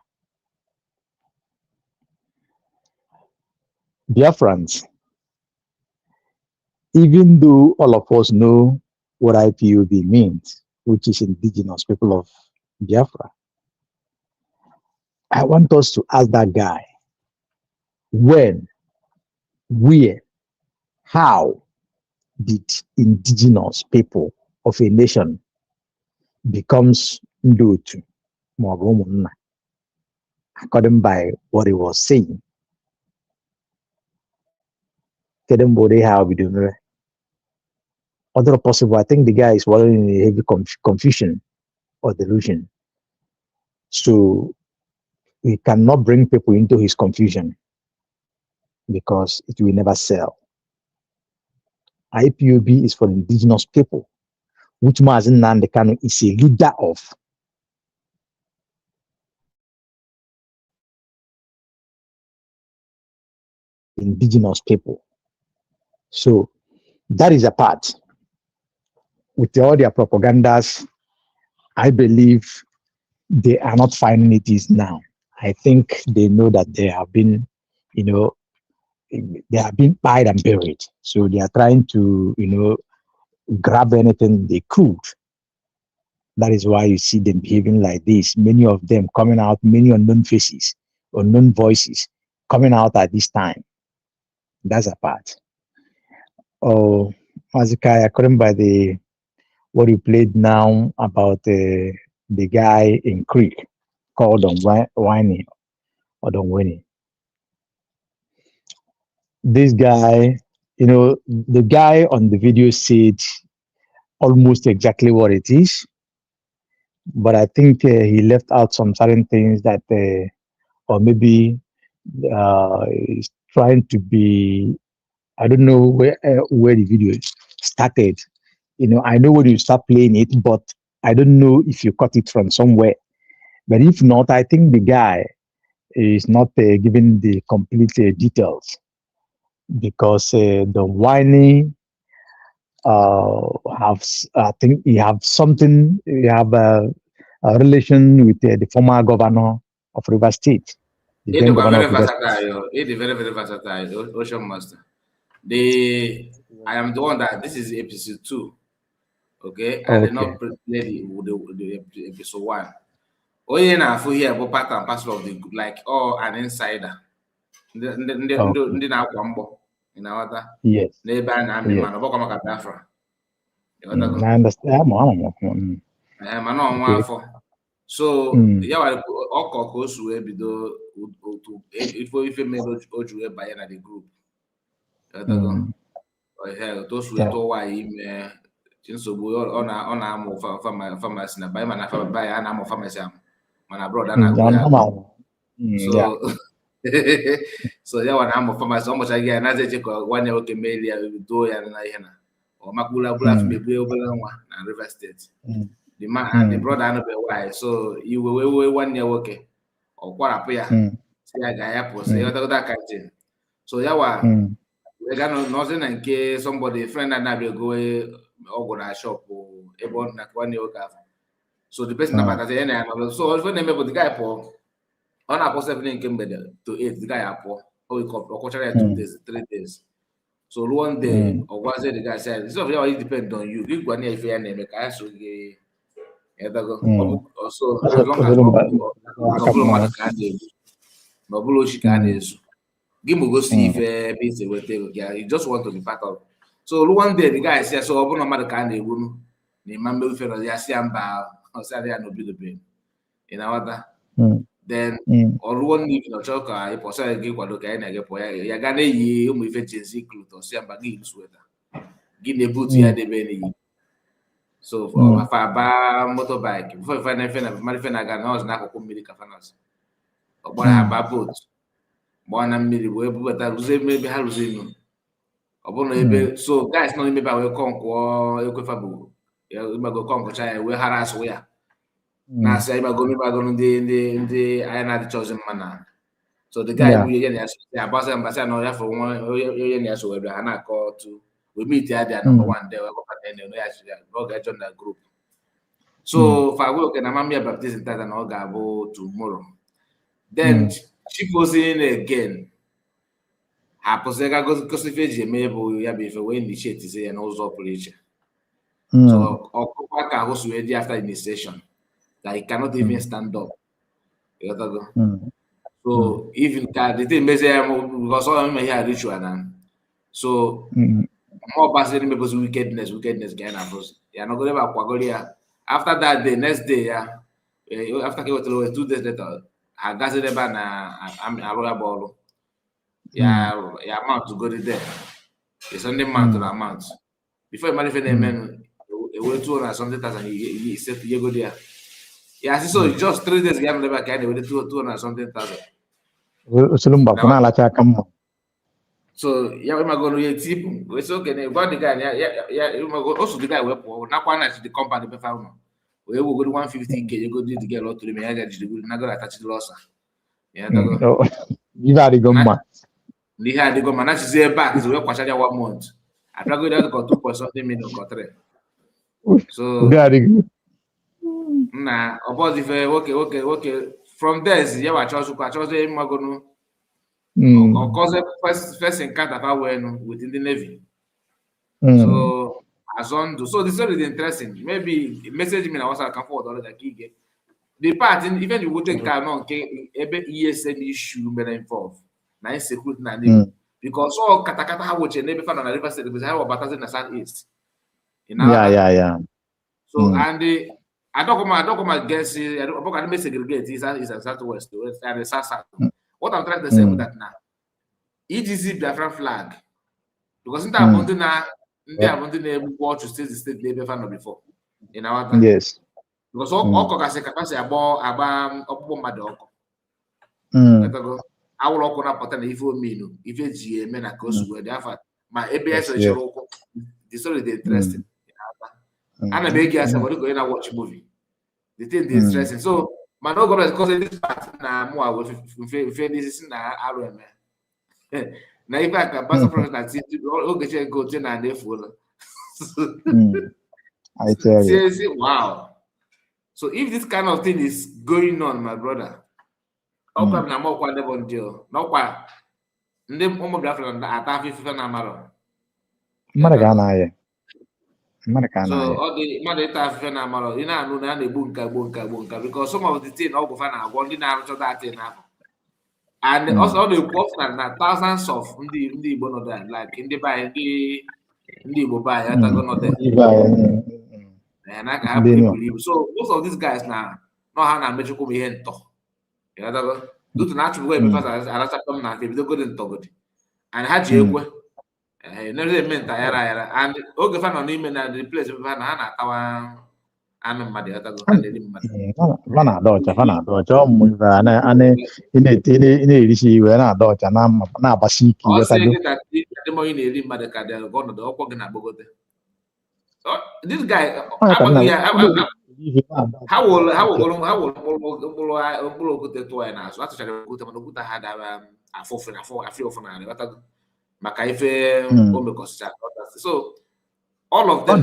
Dear friends, even though all of us know what IPOB means, which is indigenous people of Biafra, I want us to ask that guy, when, where, how did indigenous people of a nation becomes Ndotu, Mogomunna, according by what he was saying? Tell them what they have been other possible. I think the guy is wallowing in a heavy confusion or delusion. So we cannot bring people into his confusion because it will never sell. IPOB is for indigenous people, which Mazen Nandekano is a leader of. Indigenous people. So that is a part. With all their propagandas, I believe they are not finding it easy now. I think they know that they have been, they have been buried and buried. So they are trying to, grab anything they could. That is why you see them behaving like this. Many of them coming out, many unknown faces, unknown voices coming out at this time. That's a part. Oh, Mazikai, according by what you played now about the guy in Creek called Don Winnie or Don Winnie. this guy, the guy on the video said almost exactly what it is, but I think he left out some certain things that, or maybe he's trying to be. I don't know where the video started. I know when you start playing it, but I don't know if you cut it from somewhere. But if not, I think the guy is not giving the complete details, because the whining I think he have something, he have a relation with the former governor of River State, the It then was governor very of River State. versatile. It is very, very versatile. Ocean Master. I am the one that this is episode 2. Okay, I did Okay. not play the episode 1. Only now for here, but part and parcel of the group, like an insider. Ndị na-akwa mbọ ịna-aghọta Yes. n'ebe a na-amị mmanụ ọbọkwa maka Biafra. I understand. Mana ọnwa afọ. So ya wara ọkọ ka o si wee bido otu ife mere o ji wee banye na the group. Otu o si wee tụọ nwaanyị ime nsogbu ọ na-amụ famasi na banye mana banye a na-amụ famasi ahụ mana abroad a na-agụ ya. So ya wana amụ famasi ọ mụchaghị ya nazi eche ka nwanne nwoke meeli ya doo ya na ihe na ọ makpụla afọ mebie obere nwa na River State. The man and the brother anụbeghị nwaanyị, so iwe wee nwanne ya nwoke ọ kwarapụ ya si ya ga-ayapụ sị ọtagoda kantin. So ya wa ga nọzi na nke somebody friend na-abịa ego ọgwụ na shop ebe ọ na nwanne nwoke ahụ. So the person nabatazi ya na ya nọrọ, so ife na-eme bụ the guy pụọ, ọ na-akwụ 7 nke mgbede to 8 the guy apụọ, ọ kwụchara ya 2 days 3 days. So one day ọ gwazie the guy say this of ya it depend on you, gị gwa na ife ya na-eme ka ya so gị edago. So as long as ọ bụrụ mmadụ ka a na-egbu na ọ bụrụ ochi ka a na-ezu, gị ma gosi ife ebe isi weta ego gị, you just want to be part of. So one day the guy say so ọ bụrụ mmadụ ka a na-egbu na ịma mmewu ife nọ ya si ya mba ọsị ya n'obidobe ị na-aghọta. Then ọrụ n'ihi na ọchọ ka ịpọsa gị kwado ka anyị na-ege pụọ ya ga na-eyi ụmụ ife jenzi klut ọsị ya mba gị sweta gị na-ebutu ya debe n'iyi. So afa ba motorbike before ife na-efe na mmadụ ife na-aga na ọzọ n'akụkụ mmiri ka fanas ọ gbara ha ba boat gbaa na mmiri wee bubata rụzie ebe ha rụzie inu ọ bụrụ na ebe so guys nọ n'ime ba wee kọnkwụọ ekwefa bụ ịgbago kọnkwụcha ya wee hara asụ ya na-asị ịgbago ndị anyị na-adịchọzi mma na. So the guy bụ ihe na ya agbasa mbasa na ọya fụrụ nwa onye na ya so webe ha na-akọ otu we meet ya dị number 1 there wee kọpata ya na ya ọ ga-ejo na group. So fagwe oke na mamia baptizim tata na ọ ga-abụ tomorrow. Then chifozi na again hapụsị ga gosi ife eji eme bụ ya bụ ife wee initiate ya n'ụzọ pụrụ iche. So ọkụkwa ka ahụ si wee dị after initiation that he cannot even stand up. You got to go. So even the thing because all of here ritual now. So more basically because wickedness getting across. Yeah, not going to Kwagolia. After that day, next day, after 2 days later, I got the ban I'm a royal ball. Yeah, amount to go there. It's only month to amount. Before you manifest a man, it went to or something that he said you go there. Yeah, so just 3 days ago, never can with 200 something thousand. So yeah, we're going to get tip. It's okay. Got the guy. Yeah. Also the guy we now one at the company be found. We will go to 150K. You go do the girl to the me. I got the good. Not gonna touch the loss. Yeah, you got to go man. They had to go man. That's say back. So we question 1 month. I try go there to 2 something million or 3. So nah, about if okay. From there, yeah, I chose him magonu. Or cause first encounter within the Navy. So as on so this is interesting. Maybe message me now I can forward all the the part even the voting card no ebe ESN issue be involved. Na insecurity na because all katakata ha watch ebe fa na River State because ha batazi na South East. Yeah. So and I don't come against it. I don't segregate. It's a Southwest and the South. What I'm trying to say with that now, EGC Biafra flag. Because in that mountain now, to state the state they never before. In our time. Yes. Because all capacity about Madoko. I will open up on if you mean if it's GM and goes where therefore my ABS or the story they interesting. And I beg you, I said, what going to watch movie? The thing they interesting. So, my no government because this part now more with this is now RM. Now if I can pass from that city, okay, go to and they full. I tell you. Seriously, wow. So if this kind of thing is going on, my brother, how come na more kwa devon deal? No kwa. Ndị ụmụ Biafra na-ata afịfịa na amarọ. Mmadụ ga na-ayị. So all the mmadụ ịta afịfịa na amarọ, ị na-anụ na a na-egbu nka because some of the thing ọgwụ fa na-agwọ ndị na-arụcha that thing n'afọ. And also ọ na-ekwu na thousands of ndị Igbo nọ there, like ndị Igbo by atago nọ there. And I have people believe. So most of these guys now know how to make you come here and talk. You know, do to natural way because I rasa come now. If they go and talk, and had you go, never meant and okay, fan on him and the place of Hana, our animal. Fana docha move ane ine irishi we na docha na basiki yatago. The more in the Madaka, they're going to the Okwa na Bogote. This guy, how will the toy now? So actually, good had a few of an so all of them.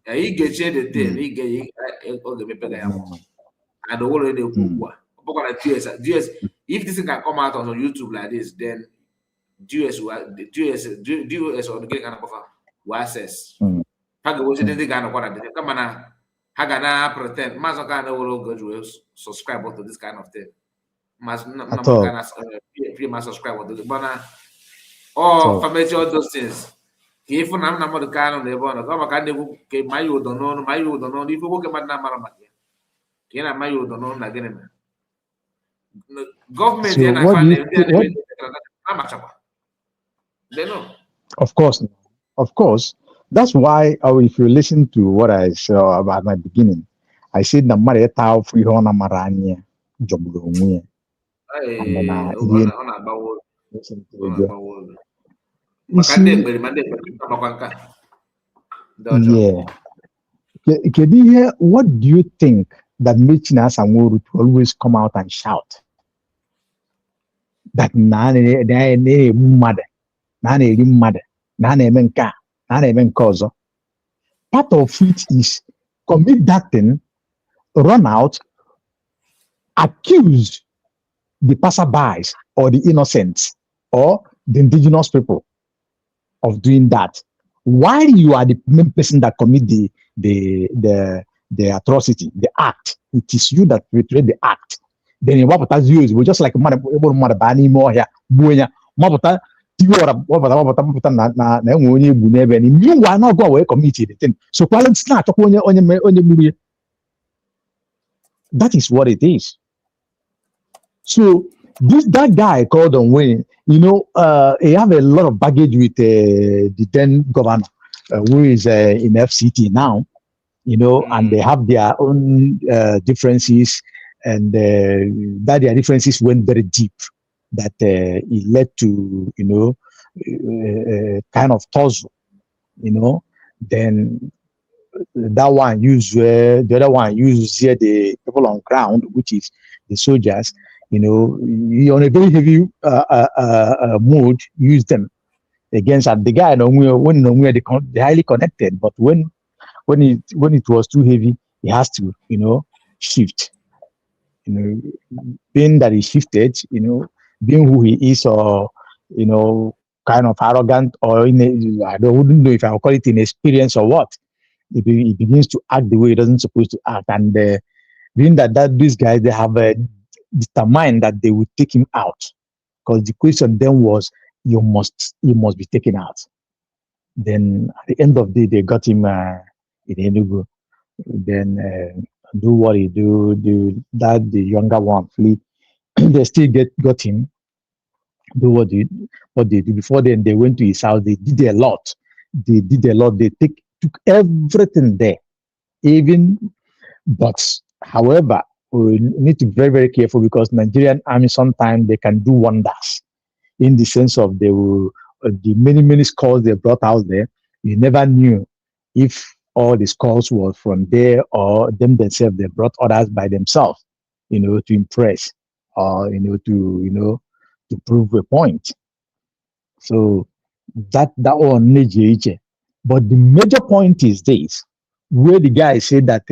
He gets the thing, he get all the paper and the whole if this thing can come out on YouTube like this, then GS or the kind of access. Haga was in the Ghana what I did. Come on, Hagana pretend Mazakana will go to subscribe to this kind of thing. Mas subscribe to the banner. Oh, family all those things. If I'm not the kind of the one, come can they my you don't know, if you work about Namara. Can I my you don't know again? Government and I find they know. Of course. That's why, if you listen to what I said about my beginning, I said na mare tao free hona maranye joblo mwe. Yeah. What do you think that makes Chinasa Samuru to always come out and shout that nane mother, nane mother, nane menka? Part of it is commit that thing, run out, accuse the passerbys or the innocents or the indigenous people of doing that. While you are the main person that commit the atrocity, the act, it is you that perpetrate the act. Then in what you we just like mother bani more here, mother. You are not go away committed the thing. So that is what it is. So that guy called on Wayne, he have a lot of baggage with the then governor, who is in FCT now, and they have their own differences, and that their differences went very deep. That it led to kind of tussle, then that one used the other one used here the people on ground, which is the soldiers, on a very heavy mood, use them against the guy. When they're highly connected, but when it was too heavy, he has to shift. Being that he shifted, being who he is, or kind of arrogant, or I wouldn't know if I would call it inexperience or what. He begins to act the way he doesn't supposed to act, and being that these guys, they have determined that they would take him out, because the question then was, he must be taken out. Then at the end of the day, they got him in Enugu. Then do what he do that the younger one flee. They still got him, do what they do. Before then, they went to his house. They did a lot. They did a lot. They took everything there. Even, but however, we need to be very, very careful because Nigerian army sometimes they can do wonders in the sense of they will the many scores they brought out there. You never knew if all the scores were from there or them themselves they brought others by themselves, to impress or to prove a point. So that one major. But the major point is this, where the guy said that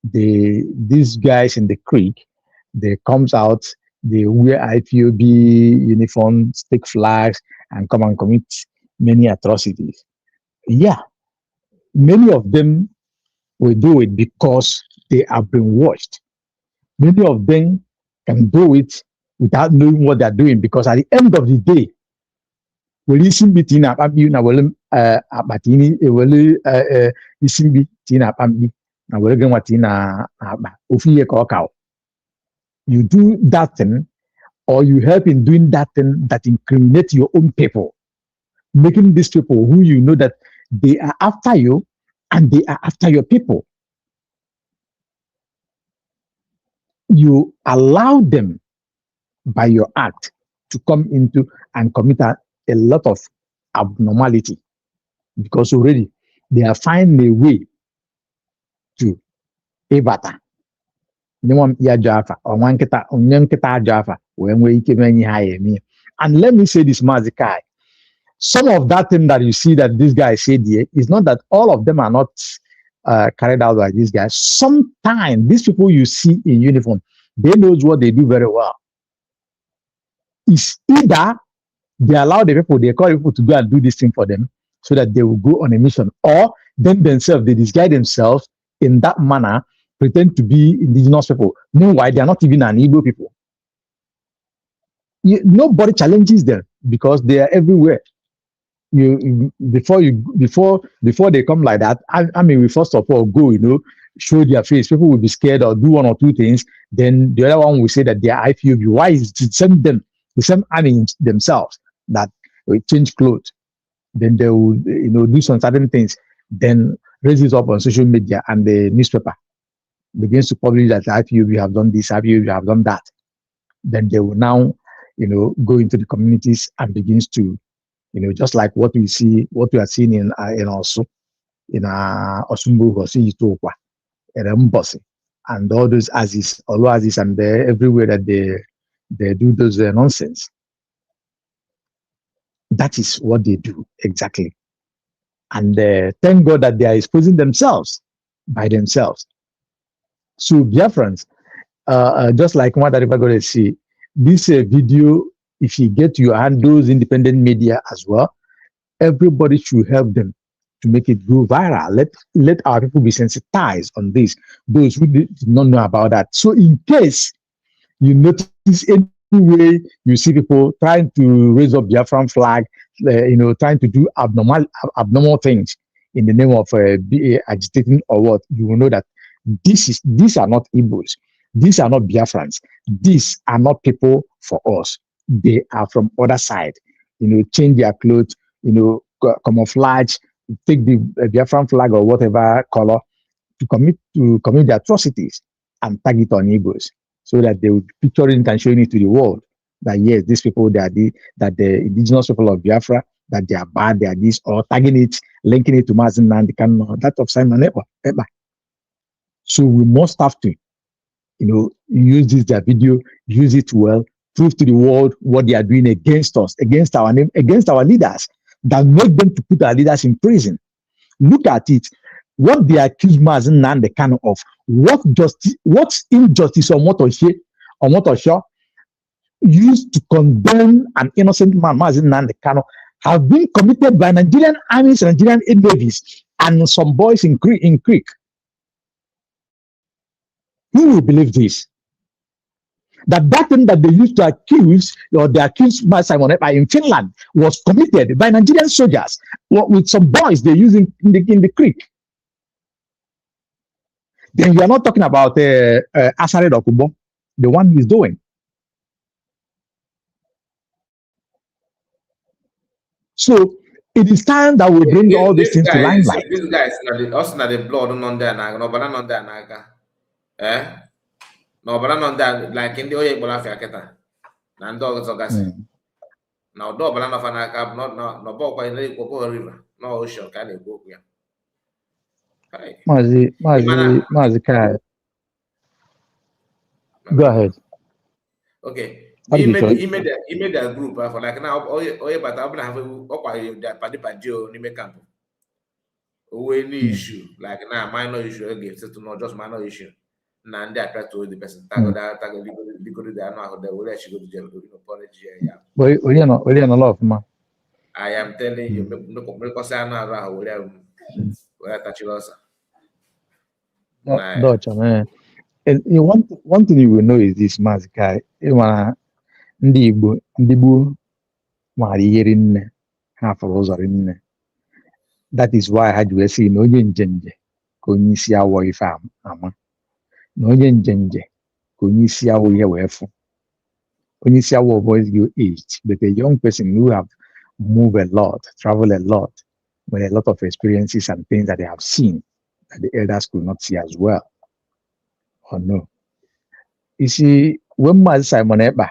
these guys in the creek, they comes out, they wear IPOB uniforms, take flags, and come and commit many atrocities. Yeah, many of them will do it because they have been watched. Many of them can do it without knowing what they're doing because at the end of the day, we listen between Apabi na Abatini, listen between Apabi na Welegan Ofiye Kokao. You do that thing, or you help in doing that thing that incriminates your own people, making these people who you know that they are after you and they are after your people. You allow them by your act to come into and commit a lot of abnormality because already they are finding a way to ebata. And let me say this, Mazikai. Some of that thing that you see that this guy said here is not that all of them are not carried out by these guys. Sometimes these people you see in uniform, they knows what they do very well. It's either they allow the people, they call people to go and do this thing for them so that they will go on a mission, or them themselves, they disguise themselves in that manner, pretend to be indigenous people. Meanwhile, they are not even an Igbo people. Nobody challenges them because they are everywhere. Before they come like that, I mean, we first of all go, show their face. People will be scared or do one or two things. Then the other one will say that they are IPOB. Why is it the same army themselves that will change clothes? Then they will, do some certain things. Then raise it up on social media and the newspaper begins to publish that IPOB have done this, IPOB have done that. Then they will now, go into the communities and begins to, just like what we are seeing in also in Osumbo, Itokwa, Mbosi, and all those Aziz, and everywhere that they do those nonsense. That is what they do exactly. And thank God that they are exposing themselves by themselves. So Biafrans, just like what I'm going to see, this video, if you get your hand, those independent media as well, everybody should help them to make it go viral. Let our people be sensitized on this, those who did not know about that. So in case you notice any way you see people trying to raise up Biafran flag, trying to do abnormal things in the name of agitating or what, you will know that these are not Igbos. These are not Biafrans. These are not people for us. They are from other side. Change their clothes, camouflage, take the Biafran flag or whatever color to commit the atrocities and tag it on Igbos so that they will picture it and show it to the world that yes, these people that the indigenous people of Biafra, that they are bad, they are this, or tagging it, linking it to Mazin and that of Simon Eba. So we must have to, use their video, use it well, prove to the world what they are doing against us, against our name, against our leaders, that make them to put our leaders in prison. Look at it. What they accuse Mazin and the Kano of, what's injustice or Motosho used to condemn an innocent man, Mazin and the Kano, have been committed by Nigerian armies, Nigerian navies, and some boys in Creek. Who will believe this? That thing that they used to accuse, or they accused Simon Ekpa in Finland, was committed by Nigerian soldiers with some boys they use in the creek. Then we are not talking about Asare Dokubo, the one he's doing. So it is time that we bring all these things to limelight. These guys, also not the blood on there now, no banana on there now. No banana on there, like in the Oye Bolafia Keta. Nando Zogasi. Now, do banana fanaka, no boat by the Coco River, no ocean can you go here. Mazi Kai. Go ahead. Okay. He made a group for like now. Oh, but I'm gonna have that party Nime camp. Any issue like now minor issue again, so not just minor issue. Now they try to the person tag that because they are not they will actually go to jail. Yeah. We are not love, man. I am telling you, because I know how we are touch us. Dutch, man. And one thing you will know is this, Mazikai. Ndị Igbo nwara ihe nne ha fọrọ ụzọ nne. That is why ha ji wee sị na onye njenje ka onye isi awọ ife ama, na onye njenje ka onye isi awọ ihe wee fụ. Onye isi awọ boys your age, but a young person who have moved a lot, traveled a lot, with a lot of experiences and things that they have seen that the elders could not see as well. Or no. You see, when Mazi Simon Ekpa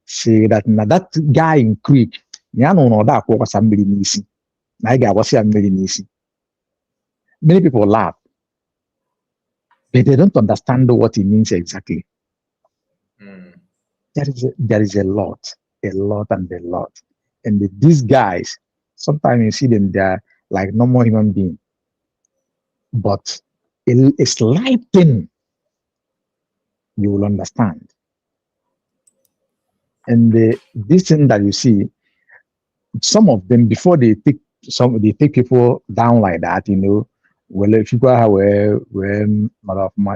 say that now that guy in Creek, many people laugh, but they don't understand what it means exactly. There is a lot. And these guys, sometimes you see them, they're like normal human beings, but a slight thing you will understand. And this thing that you see, some of them before they take people down like that, you know, well, if you go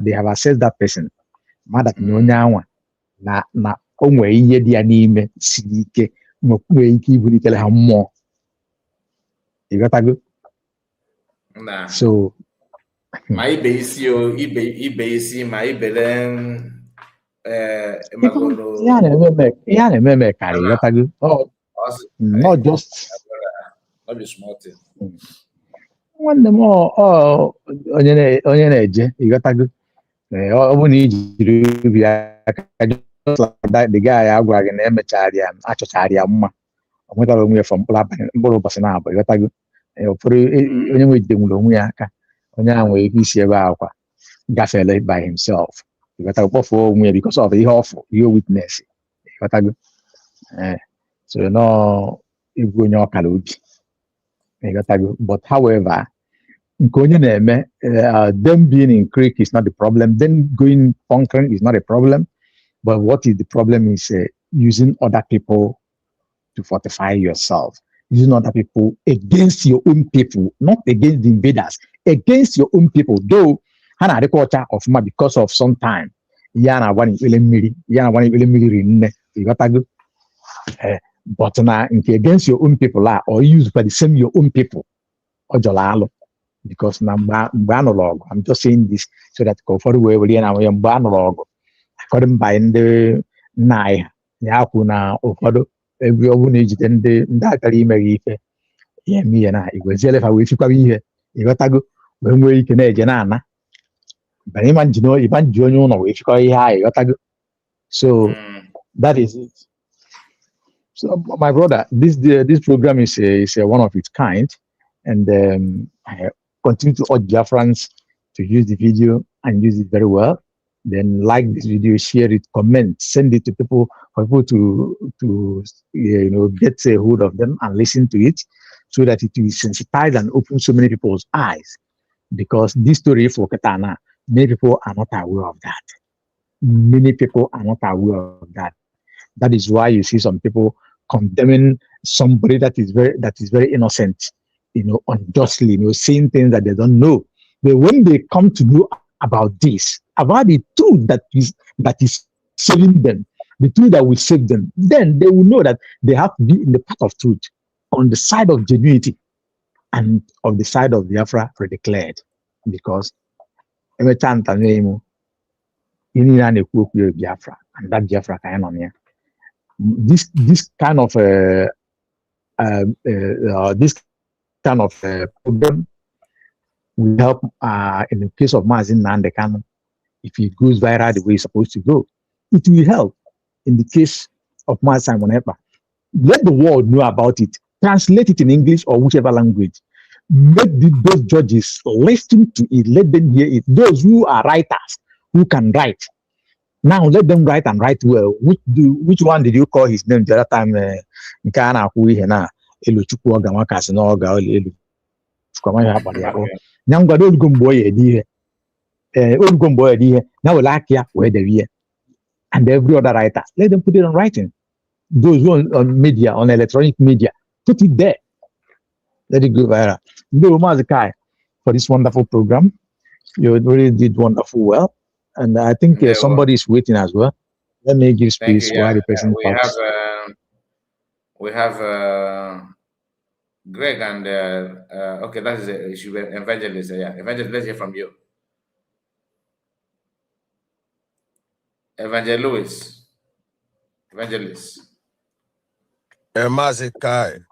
they have assessed that person. Na onwe ihe dị ya n'ime siri ike nwee ike iburitere ha mmụọ. You got to go? Nah. So my isi my na-eme karị, you got to go? Oh, not just not be small thing. Nwanne m onye na-eje, you got to go? Ọ bụ na ijiri obi aka the guy agwa gị na emechara ya achọchara ya mma, o nwetara onwe ya fọ mkpụrụ ụbọchị na-abụ, ịghọtago? Ụfọdụ onye nwe jide nwere onwe ya aka, onye ahụ nwere ike isi ebe akwa gafele by himself, ịghọtago? Kpọfuo onwe ya because of ihe ọfụ, ihe witness, ịghọtago? So no igwe onye ọkara obi, ịghọtago? But however, nke onye na-eme, them being in Creek is not the problem, them going conquering is not a problem. But what is the problem is using other people to fortify yourself, using other people against your own people, not against the invaders, against your own people. Though, culture of because of some time, but now against your own people or used by the same your own people, because I'm just saying this so that go for the way we are according by the night, Yakuna or Fodo, every age, then the Dakari Marife, me and I, it was if I wish you come here, you got to go when we can Janana. But imagine, you know, if I'm Jono, or if you call high, you got to go. So that is it. So, my brother, this program is one of its kind, and I continue to urge Biafrans to use the video and use it very well. Then like this video, share it, comment, send it to people for people to get a hold of them and listen to it, so that it will sensitize and open so many people's eyes. Because this story for Katana, many people are not aware of that. Many people are not aware of that. That is why you see some people condemning somebody that is very innocent, unjustly, saying things that they don't know. But when they come to know about this, about the truth that is saving them, the truth that will save them, then they will know that they have to be in the path of truth, on the side of genuinity, and of the side of Biafra declared. Because every time you need an Biafra, and that Biafra can on here. This kind of this kind of program will help in the case of Mazin Nandekan. If it goes viral the way it's supposed to go, it will help in the case of Simon Epa. Let the world know about it. Translate it in English or whichever language. Make those judges listen to it. Let them hear it. Those who are writers who can write. Now let them write and write well. Which one did you call his name the other time? Nkana Kuihena Eluchukwu Ogamaka Sinoga Elu. Nyangwa do gumboye di gumboye di now lakia where the and every other writer. Let them put it on writing. Those who on media, on electronic media, put it there. Let it go viral. No, Mazikai, for this wonderful program. You really did wonderful well. And I think somebody is waiting as well. Let me give space while the person talks. We have Greg and okay, that is it. She will Evangelist. Yeah, Evangelist, let's hear from you. Evangelist. Mazikai.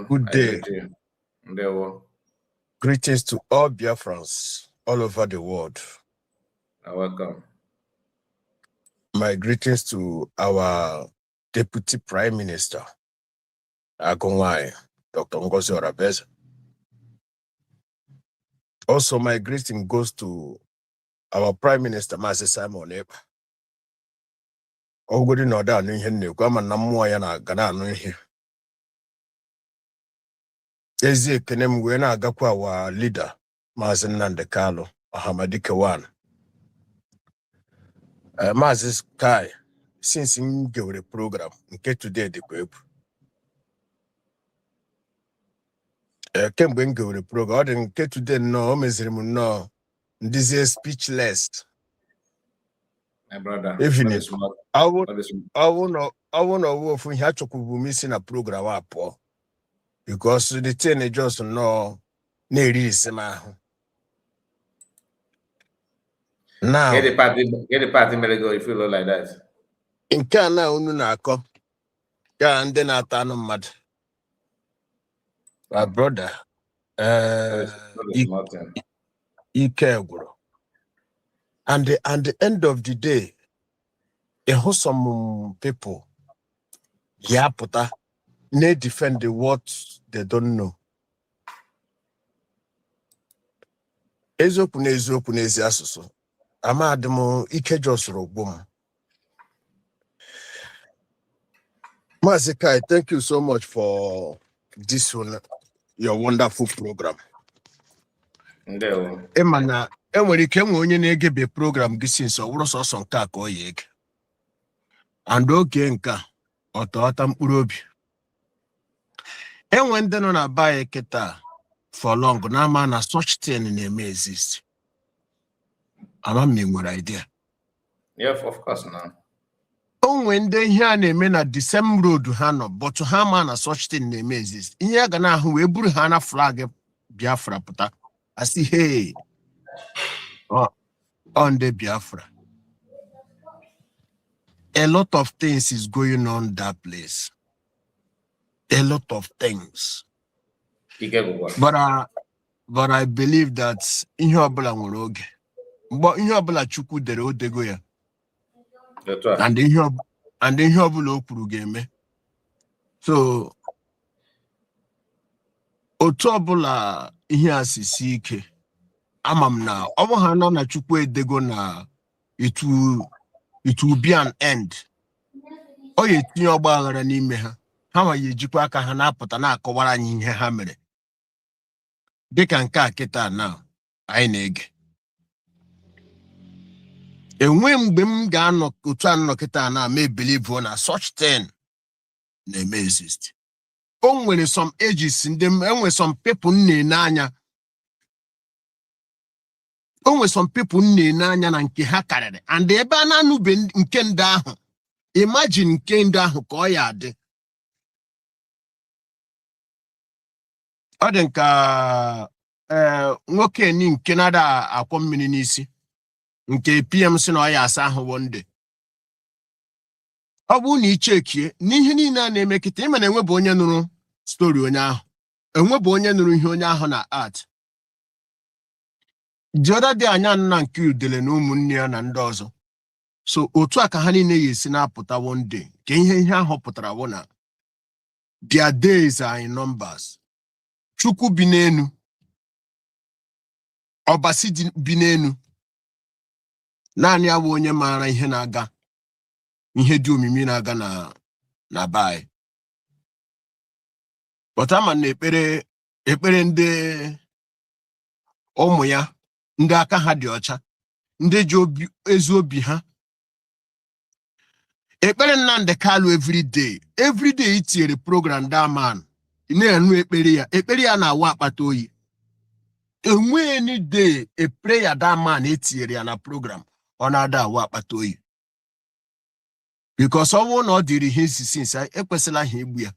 Good day. Greetings to all Biafrans all over the world. Welcome. My greetings to our Deputy Prime Minister, Agongwai, Dr. Ngozi Orabeza. Also, my greeting goes to our Prime Minister, Mazi Simon Epa. Ogodi no da no ihe kwa na mmụọ ya na gana no ihe. Ezi ekene m wee na-agakwa our leader, Mazi Nnamdi Kanu, Ahamadike One. Mazi Kai, since m gewere program nke today dị kwa ebu. Kemgbe m gewere program, ọ dị nke today no, o meziri m no, ndizie speechless. My brother, Evening. I won't know if we had to be missing a program up because the thing just no need is now. Get the party go if you look like that. In Canada, ununako, and then I turn mad. My brother, he care, bro. And the end of the day, some people, puta, they defend the what they don't know. Ezokune asusu. Ama ademo ike josro boom. Mazikai, thank you so much for this one, your wonderful program. Emana, enwere ike nwe onye na-egebe program gị since ọ bụrụ sọsọ nke a ka ọ ya ege. And oge nka ọtọọta mkpụrụ obi. Enwe ndị nọ na baye kịta for long na ama na such thing na-eme exist. Ama m nwere idea. Yeah, of course now. Onwe ndị ihe a na-eme na the same road ha nọ, but ha ma na such thing na-eme exist. Ihe a ga na-ahụ wee buru ha na flag Biafra pụta. I see, hey, on the Biafra. A lot of things is going on that place. A lot of things. But I believe that in your oge. But in your Chukwu dere odego ya. And in your okuru game. So otu ọbụla ihe asisi ike amam na ọ ha nọ na Chukwu edego na it will be an end. O ye tinye ọgba aghara n'ime ha ma ye ejikwa aka ha na-apụta na-akọwara anyị ihe ha mere dịka nke a kịta na anyị na-ege. Enwe mgbe m ga-anọ otu anọ kịta na me believe na such thing na-eme exist. O nwere some ages ndị enwe some people na-ene anya. O nwere some people na-ene anya na nke ha karịrị and ebe a na-anụbe nke ndị ahụ, imagine nke ndị ahụ ka ọ ya adị. Ọ dị nka nwoke ni nke na-ada akwọ mmiri n'isi nke PM si na ọ ya asa ahụ one day. ọ bụ na ichekie n'ihe niile a na-eme kịta ịma na enwebụ onye nụrụ stori onye ahụ enwebụ onye nụrụ ihe onye ahụ na art jiọda dị anya nna nke udele na ụmụnne ya na ndị ọzọ so otu a ka ha niile ya esi na-apụta one day ka ihe ahụ pụtara bụ na their days are in numbers. Chukwu bi n'enu ọbasi bi n'enu naanị ya bụ onye maara ihe na-aga ihe dị omimi na-aga na bai pụta ma na ekpere ndị ụmụ ya ndị aka ha dị ọcha ndị ji ezi obi ha ekpere Nnamdi Kalu everyday itinyere program daman na-enu ekpere ya na-awa akpata oyi enweghị any day a prayer daman etinyere ya na program ọ na-ada awa akpata oyi because ọ bụrụ na ọ dịrị ihe isisi nsa ekwesịla ha igbu ya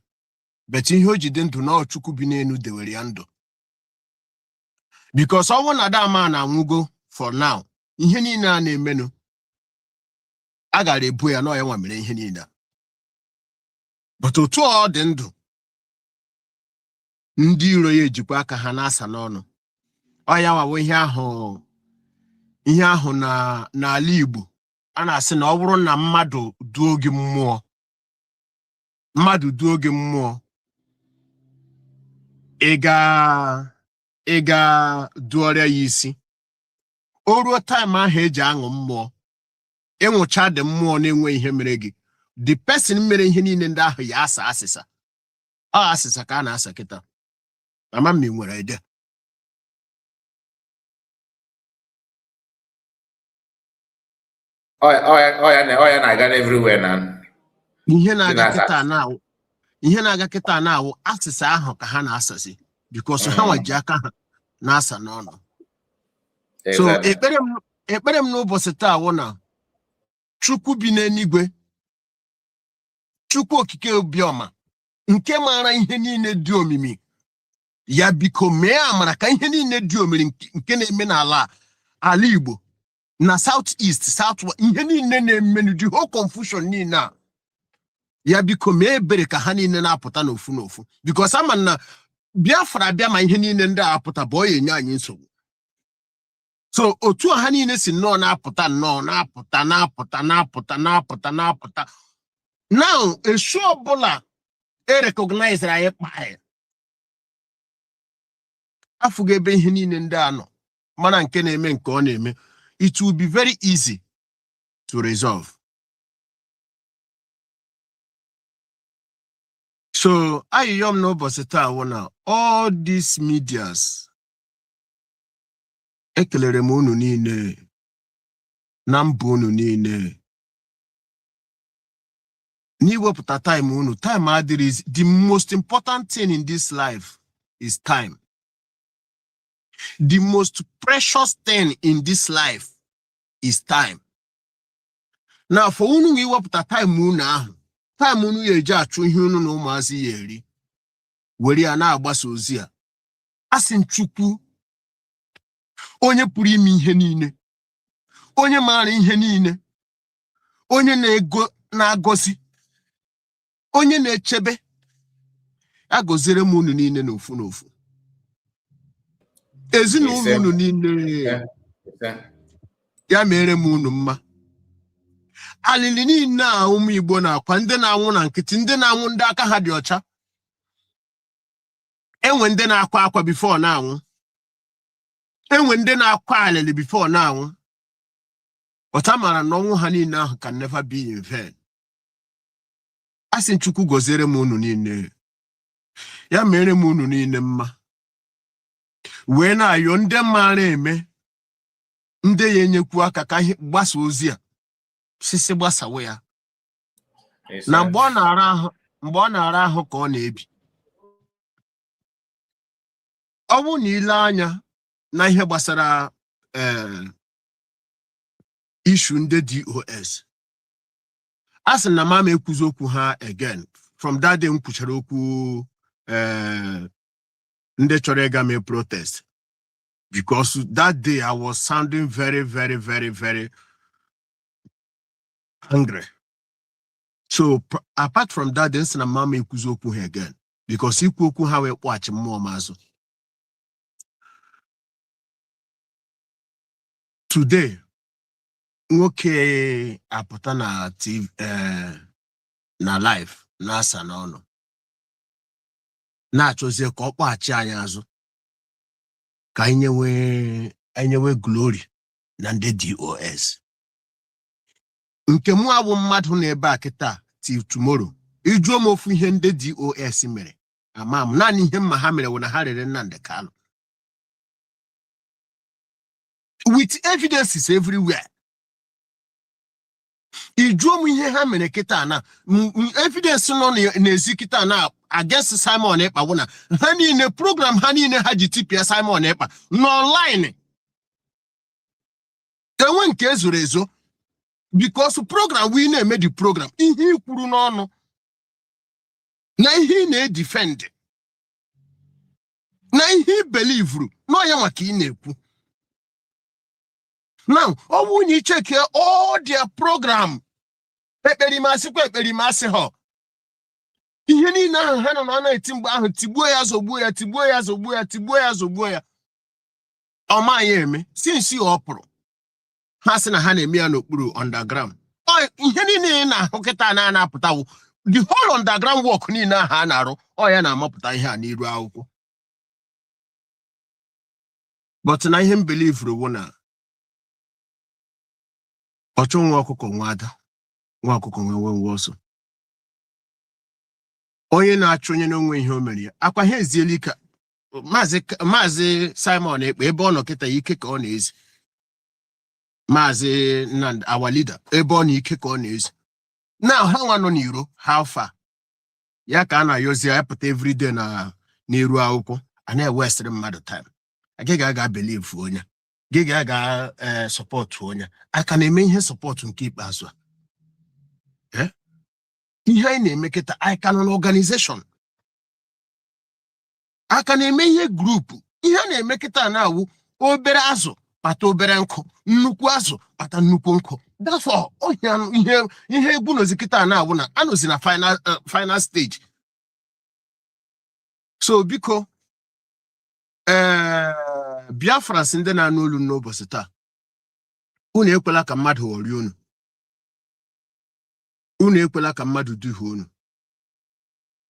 bet ihe o jide ndụ na Chukwu bi n'elu dewere ya ndụ because ọ bụrụ na daman anwụgo for now ihe niile a na-emenụ a gara ebu ya na ya nwa mere ihe niile but otu ọ dị ndụ ndị iro ya ejikwa aka ha na-asa n'ọnụ ọ ya nwawo ihe ahụ n'ala Igbo a na-asị na ọ bụrụ na mmadụ duo gị mmụọ ị ga duọrịa ya isi o ruo taịm ahụ eji aṅụ mmụọ ịnwụcha dị mmụọ na-enwe ihe mere gị the person mere ihe niile ndị ahụ ya asa asịsa ọ asịsa ka a na-asa kịta mama m nwere ide ya na-aga everywhere na ihe na-aga kịta na-awụ asịsa ahụ ka ha na-asasi because ha nwa ji aka ha na-asa n'ọnụ so ekpere m n'ụbọchị taa wụ na Chukwu bi n'eluigwe Chukwu okike obiọma nke maara ihe niile dị omimi ya biko mee amara ka ihe niile dị omimi nke na-eme n'ala Igbo na South East South ihe niile na-eme the whole confusion niile a ya biko mee ebere ka ha niile na-apụta n'ofu because ama na Biafra bịa ma ihe niile ndị a apụta bụ onye enye anyị nsogbu so otu ha niile si na-apụta now esu ọbụla recognize anyị kpaa afụgo ebe ihe niile ndị a nọ mana nke na-eme nke ọ na-eme it will be very easy to resolve. So ayịyọm n'ụbọchị taa wụ na all these medias ekelere m unu niile na mbụ unu niile n'iwepụta time unu time adịrị the most important thing in this life is time. The most precious thing in this life is time. Now for unu iwepụta time unu ahụ time unu ya eji achụ ihe unu na ụmụazị ya eri were ya na-agbasa ozi a asị Chukwu onye pụrụ ime ihe niile onye maara ihe niile onye na-agọzi onye na-echebe agọziere m unu niile n'ofu ezinụlọ unu niile ya mere m unu mma alili niile a ụmụ Igbo na-akwa ndị na-anwụ na nkịtị ndị na-anwụ ndị aka ha dị ọcha enwe ndị na-akwa akwa before na-anwụ enwe ndị na-akwa alili before na-anwụ ọta mara na ọnwụ ha niile ahụ can never be in vain. Asị Chukwu gọziere m unu niile ya mere m unu niile mma wee na-ayọ ndị maara eme ndị ya enyekwu aka ka gbasa ozi a sisi gbasawo ya na mgbe ọ na-ara ahụ ka ọ na-ebi ọ bụ na ile anya na ihe gbasara ishu ndị DOS asị na mama ekwuzi okwu ha again from that day m kwuchara okwu ndị chọrọ ịga mee protest because that day I was sounding very, very, very, very angry So apart from that, then na mama ikuzoku here again because ikuoku how we watch more mazo. Today, okay, apota na TV, na live, na sanono. Na choose ko kwachi anya azu. Ka enyewe glory na ndị DOS. Nke mụ abụ mmadụ na-ebe a kịta till tomorrow. Ijuo m ofu ihe ndị DOS mere. Ama m naanị ihe mma ha mere wụ na ha rere Nnamdi Kanu. With evidences everywhere. Ijuo m ihe ha mere kịta na evidence nọ n'ezi kịta na against Simon Ekpa wụ na ha niile program ha niile ha ji tipịa Simon Ekpa n'online. Enwe nke ezoro ezo because program we na-eme the program ihe ikwuru n'ọnụ na ihe na-defend na ihe believe no ya maka ị na-ekwu. Now, when you check here all their program, ekperimasi ho. Ihe ni na ha no na etimgba ahụ tigbuo ya zogbuo ya. Ọ ma ya eme since you opro. Ha sị na ha na-eme ya n'okpuru underground. Ihe niile na hoketa na apụta wo. The whole underground work niile ha na-arụ, ọ ya na-amapụta ihe a n'iru akwụkwọ. But na ihe believe ro na ọchụ nwa ọkụkọ nwada, nwa ọkụkọ nwe ọsọ. Onye na-achụ onye n'onwe ihe o mere ya. Akwa ha ezieli ka Maazị Simon Ekpa ebe ọ nọ kịta ike ka ọ na-ezi. Maazị Nnamdi our leader ebe ọ na ike ka ọ na-ezi. Now ha nwa nọ n'iro how far? Ya ka a na-ayọzi ya pụta everyday na n'iru akwụkwọ. A na-ewestịrị mmadụ time. Agaghị aga believe onye. Gị ga support onye. I can eme ihe support nke ikpeazụ a. Ihe anyị na-eme kịta I can an organization. I can eme ihe group. Ihe na-eme kịta na-awụ obere azụ kpata obere nkụ, nnukwu azụ kpata nnukwu nkụ. That's all. Ihe egwu nozi kịta na-awụ na anọzi na final stage. So biko Biafra ndị na-anụ olu n'ụbọchị taa. Unu ekwela ka mmadụ ghọrị unu. Unu ekwela ka mmadụ duhie unu.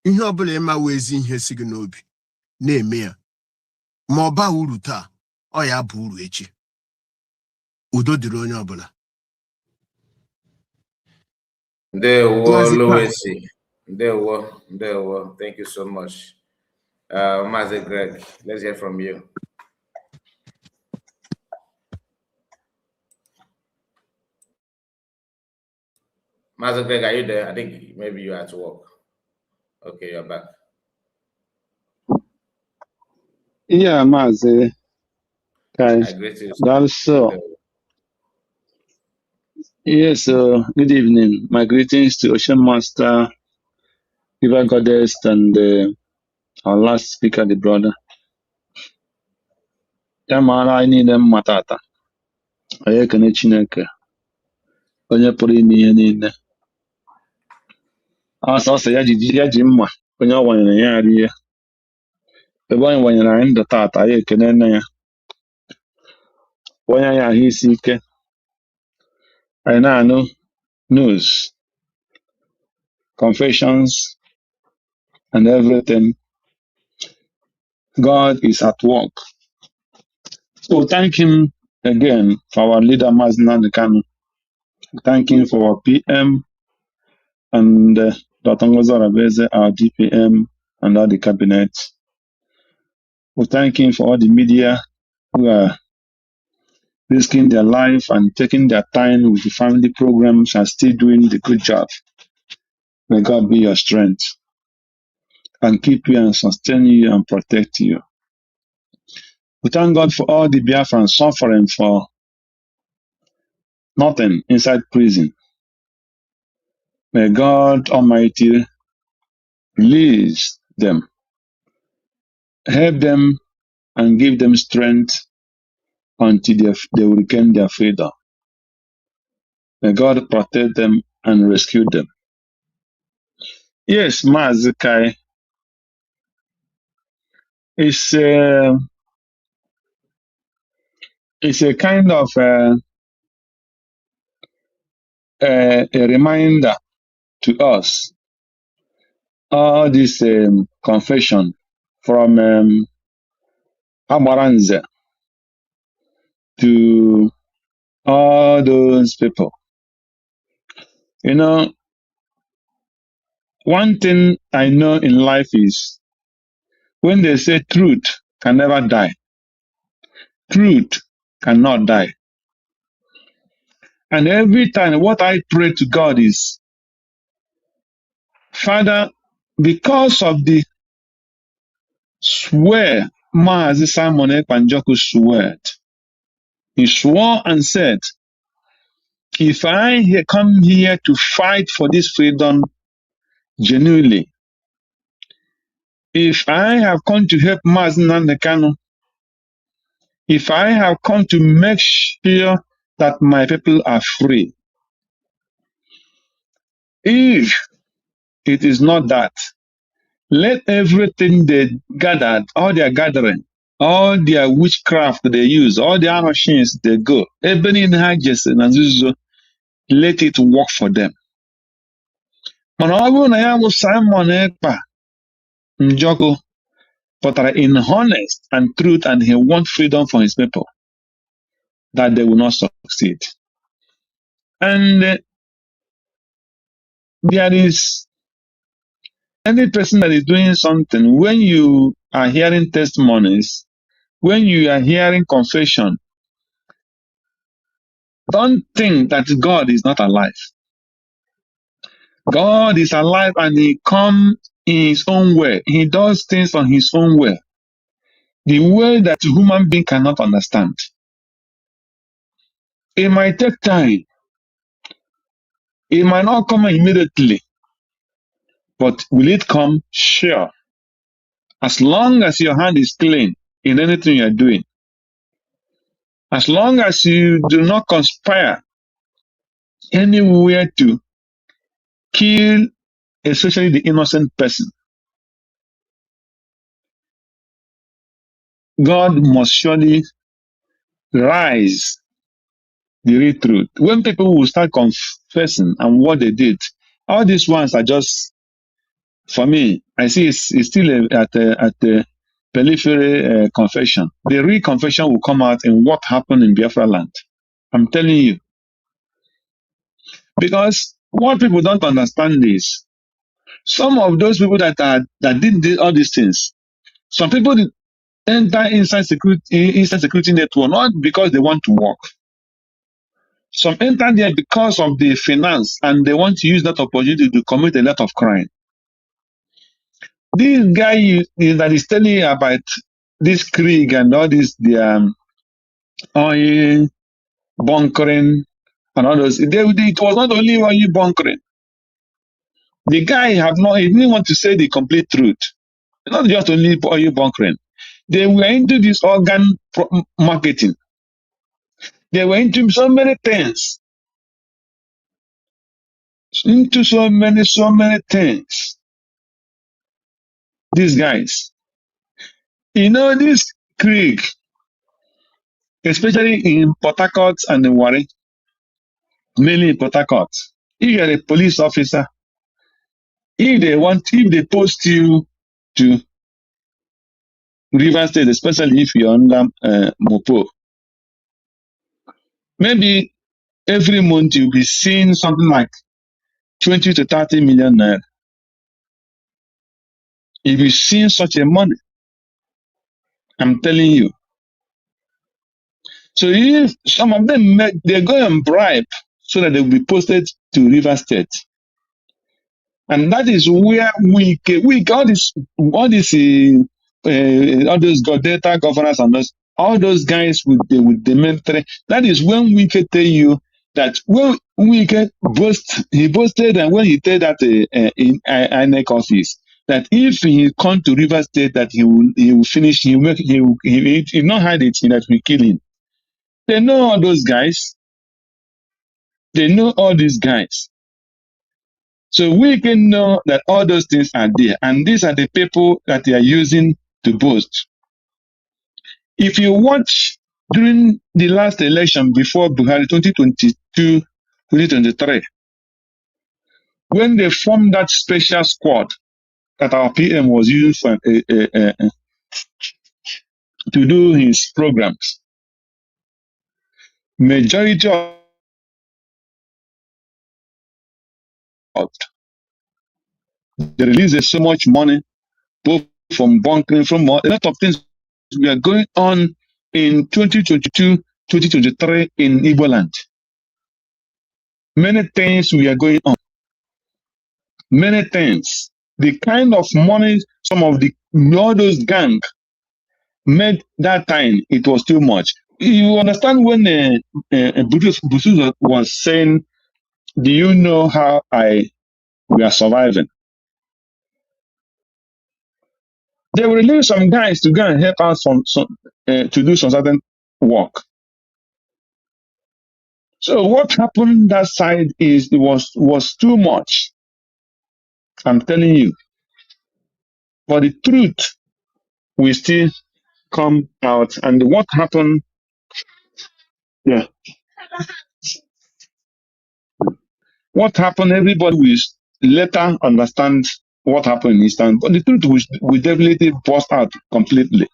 Ihe ọbụla ịma wezi ihe si gị n'obi na-eme ya. Ma ọ ba uru taa, ọ ya bụ uru echi. Udo dịrị onye ọbụla. Ndewo Louis. Ndewo. Thank you so much. Maazị Greg, let's hear from you. Master Greg, are you there? I think maybe you're at work. Okay, you're back. Yeah, Master. Guys, that's so. Yes, good evening. My greetings to Ocean Master, River Goddess, and our last speaker, the brother. Yamara, I need them matata. I can chineke. Onye pụrụ ime ihe niile. Asọsọ ya ji mma onye ọ wanyere ya rie. Ebe onye wanyere anyị ndụ tata ya ekene nne ya. Onye anyị ahụ isi ike. Anyị na-anụ news, confessions, and everything. God is at work. So thank him again for our leader, Maazị Nnamdi Kanu. Thank him for our PM and Dr. Ngozi Arabeze, our DPM, and all the cabinet. We thank him for all the media who are risking their life and taking their time with the family programs and still doing the good job. May God be your strength and keep you and sustain you and protect you. We thank God for all the Biafrans suffering for nothing inside prison. May God Almighty release them, help them, and give them strength until they will regain their freedom. May God protect them and rescue them. Yes, Mazukai. It's a kind of a reminder to us. All this confession from Amaranze to all those people. You know, one thing I know in life is when they say truth can never die, truth cannot die. And every time what I pray to God is, Father, because of the swear Maazi Simon Ekpanjoku swore, he swore and said, if I come here to fight for this freedom genuinely, if I have come to help Maazi Nnamdi Kanu, if I have come to make sure that my people are free, if it is not that, let everything they gathered, all their gathering, all their witchcraft they use, all their machines they go, Ebony Hajes and Azuzo, let it work for them. Simon Ekpa Njoku, but are in honest and truth, and he wants freedom for his people, that they will not succeed. And there is any person that is doing something, when you are hearing testimonies, when you are hearing confession, don't think that God is not alive. God is alive and he comes in his own way. He does things on his own way. The way that human being cannot understand. It might take time. It might not come immediately. But will it come? Sure. As long as your hand is clean in anything you are doing. As long as you do not conspire anywhere to kill, especially the innocent person, God must surely rise the real truth. When people will start confessing and what they did, all these ones are just, for me, I see it's still at the periphery confession. The real confession will come out in what happened in Biafra land. I'm telling you. Because what people don't understand is, some of those people that did all these things, some people enter inside security network not because they want to work. Some enter there because of the finance and they want to use that opportunity to commit a lot of crime. This guy that is telling you about this Krieg and all this, the oil bunkering and all those, it was not only oil bunkering. The guy he didn't want to say the complete truth. Not just only oil bunkering. They were into this organ marketing. They were into so many things. Into so many things. These guys. You know, this Krieg, especially in Port Harcourt and in Warri, mainly in Port Harcourt, if you're a police officer, if they post you to River State, especially if you're under Mopo, maybe every month you'll be seeing something like 20 to 30 million naira. If you see such a money, I'm telling you. So if some of them they go and bribe so that they will be posted to River State, and that is where we all those data governors and all those guys with the military. That is when we can tell you that when we can he boasted, and when he told that in INEC office, that if he come to River State, that he will finish, he will not hide it, that we kill him. They know all those guys. They know all these guys. So we can know that all those things are there. And these are the people that they are using to boast. If you watch during the last election before Buhari 2022, 2023, when they formed that special squad that our PM was using for, to do his programs, majority of they released so much money, both from bunkering, from a lot of things were going on in 2022, 2023 in Igbo land. Many things were going on. Many things. The kind of money some of the all those gang made that time, it was too much. You understand when Bruce was saying, "Do you know how we are surviving?" They will release some guys to go and help us to do some certain work. So what happened that side is it was too much. I'm telling you. But the truth will still come out. And what happened? Yeah. What happened? Everybody will later understand what happened in Eastern. But the truth will definitely burst out completely.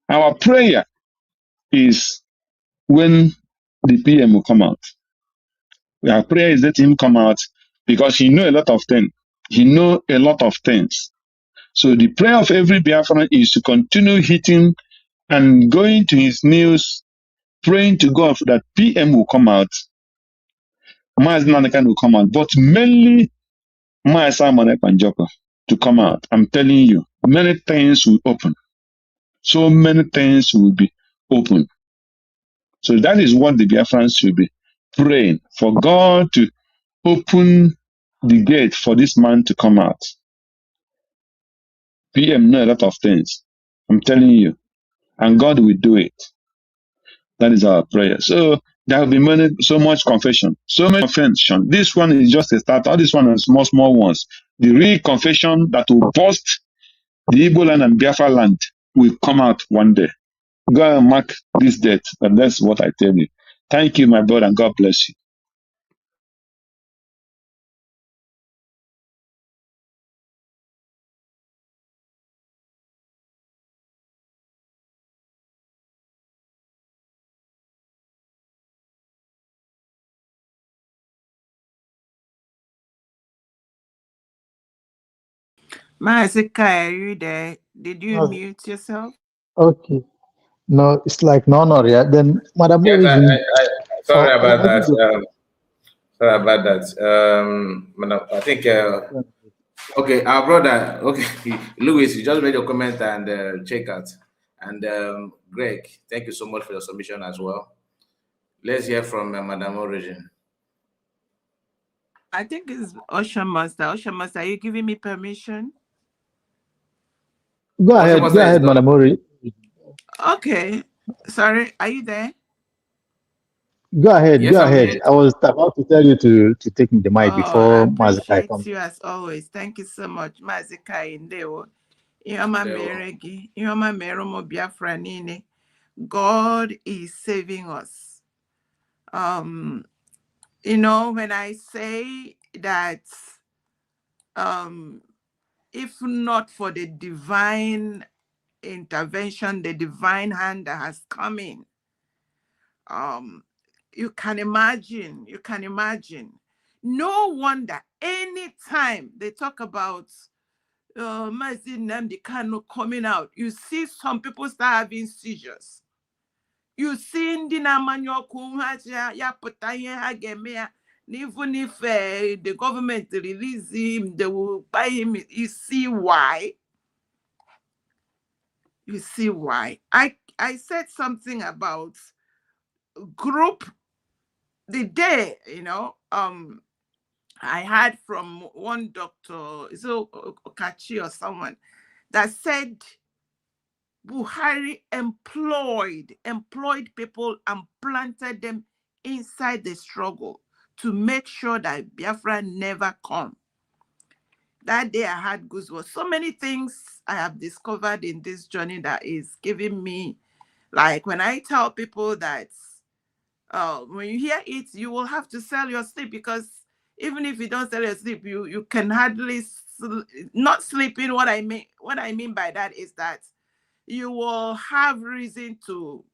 Our prayer is when the PM will come out. Our prayer is let him come out because he knows a lot of things. He knows a lot of things. So the prayer of every Biafran is to continue hitting and going to his news, praying to God that PM will come out, Maaz Nanakan will come out, but mainly Maaz Simon Panjoko to come out. I'm telling you, many things will open. So many things will be open. So that is what the Biafrans should be praying for God to open the gate for this man to come out. PM know a lot of things. I'm telling you. And God will do it. That is our prayer. So there will be so much confession. So much confession. This one is just a start. All this one is small ones. The real confession that will burst the Igbo land and Biafra land will come out one day. Go and mark this date. And that's what I tell you. Thank you, my brother, and God bless you. Mazika, are you there? Did you No, mute yourself? okay. No, it's like no, yeah. Then Madam Yes, Origin. sorry I about wanted that. to. Sorry about that. Madam, I think, okay, our brother, okay, Louis, you just made your comment and check out. And Greg, thank you so much for your submission as well. Let's hear from Madam Origin. I think it's Ocean Master. Ocean Master, are you giving me permission? Go ahead, Madam Origin. Okay. Sorry, are you there? Go ahead, Yes, go I'm ahead. here. I was about to tell you to take the mic Oh, I before Mazakai appreciate comes. you as always. Thank you so much, Mazikai Ndewo. Ihoma Meregi, Ihoma Meromo Biafra Nine. God is saving us. You know, when I say that if not for the divine intervention, the divine hand that has come in, you can imagine. No wonder anytime they talk about Mazi Nnamdi Kanu coming out, you see some people start having seizures. You see ndị na-amanye ọkụ ha ya pụta ihe ha ga-eme ya, even if the government release him, they will buy him. You see why? You see why? I said something about group the day, you know, I heard from one doctor, so Okachi or someone, that said Buhari employed people and planted them inside the struggle to make sure that Biafra never come. That day I had goosebumps. So many things I have discovered in this journey that is giving me, like when I tell people that when you hear it, you will have to sell your sleep, because even if you don't sell your sleep, you can hardly not sleeping. What I mean by that is that you will have reason to,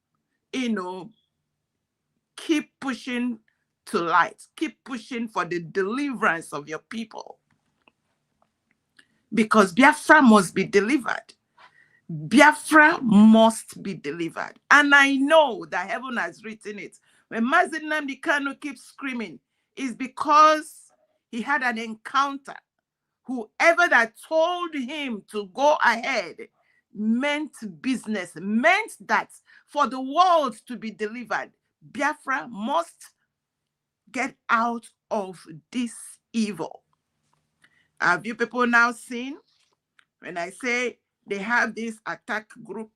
keep pushing to light, keep pushing for the deliverance of your people. Because Biafra must be delivered. Biafra must be delivered. And I know that heaven has written it. When Mazi Nnamdi Kanu keeps screaming, is because he had an encounter. Whoever that told him to go ahead meant business, meant that for the world to be delivered, Biafra must get out of this evil. Have you people now seen? When I say they have this attack group,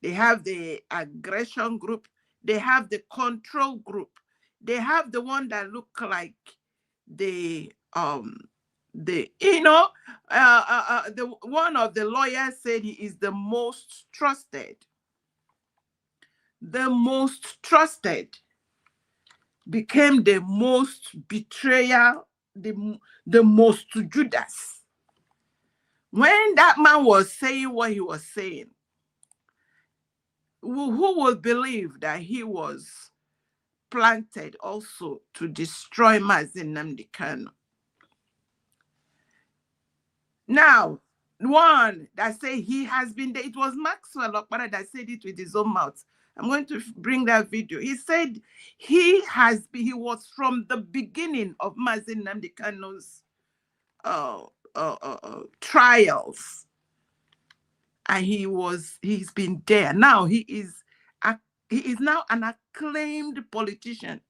they have the aggression group, they have the control group, they have the one that look like the one of the lawyers said he is the most trusted. The most trusted became the most betrayal, the most Judas. When that man was saying what he was saying, who would believe that he was planted also to destroy Mazi Nnamdi Kanu? Now, one that say he has been there, it was Maxwell Okpara that said it with his own mouth. I'm going to bring that video. He said he was from the beginning of Mazi Nnamdi Kanu's trials. And he's been there. Now he is now an acclaimed politician.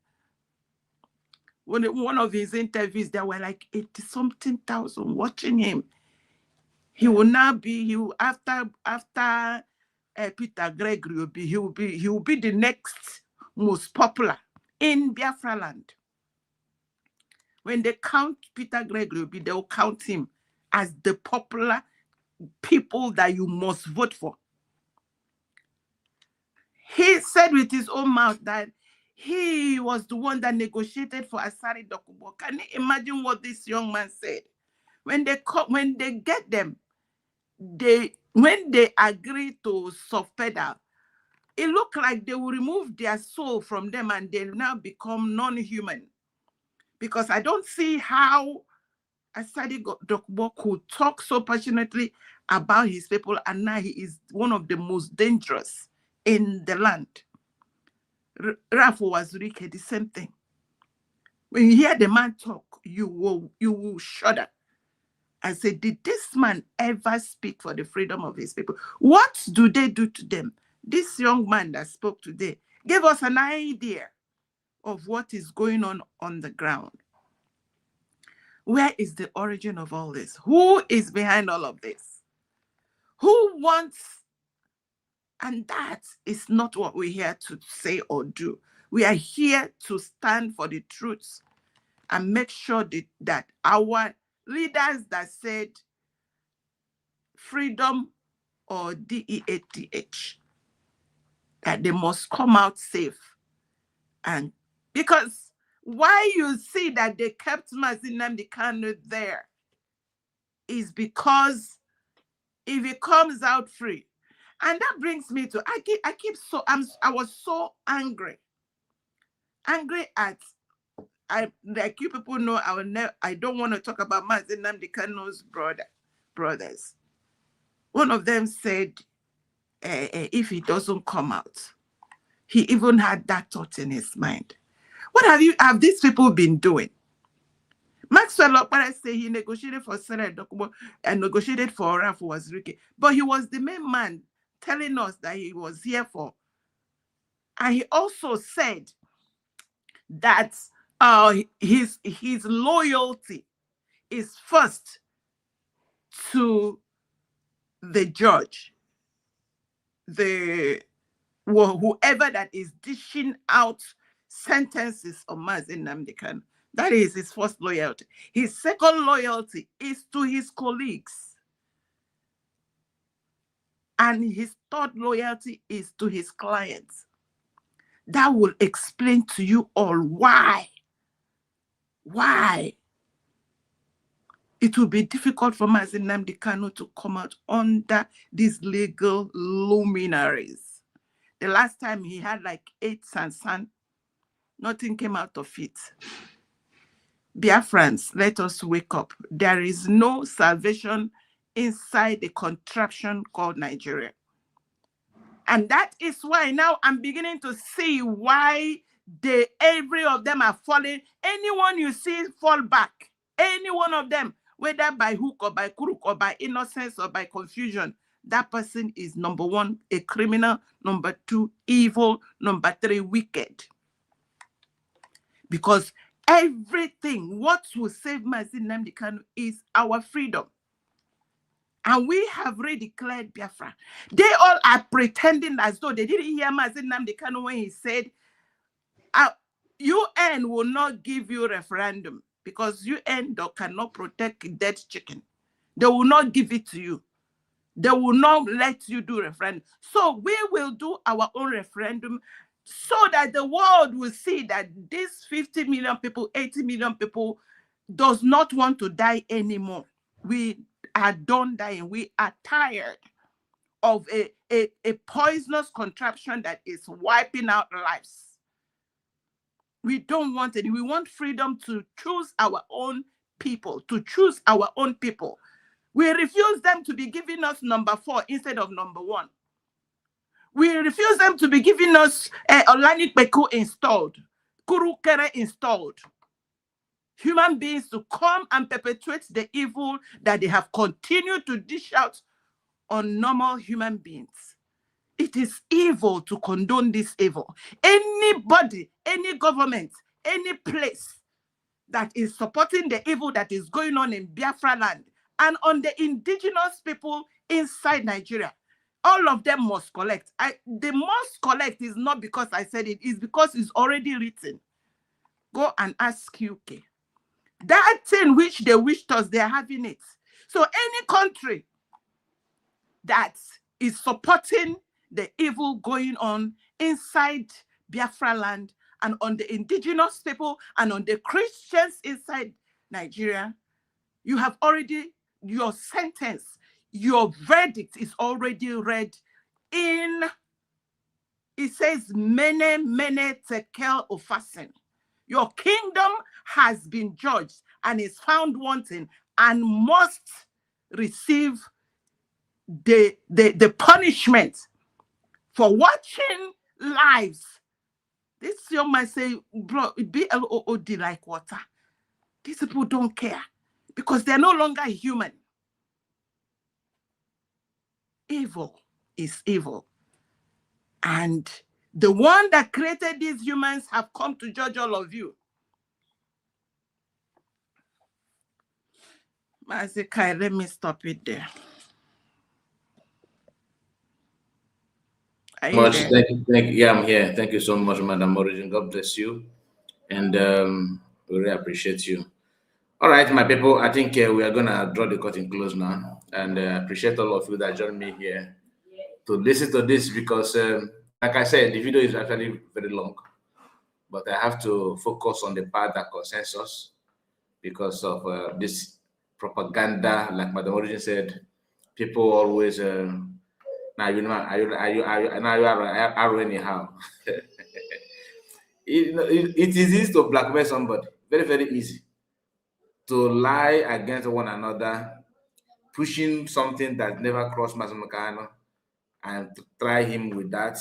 When one of his interviews, there were like 80-something thousand watching him. He will now be, after Peter Gregory he will be the next most popular in Biafra land. When they count Peter Gregory, they will count him as the popular people that you must vote for. He said with his own mouth that he was the one that negotiated for Asari Dokubo. Can you imagine what this young man said? When they get them, when they agree to soft pedal, it looked like they will remove their soul from them and they now become non-human. Because I don't see how Asadi Dokubo could talk so passionately about his people, and now he is one of the most dangerous in the land. Rafu Wazurike, the same thing. When you hear the man talk, you will shudder and say, did this man ever speak for the freedom of his people? What do they do to them? This young man that spoke today gave us an idea of what is going on the ground. Where is the origin of all this? Who is behind all of this? Who wants? And that is not what we're here to say or do. We are here to stand for the truth and make sure that our leaders that said freedom or DEATH, that they must come out safe. And because why you see that they kept Mazi Nnamdi Kanu there is because if he comes out free, and that brings me to I was so angry at, like you people know, I don't want to talk about Mazi Nnamdi Kanu's brothers. One of them said, if he doesn't come out, he even had that thought in his mind. What have these people been doing? Maxwell Okpara said he negotiated for Sarah Dokubo and negotiated for Rafu Wazirike, but he was the main man telling us that he was here for. And he also said that his loyalty is first to the judge, whoever that is dishing out sentences on Mazi Nnamdi Kanu. That is his first loyalty. His second loyalty is to his colleagues. And his third loyalty is to his clients. That will explain to you all why it will be difficult for Mazi Nnamdi Kanu to come out under these legal luminaries. The last time he had like 8 Sansan, nothing came out of it. Biafrans, let us wake up. There is no salvation inside the contraption called Nigeria. And that is why now I'm beginning to see why every of them are falling. Anyone you see fall back, any one of them, whether by hook or by crook or by innocence or by confusion, that person is number 1, a criminal, number 2, evil, number 3, wicked. Because everything, what will save Mazi Nnamdi Kanu is our freedom. And we have redeclared Biafra. They all are pretending as though they didn't hear Mazi Nnamdi Kanu when he said, UN will not give you referendum because UN cannot protect dead chicken. They will not give it to you. They will not let you do referendum. So we will do our own referendum so that the world will see that these 50 million people, 80 million people does not want to die anymore. We are done dying. We are tired of a poisonous contraption that is wiping out lives. We don't want it. We want freedom to choose our own people, to choose our own people. We refuse them to be giving us number 4 instead of number 1. We refuse them to be giving us Olani Beku installed, Kurukere installed. Human beings to come and perpetuate the evil that they have continued to dish out on normal human beings. It is evil to condone this evil. Anybody, any government, any place that is supporting the evil that is going on in Biafra land and on the indigenous people inside Nigeria, all of them must collect. The must collect is not because I said it, it's because it's already written. Go and ask UK. That thing which they wished us, they're having it. So any country that is supporting the evil going on inside Biafra land and on the indigenous people and on the Christians inside Nigeria, you have already, your sentence, your verdict is already read in, it says, mene tekel ufasin. Your kingdom has been judged and is found wanting and must receive the punishment for watching lives. This young man say, bro, BLOOD like water. These people don't care because they're no longer human. Evil is evil. And the one that created these humans have come to judge all of you. Mazikai, let me stop it there. Thank you. Yeah, I'm here. Thank you so much, Madam Origin. God bless you. And we really appreciate you. All right, my people, I think we are going to draw the curtain close now. And appreciate all of you that joined me here to listen to this because, like I said, the video is actually very long. But I have to focus on the part that concerns us because of this propaganda. Like Madam Origin said, people always... now you know, are you anyhow? It is easy to blackmail somebody. Very, very easy to lie against one another, pushing something that never crossed Mazumukano, and to try him with that.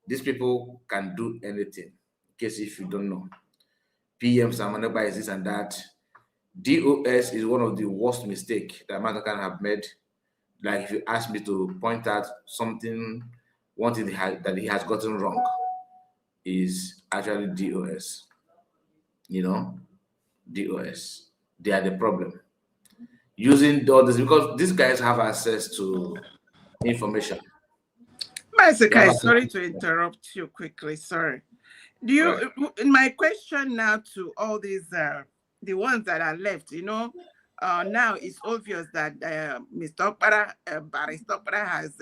These people can do anything. In case if you don't know, PM Samanaba is this and that. DOS is one of the worst mistakes that Mazumukano have made. Like if you ask me to point out something, one thing that he has gotten wrong is actually DOS. You know, DOS. They are the problem. Using all this because these guys have access to information. Basically, sorry to interrupt you quickly. Sorry. Do you? My question now to all these, the ones that are left, now it's obvious that Mr. Okpara, Barrister Okpara has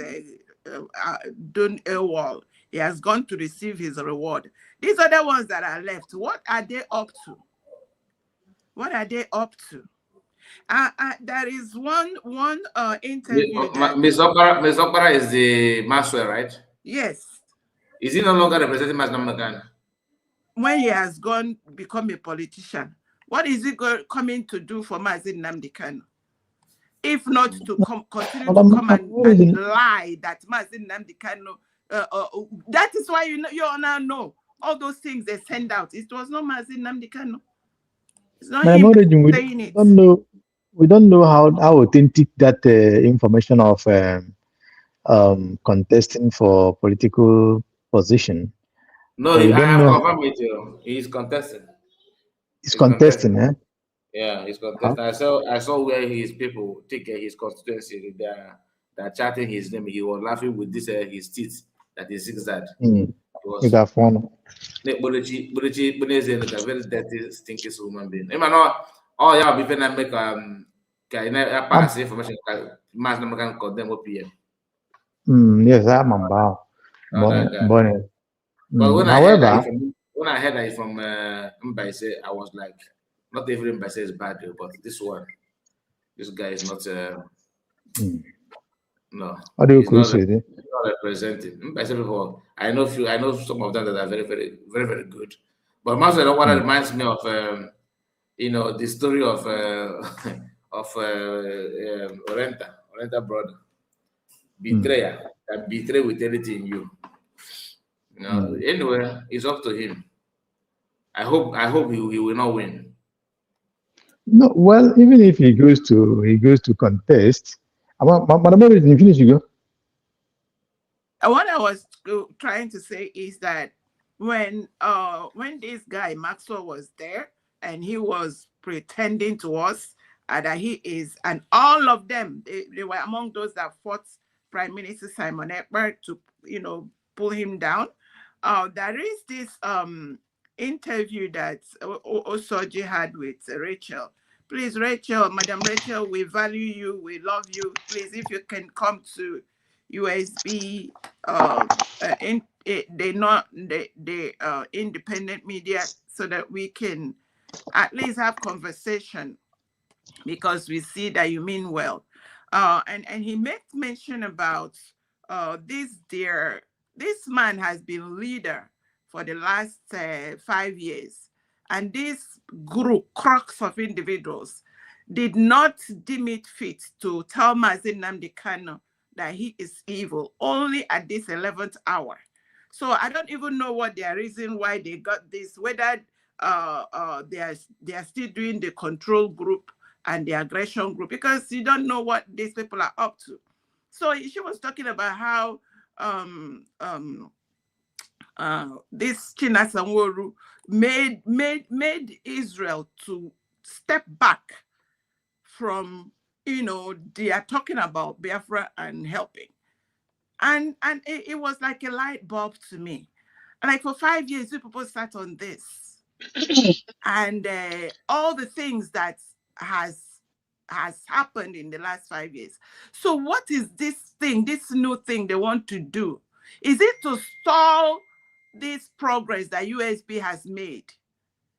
done a wall. He has gone to receive his reward. These other ones that are left, what are they up to? What are they up to? There is one interview that Ms. Okpara is the Maxwell, right? Yes. Is he no longer representing Maznamukan? When he has gone become a politician, what is he coming to do for Mazin Nnamdi Kanu? If not to continue to come and lie that Mazin Nnamdi Kanu, that is why you all now know all those things they send out. It was not Mazin Nnamdi Kanu. It's not him saying it. We don't know how authentic that information of contesting for political position. No, I have confirmed with you. He's contesting. He's contesting, eh? Yeah, he's contesting. I saw where his people take his constituency. They're chatting his name. He was laughing with this his teeth that he sees that. He got fun. Buneji is a very dirty, stinky human being. Oh yeah, before I make I pass information. Mass number can condemn OPM. Yes, I'm about. But when I heard that from Mbaise, I was like, not every Mbaise is bad, but this guy is not. No, he's not representing. Mbaise people, I know some of them that are very, very, very, very good. But most of what reminds me of, the story of Orenta brother, betrayer, that betray with anything in you. Anyway, it's up to him. I hope he will not win. No, well, even if he goes to contest, Madam, you finish, you go. What I was trying to say is that when this guy Maxwell was there and he was pretending to us that he is, and all of them, they were among those that fought Prime Minister Simon Ekberg to pull him down. There is this interview that Osoji had with Rachel. Please, Rachel, Madam Rachel, we value you, we love you. Please, if you can come to USB, the independent media, so that we can at least have conversation, because we see that you mean well. And he made mention about this man has been leader for the last 5 years, and this group, crux of individuals, did not deem it fit to tell Mazin Nnamdi Kanu that he is evil only at this 11th hour. So I don't even know what their reason why they got this, whether they are still doing the control group and the aggression group, because you don't know what these people are up to. So she was talking about how this Chinasa Nworu made Israel to step back from, they are talking about Biafra and helping. And it was like a light bulb to me. Like for 5 years, people sat on this. And all the things that has happened in the last 5 years. So what is this new thing they want to do? Is it to stall this progress that USB has made?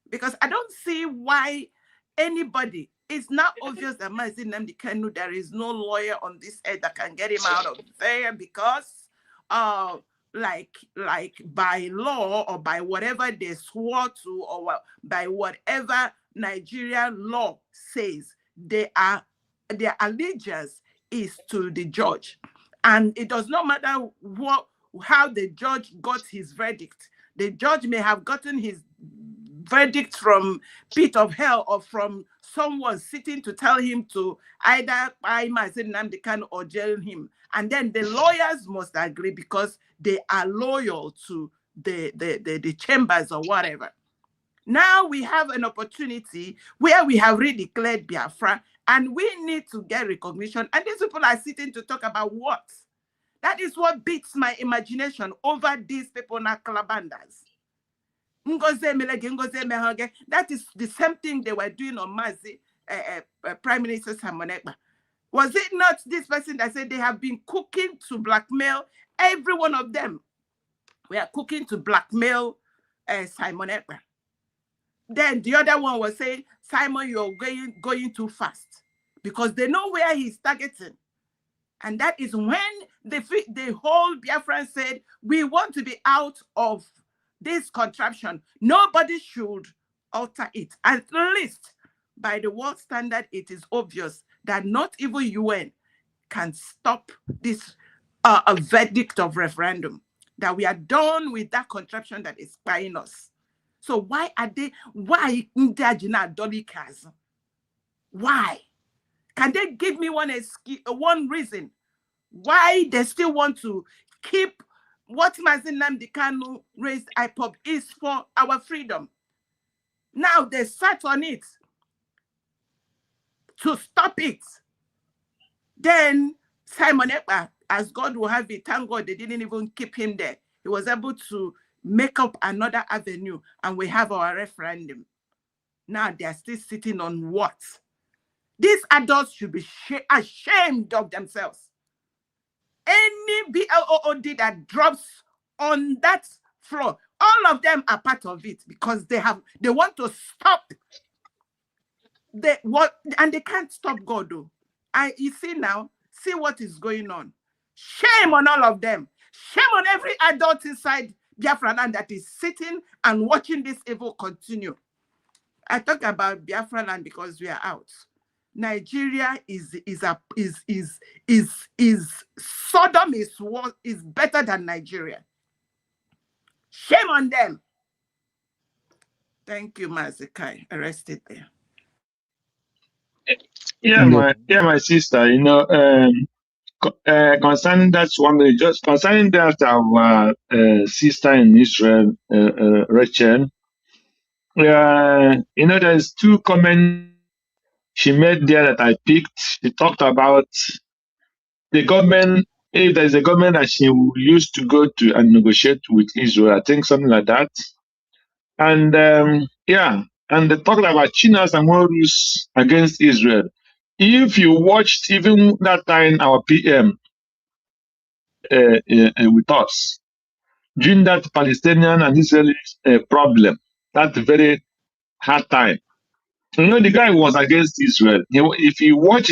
Because I don't see why anybody, it's not obvious that Mazin Nnamdi Kanu, there is no lawyer on this earth that can get him out of there, because like by law or by whatever they swore to, or by whatever Nigerian law says, their allegiance is to the judge. And it does not matter how the judge got his verdict. The judge may have gotten his verdict from pit of hell, or from someone sitting to tell him to either buy Mazin Nnamdi Kanu or jail him. And then the lawyers must agree, because they are loyal to the chambers or whatever. Now we have an opportunity where we have redeclared Biafra, and we need to get recognition. And these people are sitting to talk about what? That is what beats my imagination over these people, Nakalabandas. That is the same thing they were doing on Mazi, Prime Minister Simon Ekpa. Was it not this person that said they have been cooking to blackmail? Every one of them were cooking to blackmail Simon Ekpa. Then the other one was saying, Simon, you're going too fast, because they know where he's targeting. And that is when the whole Biafran said, we want to be out of this contraption. Nobody should alter it. At least by the world standard, it is obvious that not even UN can stop this a verdict of referendum, that we are done with that contraption that is spying us. So why why? Can they give me one reason why they still want to keep what Mazi Nnamdi Kanu raised IPOB is for our freedom? Now they sat on it to stop it. Then Simon Ekpa, as God will have it, thank God they didn't even keep him there. He was able to make up another avenue, and we have our referendum. Now they are still sitting on what? These adults should be ashamed of themselves. Any BLOOD that drops on that floor, all of them are part of it, because they want to stop and they can't stop God though. You see now, see what is going on. Shame on all of them. Shame on every adult inside Biafra land that is sitting and watching this evil continue. I talk about Biafra land because we are out. Nigeria is Sodom is better than Nigeria. Shame on them. Thank you, Mazikai. I rest it there. Yeah, my sister. Concerning that one, just concerning that our sister in Israel, Rachel. There's two comments she made there that I picked. She talked about the government, if there's a government that she used to go to and negotiate with Israel, I think something like that. And and they talked about China's and Morus against Israel. If you watched even that time, our PM with us, during that Palestinian and Israeli problem, that very hard time. The guy was against Israel. If you watch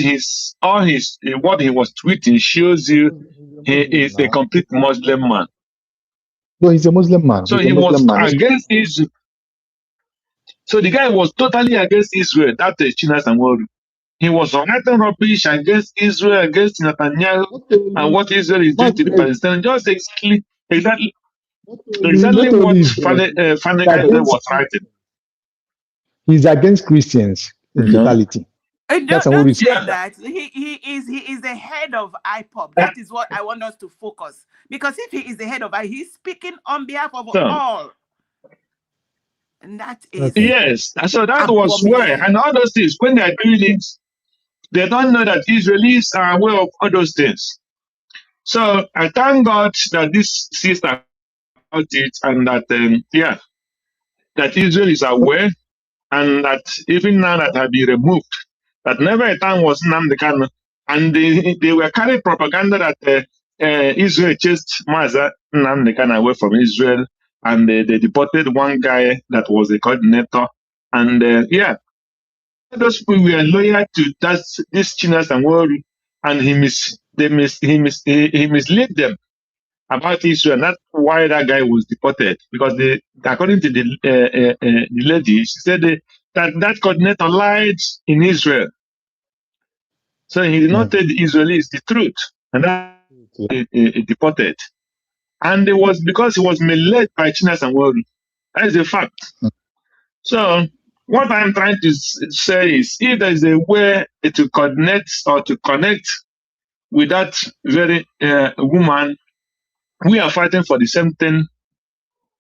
what he was tweeting, shows you he is a complete Muslim man. No, he's a Muslim man. So he was against Israel. So the guy was totally against Israel. That is China's and world. He was writing rubbish against Israel, against Netanyahu, and what Israel is doing to the Palestinians. Just exactly what Fanny was writing. He's against Christians in totality. Don't say that. He is the head of IPOB. That is what I want us to focus. Because if he is the head of IPOB, he's speaking on behalf of all. And that is yes. So that was why. And all those things, when they are doing it, they don't know that Israelis are aware of all those things. So I thank God that this sister about it, and that that Israel is aware, and that even now that have been removed, that never a time was Nnamdi Kanu, and they were carrying propaganda that Israel chased Mazi Nnamdi Kanu away from Israel, and they deported one guy that was a coordinator, and those people were loyal to this Chinas and Wori, and he misled them about Israel. That's why that guy was deported, because according to the lady, she said that coordinator lied in Israel. So he did not tell the Israelis the truth, and that deported. And it was because he was misled by Chinas and Wori. That is a fact. So what I'm trying to say is, if there is a way to coordinate or to connect with that very woman, we are fighting for the same thing.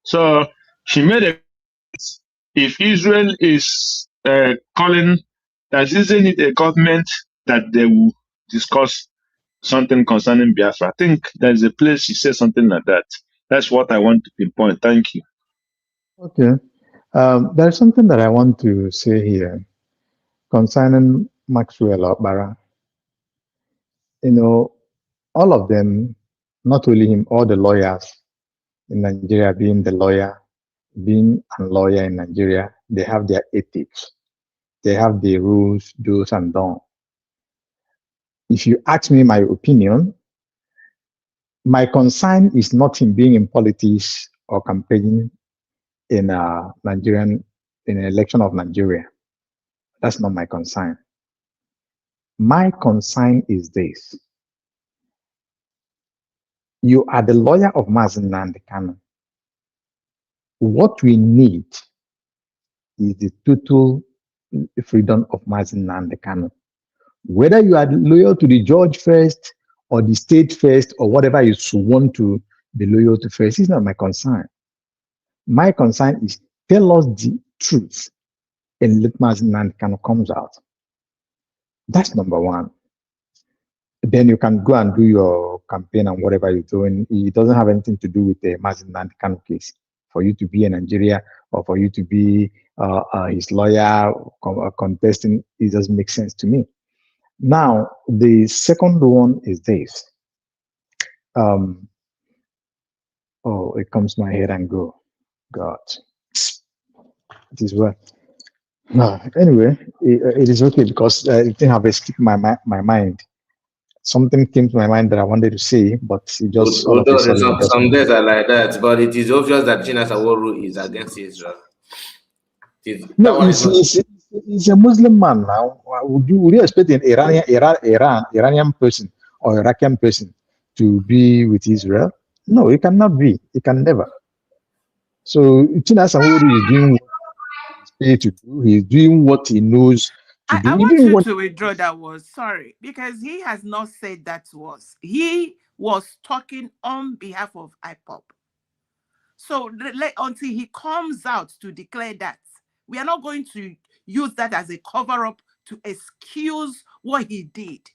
So she made a, if Israel is calling, that isn't it a government that they will discuss something concerning Biafra. I think there's a place she said something like that. That's what I want to pinpoint. Thank you. Okay. There's something that I want to say here concerning Maxwell Okpara. You know, all of them, not only him, all the lawyers in Nigeria, being a lawyer in Nigeria, they have their ethics. They have the rules, do's and don'ts. If you ask me my opinion, my concern is not in being in politics or campaigning in in an election of Nigeria. That's not my concern. My concern is this. You are the lawyer of Mazen Nnamdi Kanu. What we need is the total freedom of Mazen Nnamdi Kanu. Whether you are loyal to the judge first or the state first or whatever you want to be loyal to first is not my concern. My concern is tell us the truth and let Mazen Nnamdi Kanu comes out. That's number one. Then you can go and do your campaign and whatever you're doing. It doesn't have anything to do with the Mazen Nnamdi Kanu case. For you to be in Nigeria or for you to be his lawyer contesting, it doesn't make sense to me. Now, the second one is this. Oh, it comes to my head and go. God, it is well. No, anyway, it is okay because it didn't have a stick in my mind. Something came to my mind that I wanted to say, but it just all of a sudden. Some days are like that, but it is obvious that China Saworu is against Israel. No, he's a Muslim man now. Would you expect an Iranian person or Iraqi person to be with Israel? No, it cannot be. It can never. So China Saworu is doing what he's paid to do. He's doing what he knows to do. I want you to withdraw that was sorry, because he has not said that to us. He was talking on behalf of IPOP. So until he comes out to declare that, we are not going to use that as a cover-up to excuse what he did.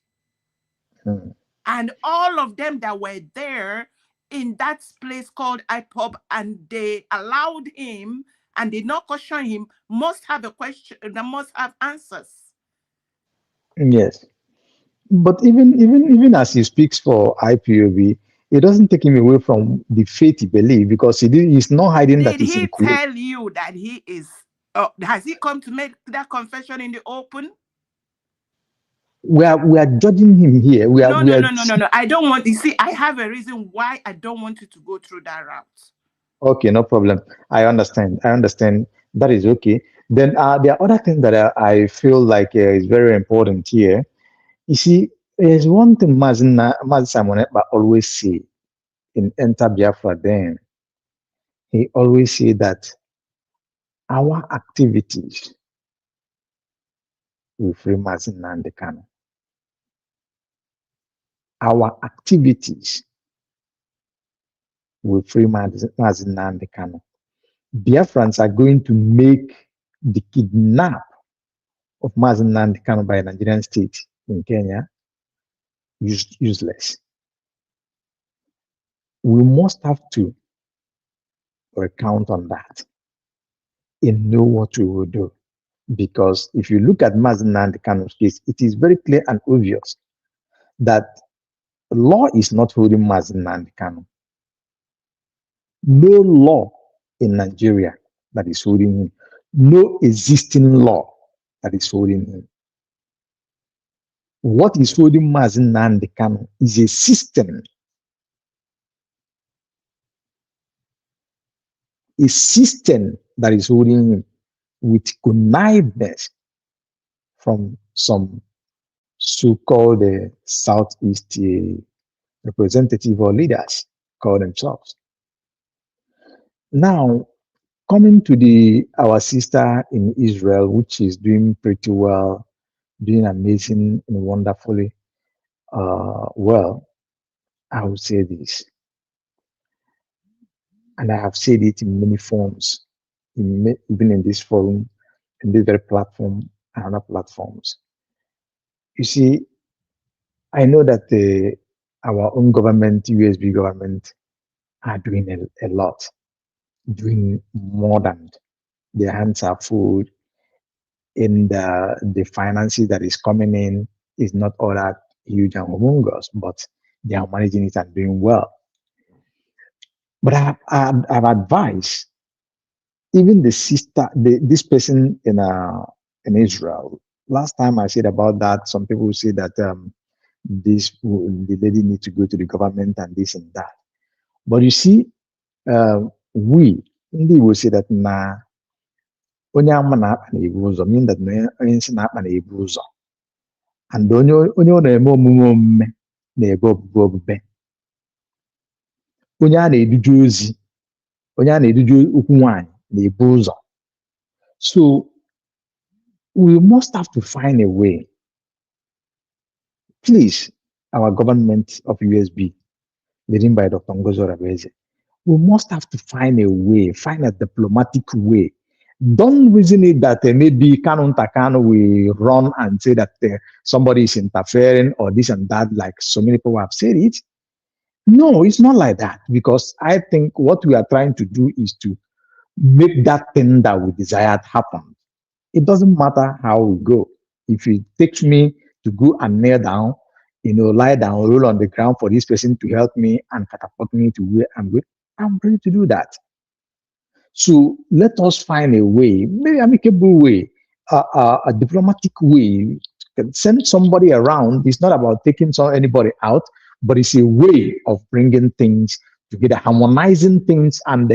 And all of them that were there in that place called IPOP and they allowed him and did not question him must have a question, they must have answers. Yes. But even as he speaks for IPOB, it doesn't take him away from the faith he believes because he's not hiding that he's in. Did he tell you that he is, has he come to make that confession in the open? We are judging him here. No. I don't want, you see, I have a reason why I don't want you to go through that route. Okay, no problem. I understand. That is okay. Then there are other things that I feel like is very important here. You see, there's one thing Mazen Simon Ekpa always say in Enter Biafra then. He always say that our activities will free Mazen Nnamdi Kanu. Our activities will free Mazen Nnamdi Kanu. Biafrans are going to make the kidnap of Mazen Nnamdi Kanu by a Nigerian state in Kenya useless. We must have to recount on that and know what we will do. Because if you look at Mazen Nnamdi Kanu's case, it is very clear and obvious that law is not holding Mazen Nnamdi Kanu. No law in Nigeria that is holding him. No existing law that is holding him. What is holding Mazen Nnamdi Kanu is a system. A system that is holding him with conniveness from some so-called Southeast representative or leaders call themselves. Now, coming to our sister in Israel, which is doing pretty well, doing amazing and wonderfully well, I will say this. And I have said it in many forms, even in this forum, in this very platform, and other platforms. You see, I know that our own government, USB government, are doing a lot. doing more than their hands are full. In the finances that is coming in is not all that huge and humongous, but they are managing it and doing well. But I've advised even the sister, this person in Israel. Last time I said about that, some people say that the lady needs to go to the government and this and that. But you see, we will say that na onye ama na-akpa na-ebu ụzọ, mean that onye nsị na-akpa na-ebu ụzọ, and onye ọ na-eme omume na-ebe obube obube, onye a na-eduje ozi, onye a na-eduje okwu nwanyị na-ebu ụzọ. So we must have to find a way. Please, our government of USB, leading by Dr. Ngozo Rabeze, we must have to find a way, find a diplomatic way. Don't reason it that maybe Kanu Takano will run and say that somebody is interfering or this and that, like so many people have said it. No, it's not like that, because I think what we are trying to do is to make that thing that we desired happen. It doesn't matter how we go. If it takes me to go and kneel down, lie down, roll on the ground for this person to help me and catapult me to where I'm going, I'm ready to do that. So let us find a way, maybe amicable way, a diplomatic way. Send somebody around. It's not about taking anybody out, but it's a way of bringing things together, harmonizing things, and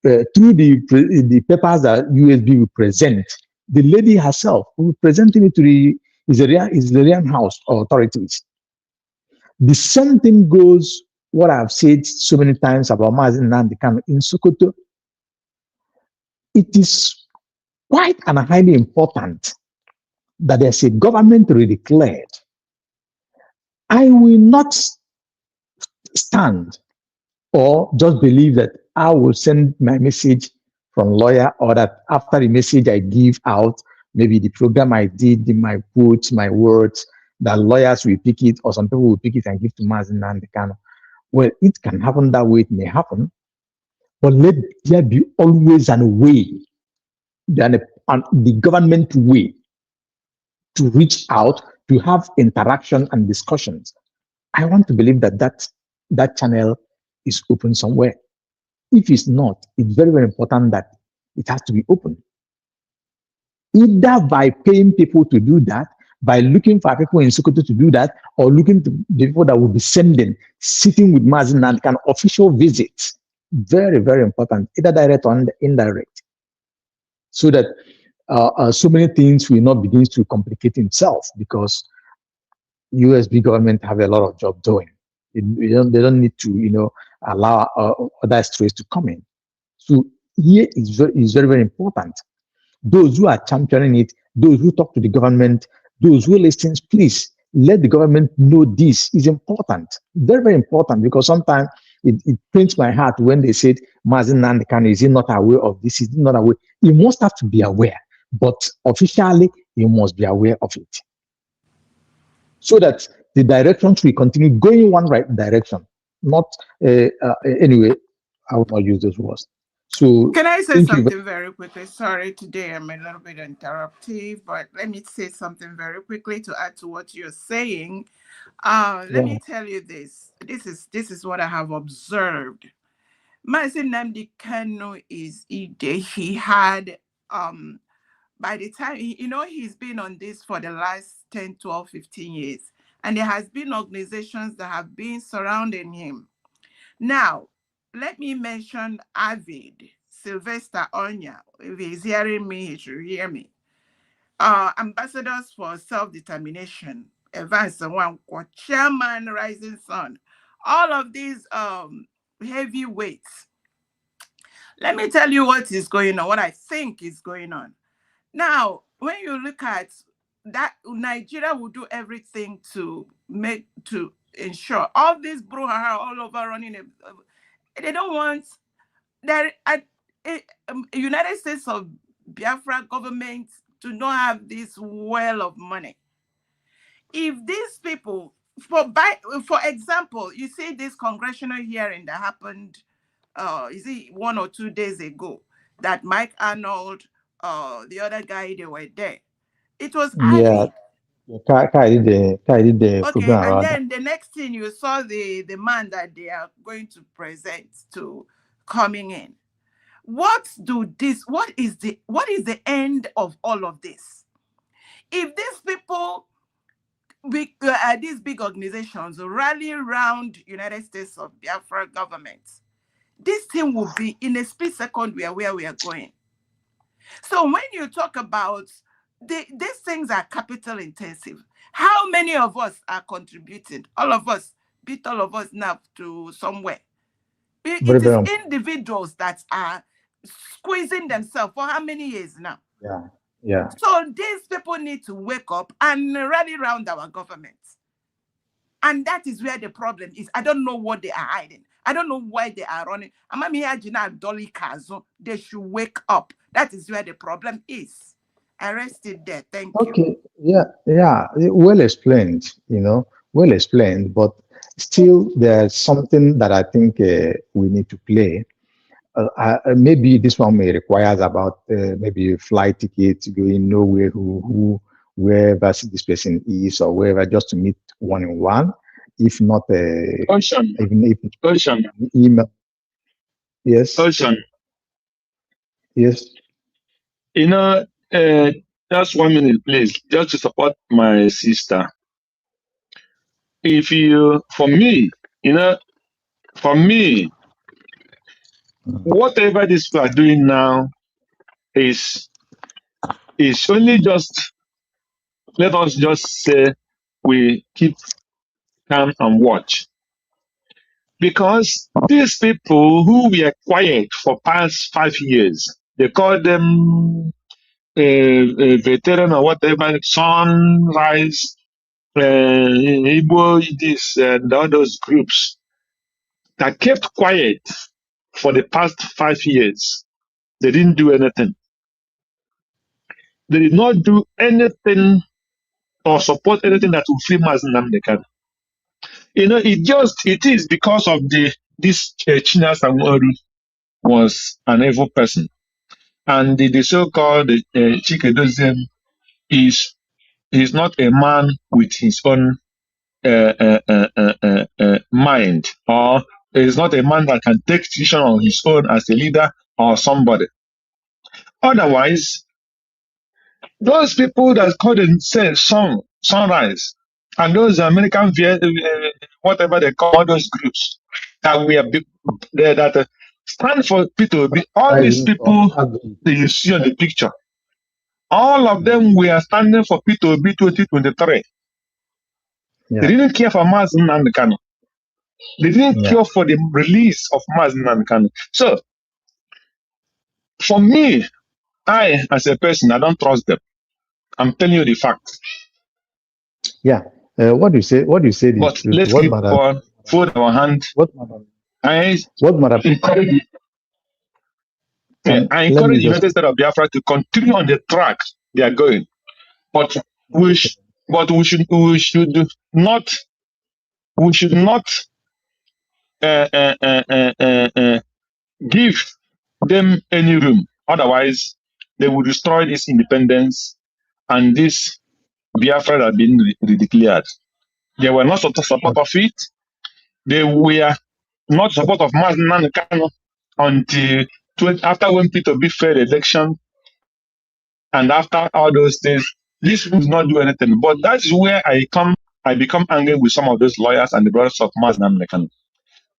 through the papers that USB will present, the lady herself will be presenting it to the Israeli House authorities. The same thing goes what I've said so many times about Mazen Nnamdi Kanu in Sokoto. It is quite and highly important that there's a government declared. I will not stand or just believe that I will send my message from lawyer, or that after the message I give out, maybe the program I did, my quotes, my words, that lawyers will pick it, or some people will pick it and give to Mazen Nnamdi Kanu. Well, it can happen that way, it may happen, but let there be always a way, the government way to reach out, to have interaction and discussions. I want to believe that that channel is open somewhere. If it's not, it's very, very important that it has to be open. Either by paying people to do that, by looking for people in Sokoto to do that, or looking to the people that will be sitting with Mazen Nnamdi Kanu, official visits. Very, very important, either direct or indirect, so that so many things will not begin to complicate itself, because USB government have a lot of job doing. They don't need to, allow other straits to come in. So here is very, very important. Those who are championing it, those who talk to the government, those who listen, please let the government know this is important. Very, very important, because sometimes it pains my heart when they said Mazen Nnamdi Kanu is not aware of this, is not aware. You must have to be aware, but officially you must be aware of it, so that the directions will continue going one right direction. Not anyway, I will not use those words. So can I say something very quickly? Sorry, today I'm a little bit interruptive, but let me say something very quickly to add to what you're saying. Let me tell you this. This is what I have observed. Mazen Nnamdi Kanu he had by the time he's been on this for the last 10, 12, 15 years, and there has been organizations that have been surrounding him. Now, let me mention Avid, Sylvester Onya. If he's hearing me, he should hear me. Ambassadors for Self-Determination, Evans Nwankwo, Chairman Rising Sun, all of these heavyweights. Let me tell you what is going on, what I think is going on. Now, when you look at that, Nigeria will do everything to ensure all this brouhaha all over running. They don't want that United States of Biafra government to not have this well of money. If these people, for example, you see this congressional hearing that happened is it 1 or 2 days ago, that Mike Arnold, the other guy, they were there. It was Yeah, added. did the Okay, program and rather. then the next thing you saw the man that they are going to present to coming in. What is the end of all of this? If these people, these big organizations rally around United States of Biafra government, this thing will be in a split second where we are going. So when you talk about these things are capital intensive, how many of us are contributing? All of us, beat all of us now to somewhere. It is individuals that are squeezing themselves for how many years now? Yeah. So these people need to wake up and rally around our government. And that is where the problem is. I don't know what they are hiding. I don't know why they are running. They should wake up. That is where the problem is. I rest it there. Thank you. Okay. Yeah. Well explained. Well explained. But still, there's something that I think we need to play. Maybe this one may requires about maybe a flight ticket going nowhere, wherever this person is or wherever, just to meet one-on-one. If not, Ocean. even if Ocean. email. Yes. Ocean. Yes. Just 1 minute, please, just to support my sister. For me, whatever these people are doing now is only just, let us just say, we keep calm and watch. Because these people who were quiet for past 5 years, they call them a veteran or whatever, Sunrise, Igbo, this, and all those groups that kept quiet for the past 5 years. They didn't do anything. They did not do anything or support anything that will free Mazi Nnamdi Kanu. It is because of this Chinyere Sanwo-Olu was an evil person. And the so-called Chike Doziem is not a man with his own mind, or is not a man that can take decision on his own as a leader or somebody. Otherwise, those people that call themselves Sunrise and those American, whatever they call those groups that we are that stand for P2B, all these people that you see on the picture, all of them were standing for P2B 2023. They didn't care for Mazi Nnamdi Kanu. They didn't care for the release of Mazi Nnamdi Kanu. So, for me, I, as a person, I don't trust them. I'm telling you the facts. Yeah. What do you say? What do you say? But let's keep on, fold our hand. I encourage the United States of Biafra to continue on the track they are going. But we should not give them any room. Otherwise, they will destroy this independence and this Biafra that has been declared. They were not support of it. They were not support of Mazi Nnamdi Kanu until after when Peter B failed election, and after all those things, this will not do anything. But that's where I become angry with some of those lawyers and the brothers of Mazi Nnamdi Kanu.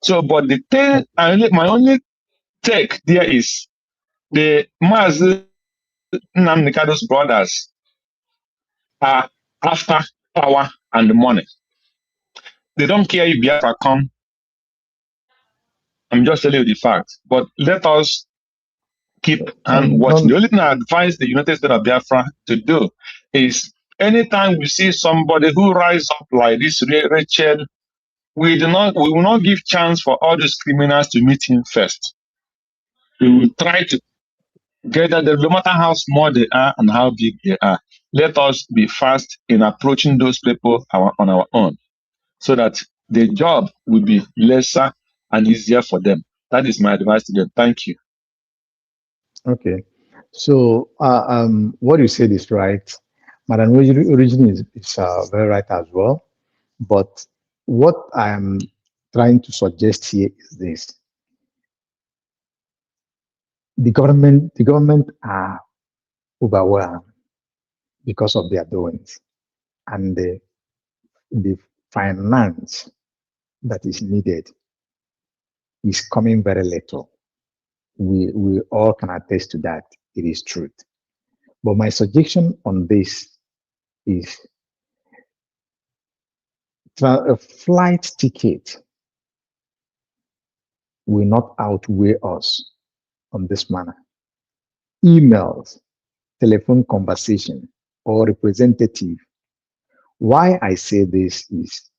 So, but the thing, my only take there is the Mazi Nnamdi Kanu's brothers are after power and money. They don't care if Biafra come. I'm just telling you the fact. But let us keep and watch. The only thing I advise the United States of Biafra to do is anytime we see somebody who rise up like this Rachel, we will not give chance for all these criminals to meet him first. We will try to gather them, no matter how small they are and how big they are. Let us be fast in approaching those people on our own, so that the job will be lesser and easier for them. That is my advice to them. Thank you. Okay. So, what you said is right. Madam Origin is very right as well. But what I am trying to suggest here is this: the government are overwhelmed because of their doings, and the finance that is needed is coming very little. We all can attest to that. It is truth. But my suggestion on this is a flight ticket will not outweigh us on this manner. Emails, telephone conversation, or representative. Why I say this is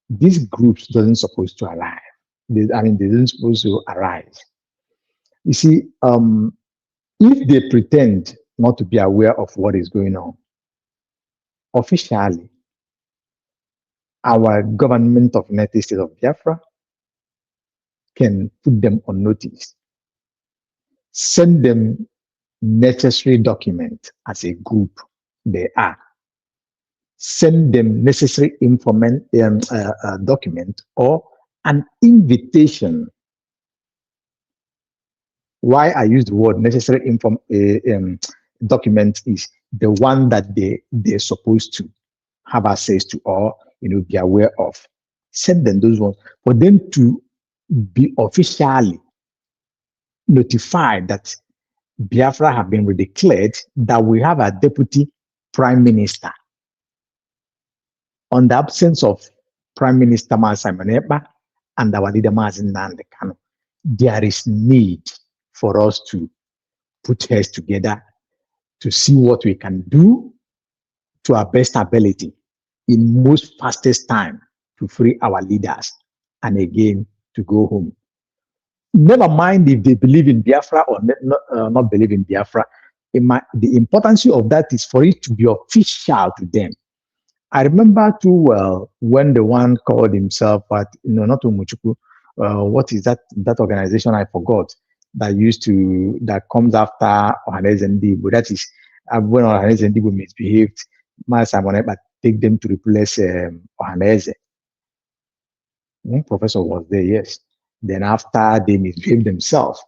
these groups doesn't supposed to arrive. They didn't supposed to arise. You see, if they pretend not to be aware of what is going on, officially, our government of United States of Biafra can put them on notice, send them necessary document as a group they are, send them necessary document or an invitation. Why I use the word necessary document is the one that they're supposed to have access to or be aware of. Send them those ones for them to be officially notified that Biafra have been declared, that we have a deputy prime minister. On the absence of Prime Minister Simon Ekpa and our leader Nnamdi Kanu, there is need for us to put heads together to see what we can do to our best ability in most fastest time to free our leaders and again to go home. Never mind if they believe in Biafra or not believe in Biafra. The importance of that is for it to be official to them. I remember too well when the one called himself, not Umuchukwu, what is that organization? I forgot that comes after Ohaneze Ndigbo. That is when Ohaneze Ndigbo misbehaved, Simon Ekpa take them to replace Ohaneze. One professor was there, yes. Then after they misbehaved themselves,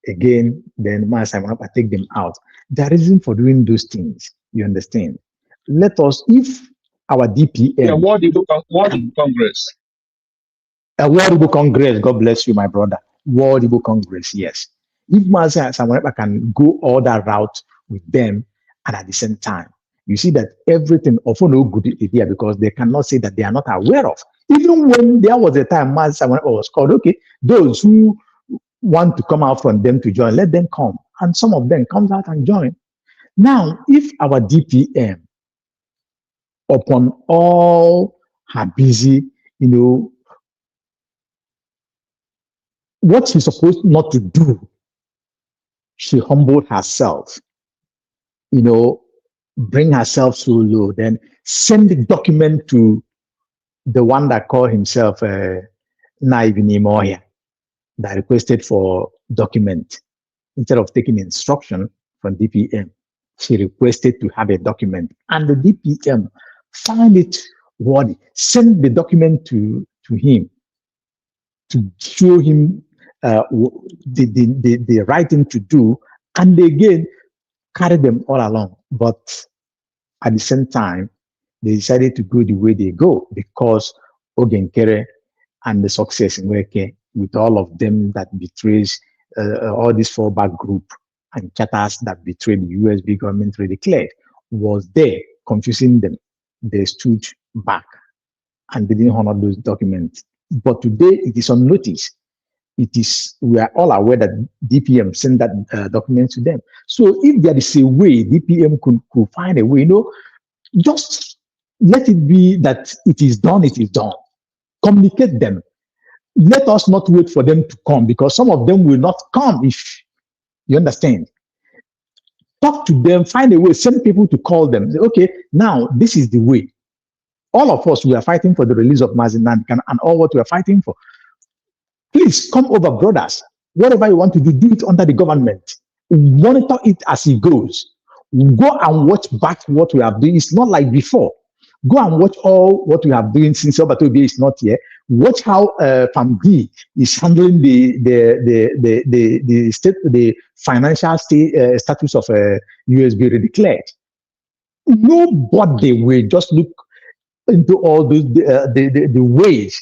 again, then Simon Ekpa take them out. The reason for doing those things, you understand? Let us, if our DPM... Yeah, World Igbo Congress. A World Igbo Congress, God bless you, my brother. World Igbo Congress, yes. If Simon Ekpa can go all that route with them, and at the same time, you see that everything often no good idea because they cannot say that they are not aware of. Even when there was a time Simon Ekpa was called, okay, those who want to come out from them to join, let them come. And some of them comes out and join. Now, if our DPM, upon all her busy, what she's supposed not to do, she humbled herself, bring herself so low, then send the document to the one that called himself Naibinimoya, that requested for document. Instead of taking instruction from DPM, she requested to have a document. And the DPM found it worthy, send the document to him to show him the right thing to do, and again, carry them all along. But at the same time, they decided to go the way they go because Ogenkere and the success in Weke, with all of them that betrays all this fallback group and chatters that betrayed the USB government declared, was there confusing them. They stood back and didn't honor those documents. But today it is on notice. We are all aware that DPM sent that document to them. So if there is a way DPM could find a way, just let it be that it is done, it is done. Communicate them. Let us not wait for them to come because some of them will not come if you understand. Talk to them, find a way, send people to call them. Say, okay, now this is the way. All of us, we are fighting for the release of Nnamdi Kanu and all what we are fighting for. Please come over, brothers. Whatever you want to do it under the government. Monitor it as it goes. Go and watch back what we have done. It's not like before. Go and watch all what we have done since Obatobi is not here. Watch how PAMD is handling the financial status of USB declared. Nobody will just look into all the ways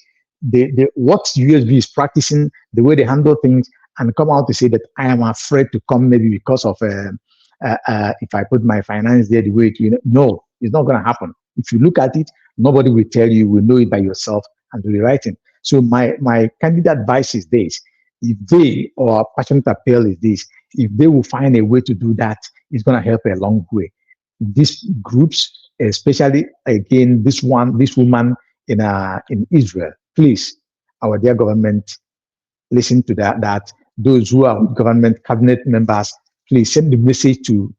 what USB is practicing, the way they handle things, and come out to say that I am afraid to come maybe because of if I put my finance there the way no, it's not going to happen. If you look at it, nobody will tell you. You will know it by yourself and do the right thing. So my candid advice is this: if they, or passionate appeal is this, if they will find a way to do that, it's going to help a long way. These groups, especially again this woman in Israel, please, our dear government, listen to that. Those who are government cabinet members, please send the message to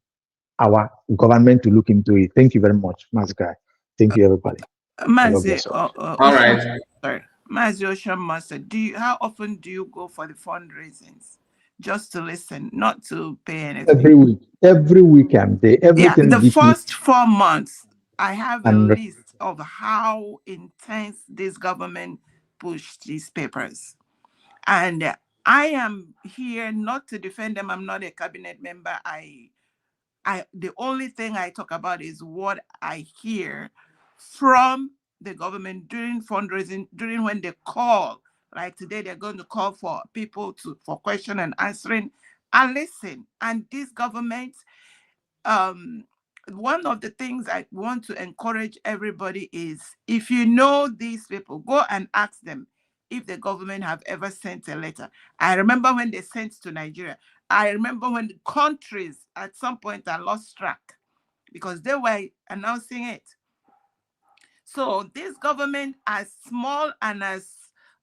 our government to look into it. Thank you very much, Mazgai. Thank you, everybody. Mazi, all right. Sorry, Mazi Ocean Master, how often do you go for the fundraisings? Just to listen, not to pay anything. Every weekend, everything. Yeah, the first 4 months, I have a list of how intense this government pushed these papers. And I am here not to defend them. I'm not a cabinet member. The only thing I talk about is what I hear from the government during fundraising, during when they call. Like today, they're going to call for people for question and answering. And listen, and this government, one of the things I want to encourage everybody is, if you know these people, go and ask them if the government have ever sent a letter. I remember when they sent to Nigeria. I remember when the countries at some point I lost track because they were announcing it. So this government, as small and as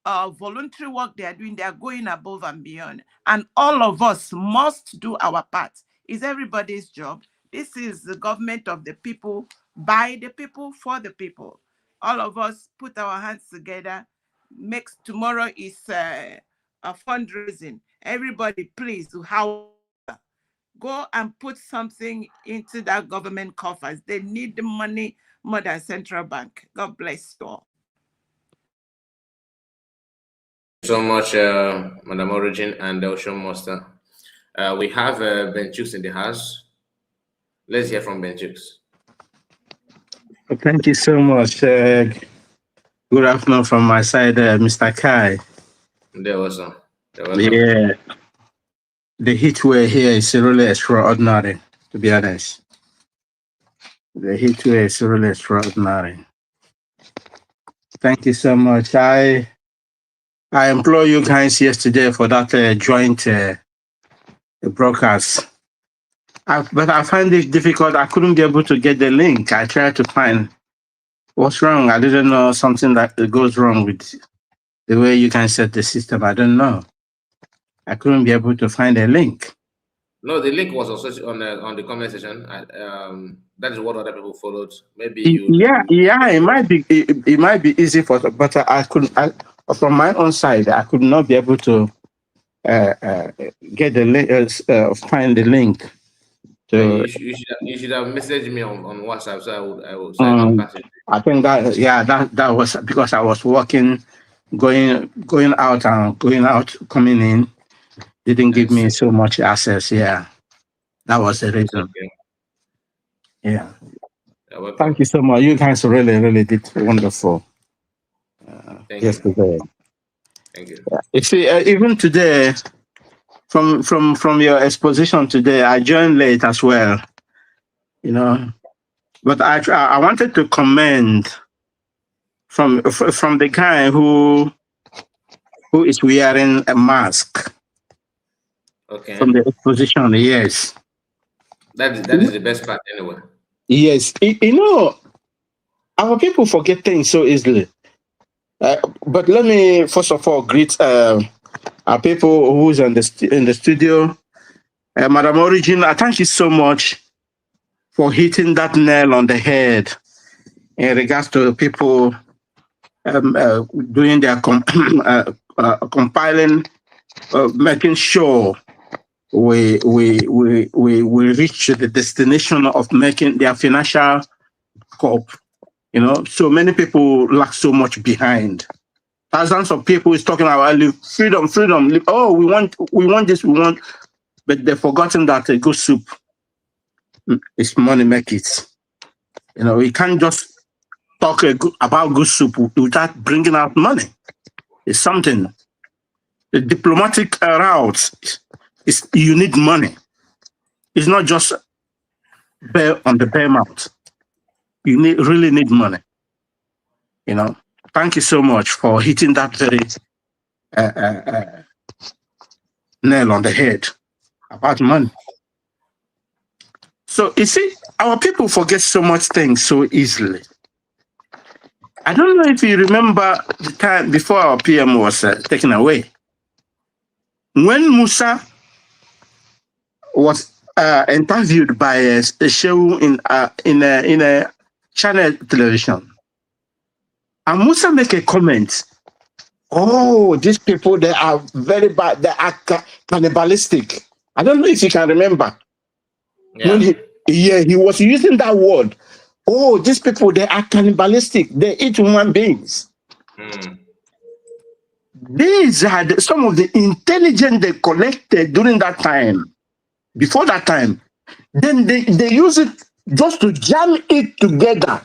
voluntary work they are doing, they are going above and beyond. And all of us must do our part. It's everybody's job. This is the government of the people, by the people, for the people. All of us put our hands together. Tomorrow is a fundraising. Everybody, please, go and put something into that government coffers. They need the money more than Central Bank. God bless you all. So much, Madam Origin and Ocean Master. We have Benchux in the house. Let's hear from Benchux. Thank you so much. Good afternoon from my side, Mr. Kai. There was some. Yeah. The heat wave here is really extraordinary, to be honest. The heat wave is really extraordinary. Thank you so much. I employed you guys yesterday for that joint broadcast. But I find it difficult. I couldn't be able to get the link. I tried to find what's wrong. I didn't know something that goes wrong with the way you can set the system. I don't know. I couldn't be able to find a link. No, the link was also on the comment section. That is what other people followed. Maybe you. Yeah. It might be easy but I couldn't. From my own side, I could not be able to get the link. Find the link. You should have messaged me on WhatsApp, so I will send it. I think that was because I was working, going out and coming in. Didn't give me so much access. Yeah, that was the reason. Okay. Yeah. Thank you so much. You guys really did wonderful. Yesterday. Thank you. You see, even today, from your exposition today, I joined late as well. But I wanted to commend from the guy who is wearing a mask. Okay. From the exposition, yes. That is the best part anyway. Yes. Our people forget things so easily. But let me first of all greet our people who's in the studio. Madam Origin, I thank you so much for hitting that nail on the head in regards to people doing their compiling making sure we reach the destination of making their financial scope. You know, so many people lag so much behind. Thousands of people is talking about freedom. Oh, we want this, but they've forgotten that a good soup is money make it. You know, we can't just talk about good soup without bringing out money. It's something. The diplomatic route is you need money. It's not just on the bare mouth. You really need money. You know. Thank you so much for hitting that very nail on the head about money. So you see, our people forget so much things so easily. I don't know if you remember the time before our PM was taken away. When Musa was interviewed by a show in a channel television, and Musa make a comment. Oh, these people, they are very bad. They are cannibalistic. I don't know if you can remember. Yeah. When he was using that word. Oh, these people, they are cannibalistic. They eat human beings. These are some of the intelligence they collected during that time. Before that time, then they use it just to jam it together.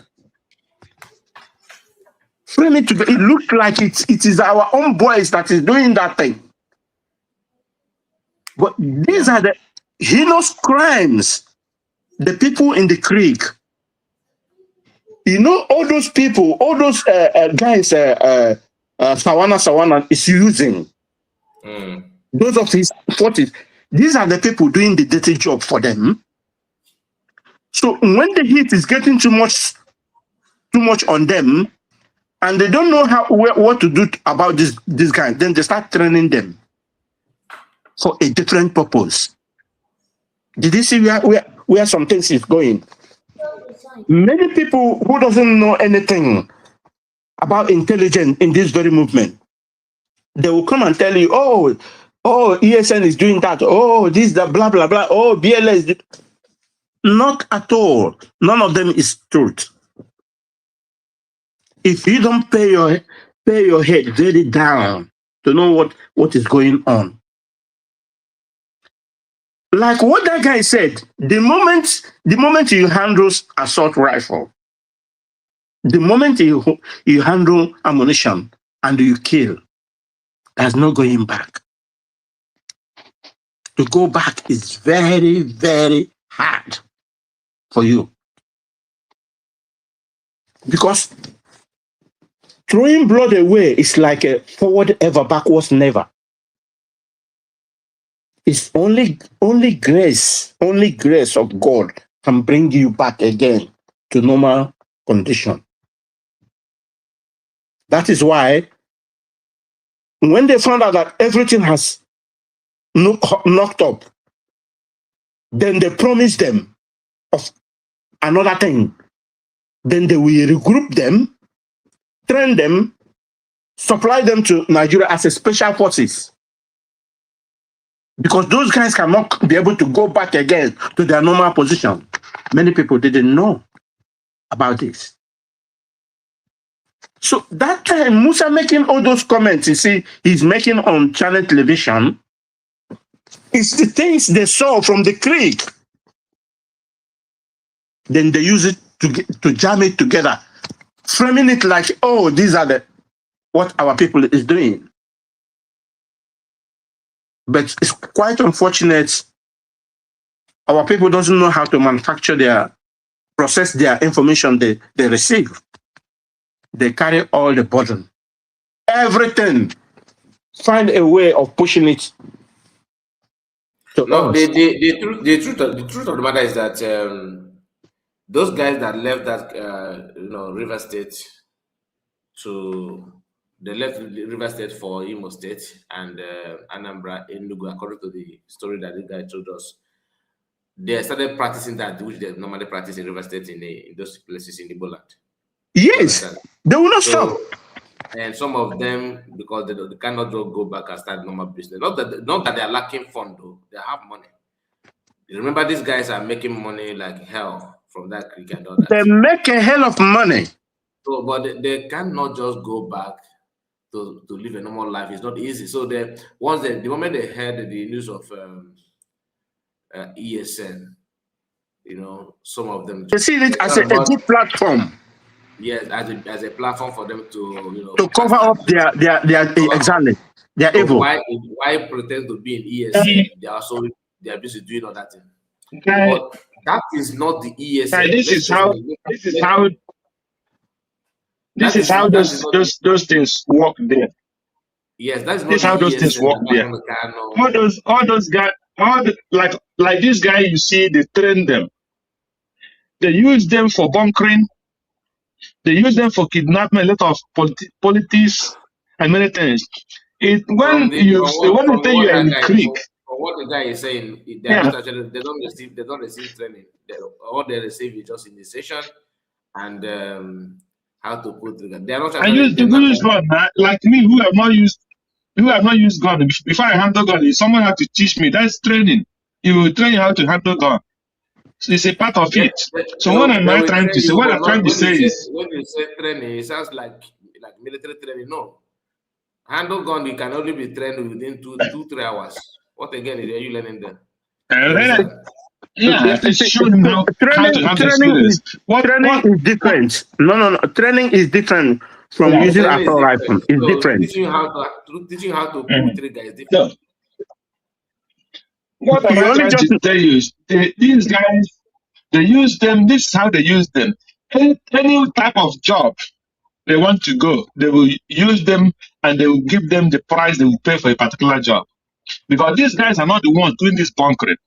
Frame it together. It looks like it is our own boys that is doing that thing. But these are the heinous crimes. The people in the creek. You know, all those people, all those guys, Sawana is using. Those of his 40s. These are the people doing the dirty job for them. So when the heat is getting too much on them, and they don't know what to do about this guy, then they start training them for a different purpose. Did you see where some things is going? Many people who doesn't know anything about intelligence in this very movement, they will come and tell you, oh, ESN is doing that. Oh, this, the blah, blah, blah. Oh, BLS. Not at all. None of them is truth. If you don't pay your head very down to know what is going on. Like what that guy said, the moment you handle assault rifle, the moment you handle ammunition and you kill, there's no going back. To go back is very, very hard for you. Because throwing blood away is like a forward ever, backwards never. It's only grace of God can bring you back again to normal condition. That is why when they found out that everything has knocked up, then they promised them of another thing. Then they will regroup them, train them, supply them to Nigeria as a special forces. Because those guys cannot be able to go back again to their normal position. Many people didn't know about this. So that time, Musa making all those comments, you see, he's making on channel television, it's the things they saw from the creek. Then they use it to jam it together, framing it like, oh, these are what our people is doing. But it's quite unfortunate. Our people doesn't know how to manufacture process their information they receive. They carry all the burden. Everything. Find a way of pushing it to us. The truth of the matter is that those guys that left that River State they left River State for Imo State and Anambra, Enugu, according to the story that the guy told us. They started practicing that which they normally practice in River State in those places in Igbo land. Yes, they will not stop. And some of them, because they cannot just go back and start normal business. Not that they are lacking fund, though. They have money. You remember, these guys are making money like hell from that creek and all that. They make a hell of money. So, but they cannot just go back to live a normal life. It's not easy. So the moment they heard the news of ESN, some of them they see it as a good platform. Yes, as a platform for them to to cover up their exactly their so evil. Why pretend to be in ESN? They are busy doing all that thing. But that is not the ESN. This is how those things work there. Yes, that's not this how those things work there. All those guys, like this guy you see, they train them. They use them for bunkering. They use them for kidnapping, a lot of politics and many things. When they tell you are in the creek. For what the guy is saying, they don't receive training. All they receive is just initiation and how to put together. They are not. I use gun, like me, who have not used gun. Before I handle gun, someone had to teach me. That's training. He will train you how to handle gun. So it's a part of it. So what am I trying to say? What I'm trying to say is, when you say training, it sounds like military training. No, handle gun you can only be trained within 2-3 hours. What again are you learning there? Yeah, it's showing how to handle experience. Training is different. No. Training is different from using assault rifle. It's different. Teaching how to pull trigger is different. So, what I'm trying to tell you is these guys, they use them. This is how they use them. Any type of job they want to go, they will use them and they will give them the price they will pay for a particular job. Because these guys are not the ones doing this bunkering.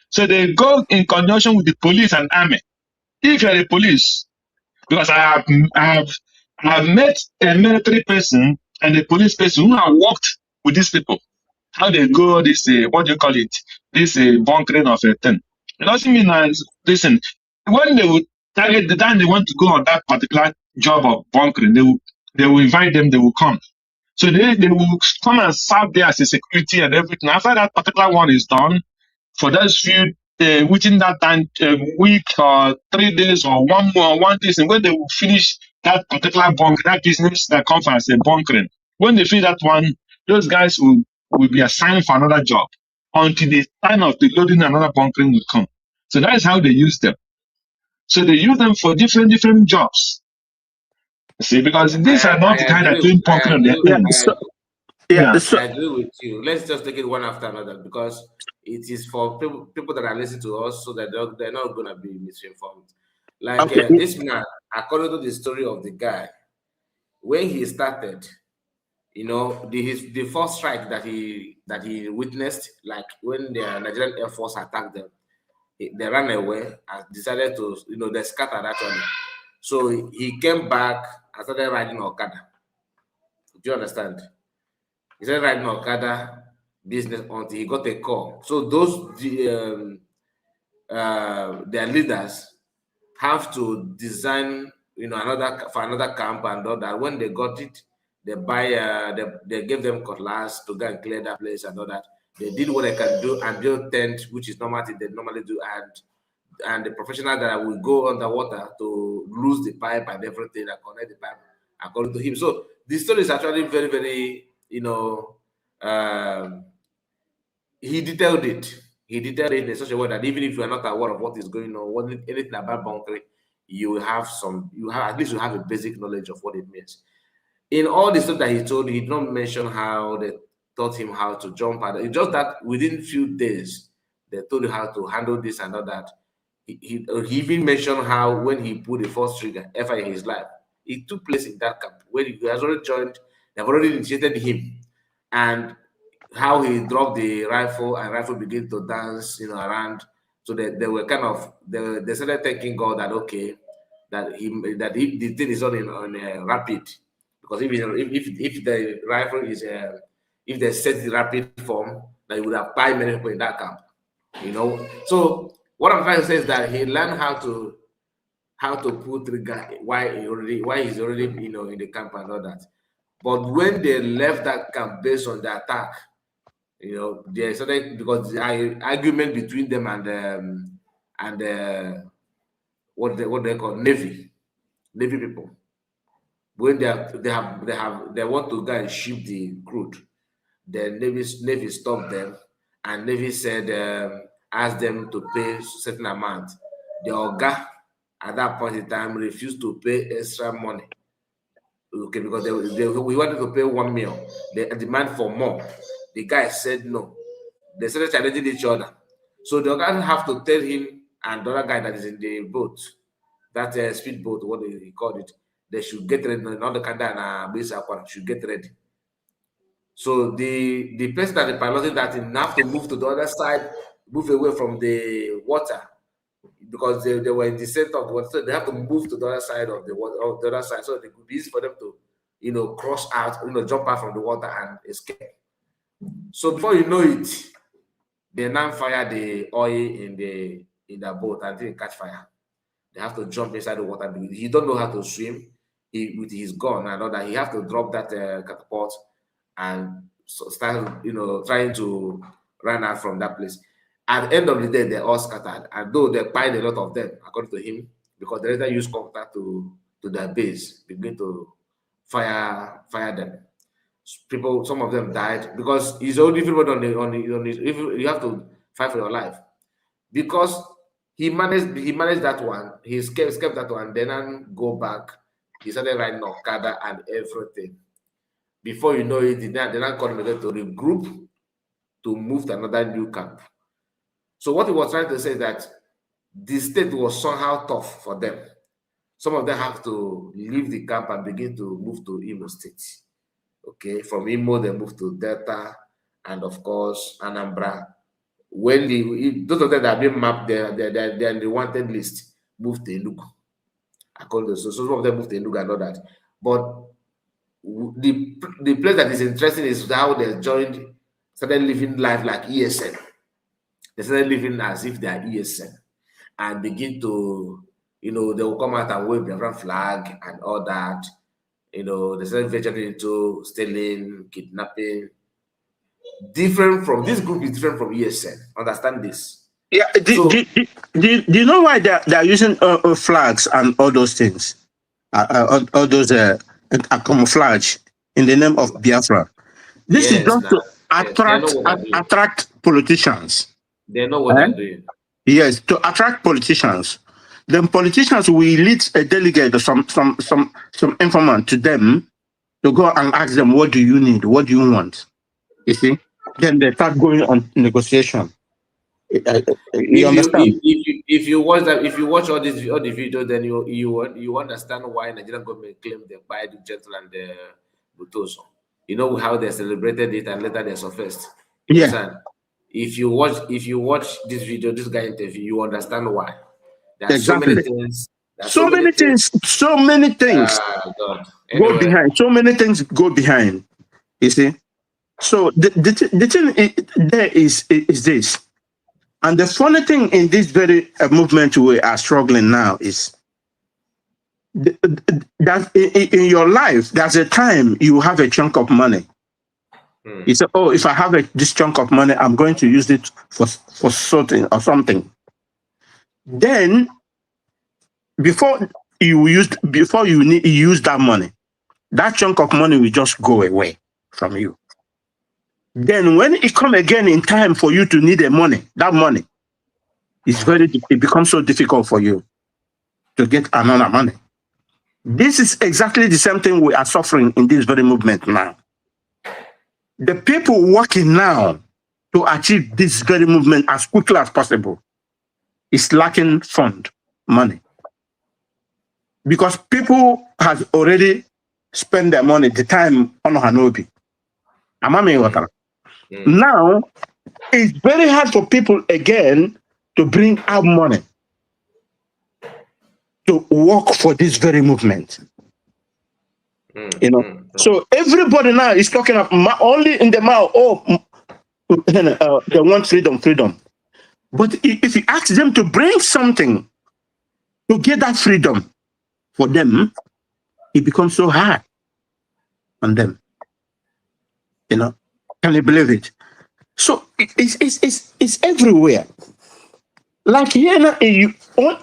So they go in conjunction with the police and army. If you're the police, because I have met a military person and a police person who have worked with these people. How they go this what do you call it? This bunkering of a thing. It doesn't mean listen, when they would target the time they want to go on that particular job of bunkering, they will invite them, they will come. So they will come and serve there as a security and everything. After that particular one is done, for those few within that time week or 3 days or one day, and when they will finish that particular bunk, that business that comes as a bunkering, when they finish that one, those guys will be assigned for another job until the time of the loading another bunkering will come. So that is how they use them. So they use them for different jobs. See, because these are not the kind that doing bunkering on their own. I agree with you. Let's just take it one after another because it is for people that are listening to us so that they're not going to be misinformed. Like this man, according to the story of the guy, when he started, the first strike that he witnessed, like when the Nigerian Air Force attacked them, they ran away and decided to, they scattered actually. So he came back and started riding Okada. Do you understand? He started riding Okada business until he got a call. So those their leaders have to design, another camp and all that. When they got it, they buy they gave them cutlass to go and clear that place and all that. They did what they can do and build tent, which is normal they normally do, and the professional that will go underwater to lose the pipe and everything and connect the pipe according to him. So the story is actually very, very, he detailed it. He detailed it in such a way that even if you are not aware of what is going on, anything about bunkering, you have at least a basic knowledge of what it means. In all the stuff that he told, he did not mention how they taught him how to jump out. It's just that within few days, they told him how to handle this and all that. He even mentioned how when he pulled the first trigger ever in his life, it took place in that camp where he has already joined. They've already initiated him, and how he dropped the rifle and rifle began to dance, around. So they were kind of they started thanking God that that if the thing is on rapid, because if the rifle is if they set the rapid form, that would have died many people in that camp, So what I'm trying to say is that he learned how to pull trigger while he's already in the camp and all that. But when they left that camp based on the attack, you know, they started because the argument between them and what they call Navy people. When they want to go and ship the crude, the Navy stopped them, and Navy said asked them to pay certain amount. The Oga at that point in time refused to pay extra money. Okay, because we wanted to pay 1 million. They demand for more. The guy said no. They started challenging each other. So the guy have to tell him and the other guy that is in the boat, that speedboat, what he called it, they should get ready. Not the Kanda should get ready. So the person that is piloting that have to move to the other side, move away from the water, because they were in the center of the water, so they have to move to the other side of the water, or the other side, so it could be easy for them to, you know, cross out, you know, jump out from the water and escape. So before you know it, they now fire the oil in the boat until it catch fire. They have to jump inside the water because he don't know how to swim. With his gun and all that, he have to drop that catapult and start, you know, trying to run out from that place. At the end of the day, they're all scattered. And though they find a lot of them, according to him, because they later use contact to their base, begin to fire them. People, some of them died because he's only everybody on his, if you have to fight for your life. Because he managed that one, he escaped that one, then go back. He started riding Okada and everything. Before you know it, they now called him again to regroup to move to another new camp. So what he was trying to say is that the state was somehow tough for them. Some of them have to leave the camp and begin to move to Imo State. Okay, from Imo they move to Delta and of course Anambra. When those of them that have been mapped, they're in the wanted list, moved to Enugu. So some of them moved to Enugu and all that. But the place that is interesting is how they started living life like ESN. They started living as if they are ESN and begin to, you know, they will come out and wave their flag and all that. You know, they started venturing into stealing, kidnapping. Different from this group is different from ESN. Understand this? Yeah. Do you know why they're using flags and all those things? All those camouflage in the name of Biafra. This is just to attract politicians. They know what they're doing. Yes, to attract politicians. Then politicians will lead a delegate or some informant to them to go and ask them, what do you need? What do you want? You see? Then they start going on negotiation. You understand? If you watch all the videos, then you understand why Nigerian government claim they buy the gentle and the Butoso. You know how they celebrated it and later they surfaced. You understand? If you watch this video, this guy interview, you understand why. There are so many things. So many things go behind. So many things go behind. You see? So the thing there is this. And the funny thing in this very movement we are struggling now is that in your life, there's a time you have a chunk of money. You say, oh, if I have this chunk of money, I'm going to use it for something or something. Then, before you use that money, that chunk of money will just go away from you. Then when it comes again in time for you to need that money, it becomes so difficult for you to get another money. This is exactly the same thing we are suffering in this very movement now. The people working now to achieve this very movement as quickly as possible is lacking money. Because people has already spent their money, the time on Hanobi. Now, it's very hard for people again to bring out money to work for this very movement. You know, so everybody now is talking about only in the mouth, they want freedom. But if you ask them to bring something to get that freedom for them, it becomes so hard. on them. You know, can you believe it? So it's everywhere. Like here now,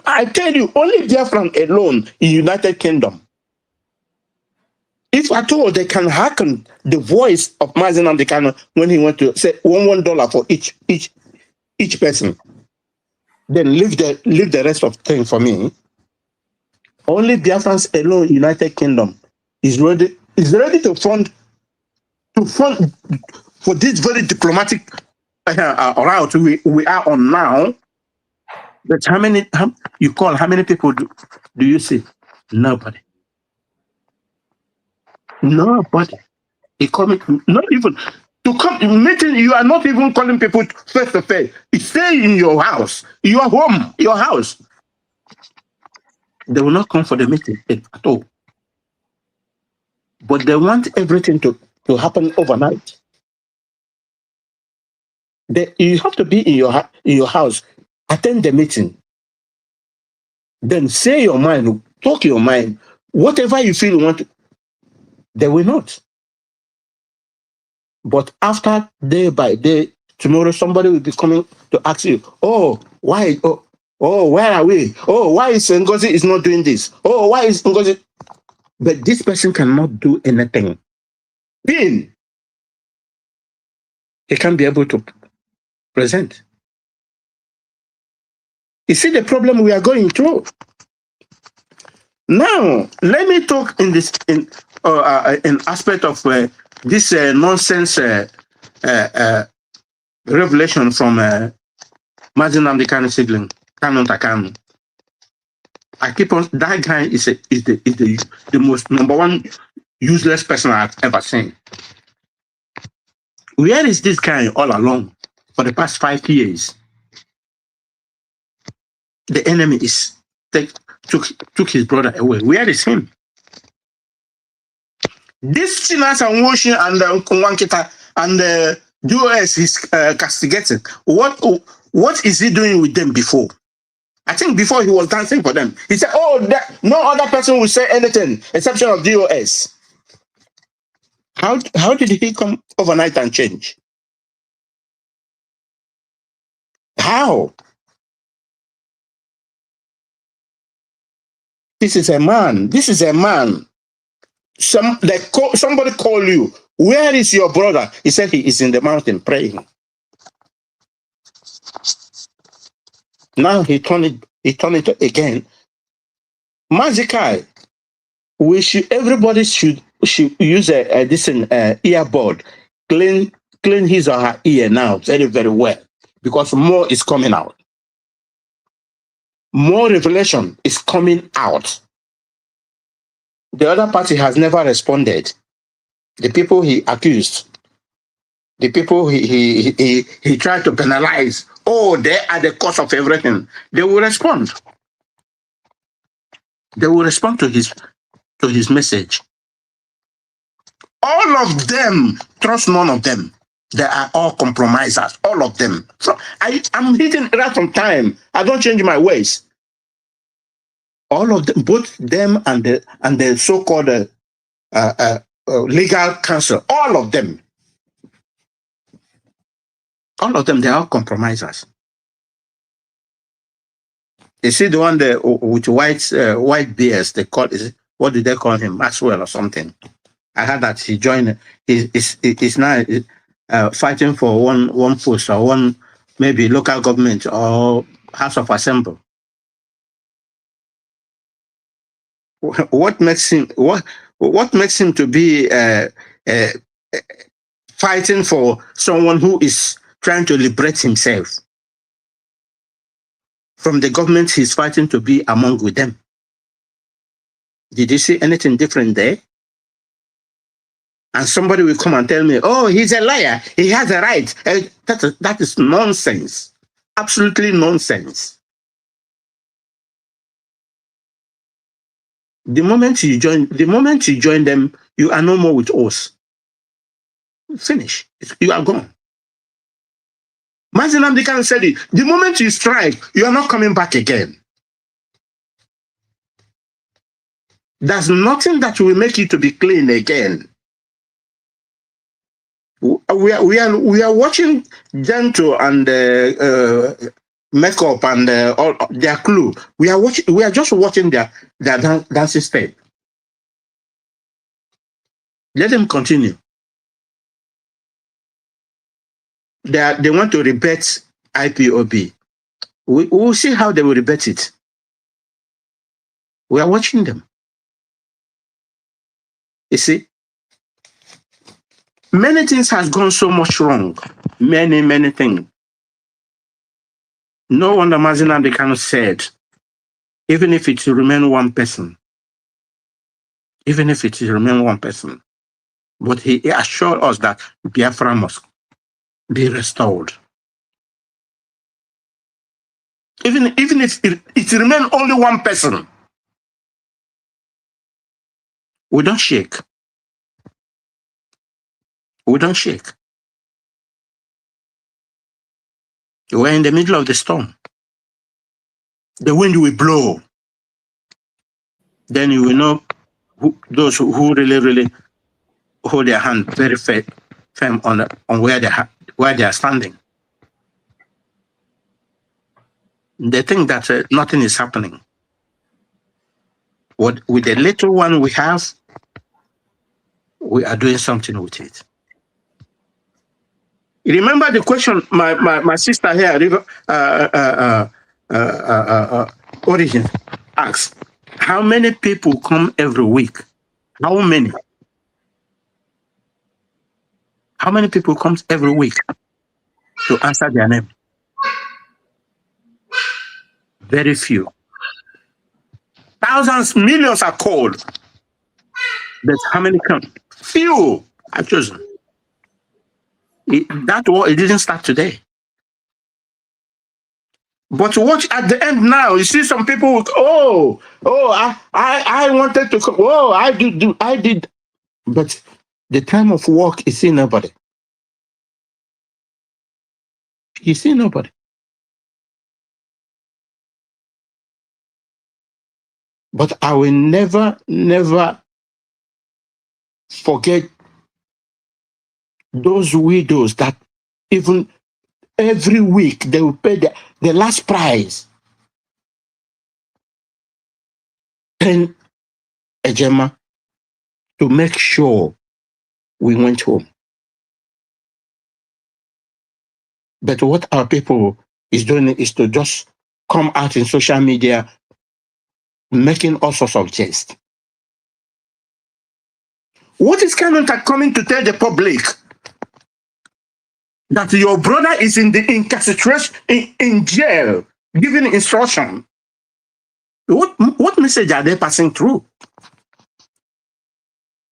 I tell you, only Biafran alone in United Kingdom. If at all they can hearken the voice of Mazen Amdekano when he went to say $1 for each person, then leave the rest of thing for me. Only Biafrans alone, United Kingdom, is ready to fund for this very diplomatic route we are on now. But how many people do you see? Nobody. Nobody. Not even to come meeting. You are not even calling people face to face. Stay in your house, your home, your house. They will not come for the meeting at all. But they want everything to happen overnight. You have to be in your house, attend the meeting, then say your mind, talk your mind, whatever you feel you want. They will not. But after day by day, tomorrow somebody will be coming to ask you, oh, why? Oh, where are we? Oh, why is Ngozi is not doing this? Oh, why is Ngozi? But this person cannot do anything. He can't be able to present. You see the problem we are going through. Now, let me talk in aspect of this nonsense revelation from Mazen Amdekano sibling, Kanu Takanu. I keep on, that guy is the most number one useless person I've ever seen. Where is this guy all along for the past 5 years? The enemy took his brother away. Where is him? This Chinas and Washing and Wankita and the US is castigating. What is he doing with them before? I think before he was dancing for them. He said, oh, no other person will say anything, exception of DOS. How did he come overnight and change? How? This is a man. Somebody call you. Where is your brother? He said he is in the mountain praying. Now he turned it again. Magikai, everybody should use this earbud, clean his or her ear now very, very well, because more is coming out. More revelation is coming out. The other party has never responded. The people he accused, the people he tried to penalize, oh, they are the cause of everything. They will respond. They will respond to his message. All of them, trust none of them. They are all compromisers, all of them. So I'm hitting right on time. I don't change my ways. All of them, both them and the so-called legal counsel, all of them, they are compromisers. You see the one there with white beards, they call it, what did they call him? Maxwell or something. I heard that he joined. He's now fighting for one post or one maybe local government or House of Assembly. What makes him to be fighting for someone who is trying to liberate himself from the government he's fighting to be among with them? Did you see anything different there? And somebody will come and tell me, oh, he's a liar, he has a right. That is nonsense. Absolutely nonsense. The moment you join them, you are no more with us. Finish. You are gone. Mazen Amdekano said it. The moment you strike, you are not coming back again. There's nothing that will make you to be clean again. we are watching Gento and Makeup and all their clue. We are just watching their dancing step. Let them continue. They want to rebut IPOB. We will see how they will rebut it. We are watching them. You see, many things has gone so much wrong. Many things. No wonder Mazin Abdekano said, even if it remain one person, but he assured us that Biafra must be restored. Even if it remains only one person, we don't shake. We don't shake. We're in the middle of the storm. The wind will blow. Then you will know those who really hold their hand very firm on where they are standing. They think that nothing is happening. With the little one we have, we are doing something with it. You remember the question my sister here, Origin, asked, how many people come every week? How many? How many people comes every week to answer their name? Very few. Thousands, millions are called. But how many come? Few are chosen. That war, it didn't start today. But watch at the end now. You see some people with, I wanted to come. Oh, I did. But the time of work, you see nobody. You see nobody. But I will never forget those widows that even every week they will pay the last price. 10 ejema to make sure we went home. But what our people is doing is to just come out in social media making all sorts of jest. What is Kanunta coming to tell the public? That your brother is in the incarceration, in jail, giving instruction. What message are they passing through?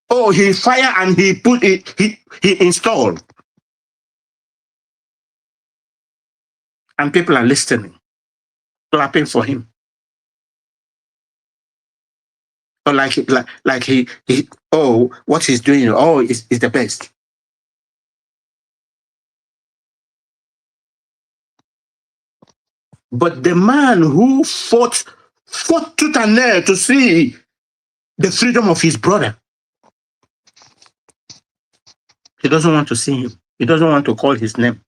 Oh, he fire and he put it, he installed. And people are listening, clapping for him. Or like he what he's doing, is the best. But the man who fought tooth and nail to see the freedom of his brother, he doesn't want to see him. He doesn't want to call his name.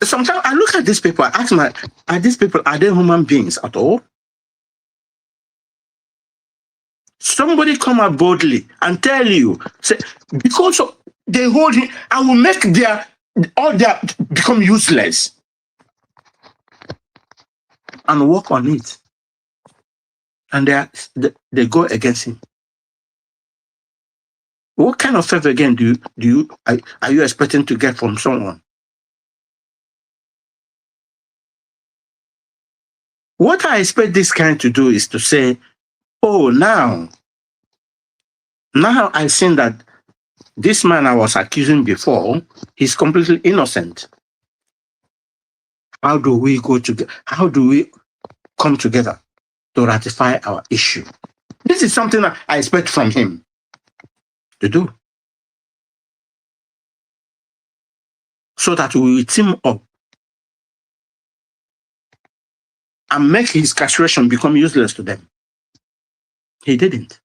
Sometimes I look at these people, I ask myself, are they human beings at all? Somebody come out boldly and tell you, say, because they hold him, I will make all their become useless. And work on it. And they go against him. What kind of favor again are you expecting to get from someone? What I expect this kind to do is to say, oh, now I've seen that this man I was accusing before, he's completely innocent. How do we go together? How do we come together to ratify our issue? This is something that I expect from him to do. So that we will team up and make his castration become useless to them. He didn't.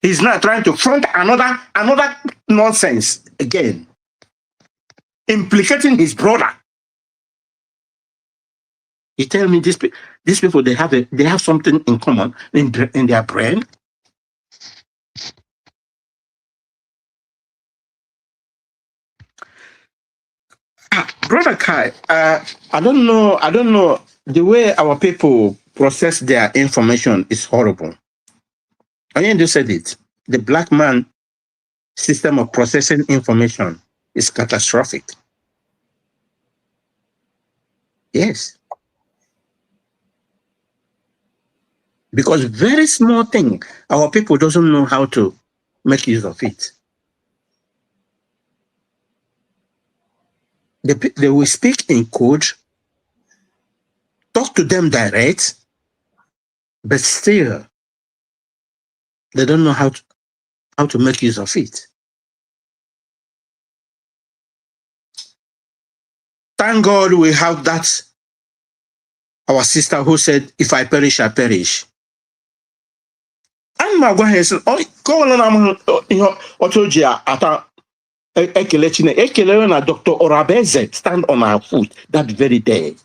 He's now trying to front another nonsense again, implicating his brother. He tell me these people they have something in common in their brain. Brother Kai, I don't know. The way our people process their information is horrible. I just said it. The black man system of processing information is catastrophic. Yes. Because very small thing, our people doesn't know how to make use of it. They will speak in code, talk to them direct, but still, they don't know how to make use of it. Thank God we have that, our sister who said, if I perish, I perish. And my God said, oh, go on, Ekele na Dr. Orabeze stand on our foot that very day.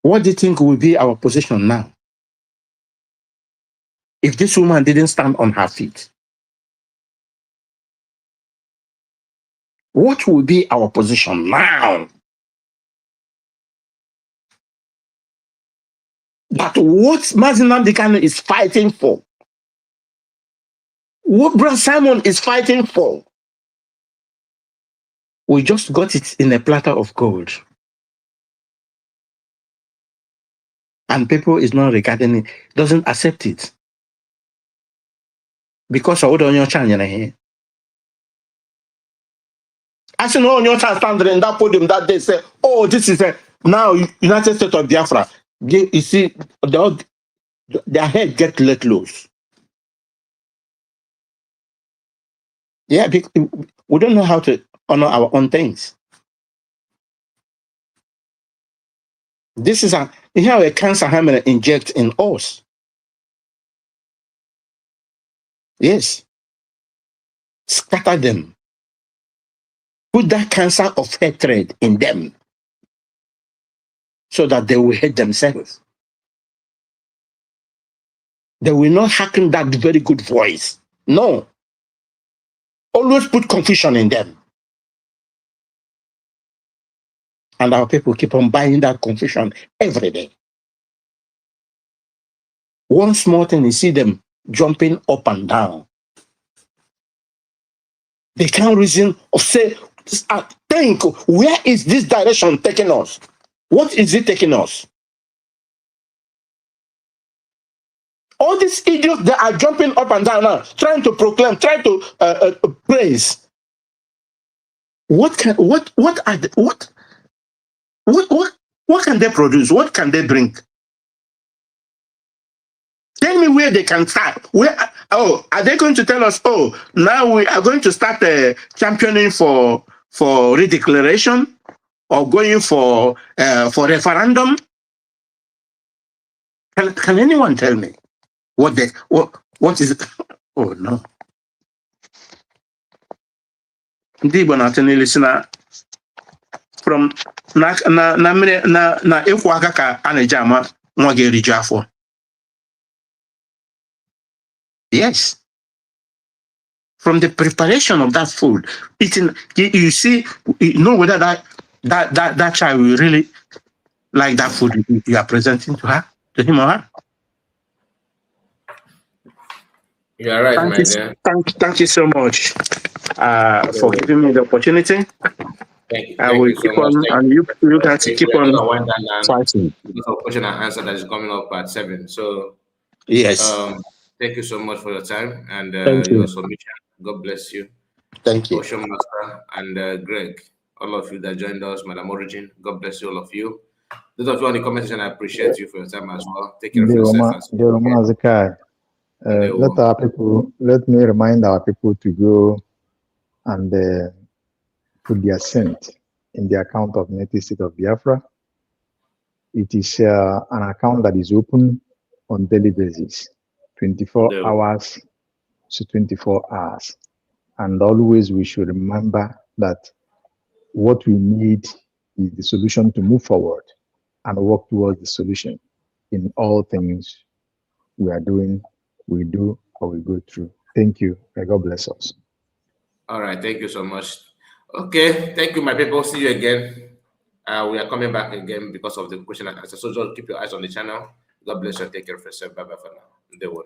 What do you think will be our position now? If this woman didn't stand on her feet, what will be our position now? That what Mazinam Dikano is fighting for, what Brother Simon is fighting for, we just got it in a platter of gold. And people is not regarding it, doesn't accept it. Because of what on your channel here. I said, no, on your channel standing in that podium that day say, oh, this is now United States of Biafra. You see, their head get let loose. Yeah, we don't know how to honor our own things. This is a cancer hammer inject in us. Yes. Scatter them. Put that cancer of hatred in them so that they will hate themselves. They will not hearken that very good voice. No. Always put confusion in them. And our people keep on buying that confusion every day. One small thing, you see them jumping up and down. They can't reason or say, think, where is this direction taking us? What is it taking us? All these idiots that are jumping up and down now, trying to proclaim, trying to praise. What can they produce? What can they bring? Tell me where they can start. Are they going to tell us, oh, now we are going to start championing for redeclaration or going for referendum? Can anyone tell me what is it? Oh no. From na yes. From the preparation of that food, eating, you see, you know whether that child will really like that food you are presenting to her, to him or her. You are right, my dear. Thank you so much for giving me the opportunity. I will keep on, and you guys keep on fighting. Because of question and answer that is coming up at 7. So yes. Thank you so much for your time and you. your submission. God bless you. Thank you. Ocean Master and Greg, all of you that joined us, Madam Origin, God bless you, all of you. Those of you on the comment section, I appreciate you for your time as well. Take care of yourself. Let me remind our people to go and put their cent in the account of United States of Biafra. It is an account that is open on daily basis, 24 hours to 24 hours. And always we should remember that what we need is the solution to move forward and work towards the solution in all things we are doing, we do, or we go through. Thank you. May God bless us. All right. Thank you so much. Okay. Thank you, my people. See you again. We are coming back again because of the question and answer. So just keep your eyes on the channel. God bless you. Take care of yourself. Bye-bye for now.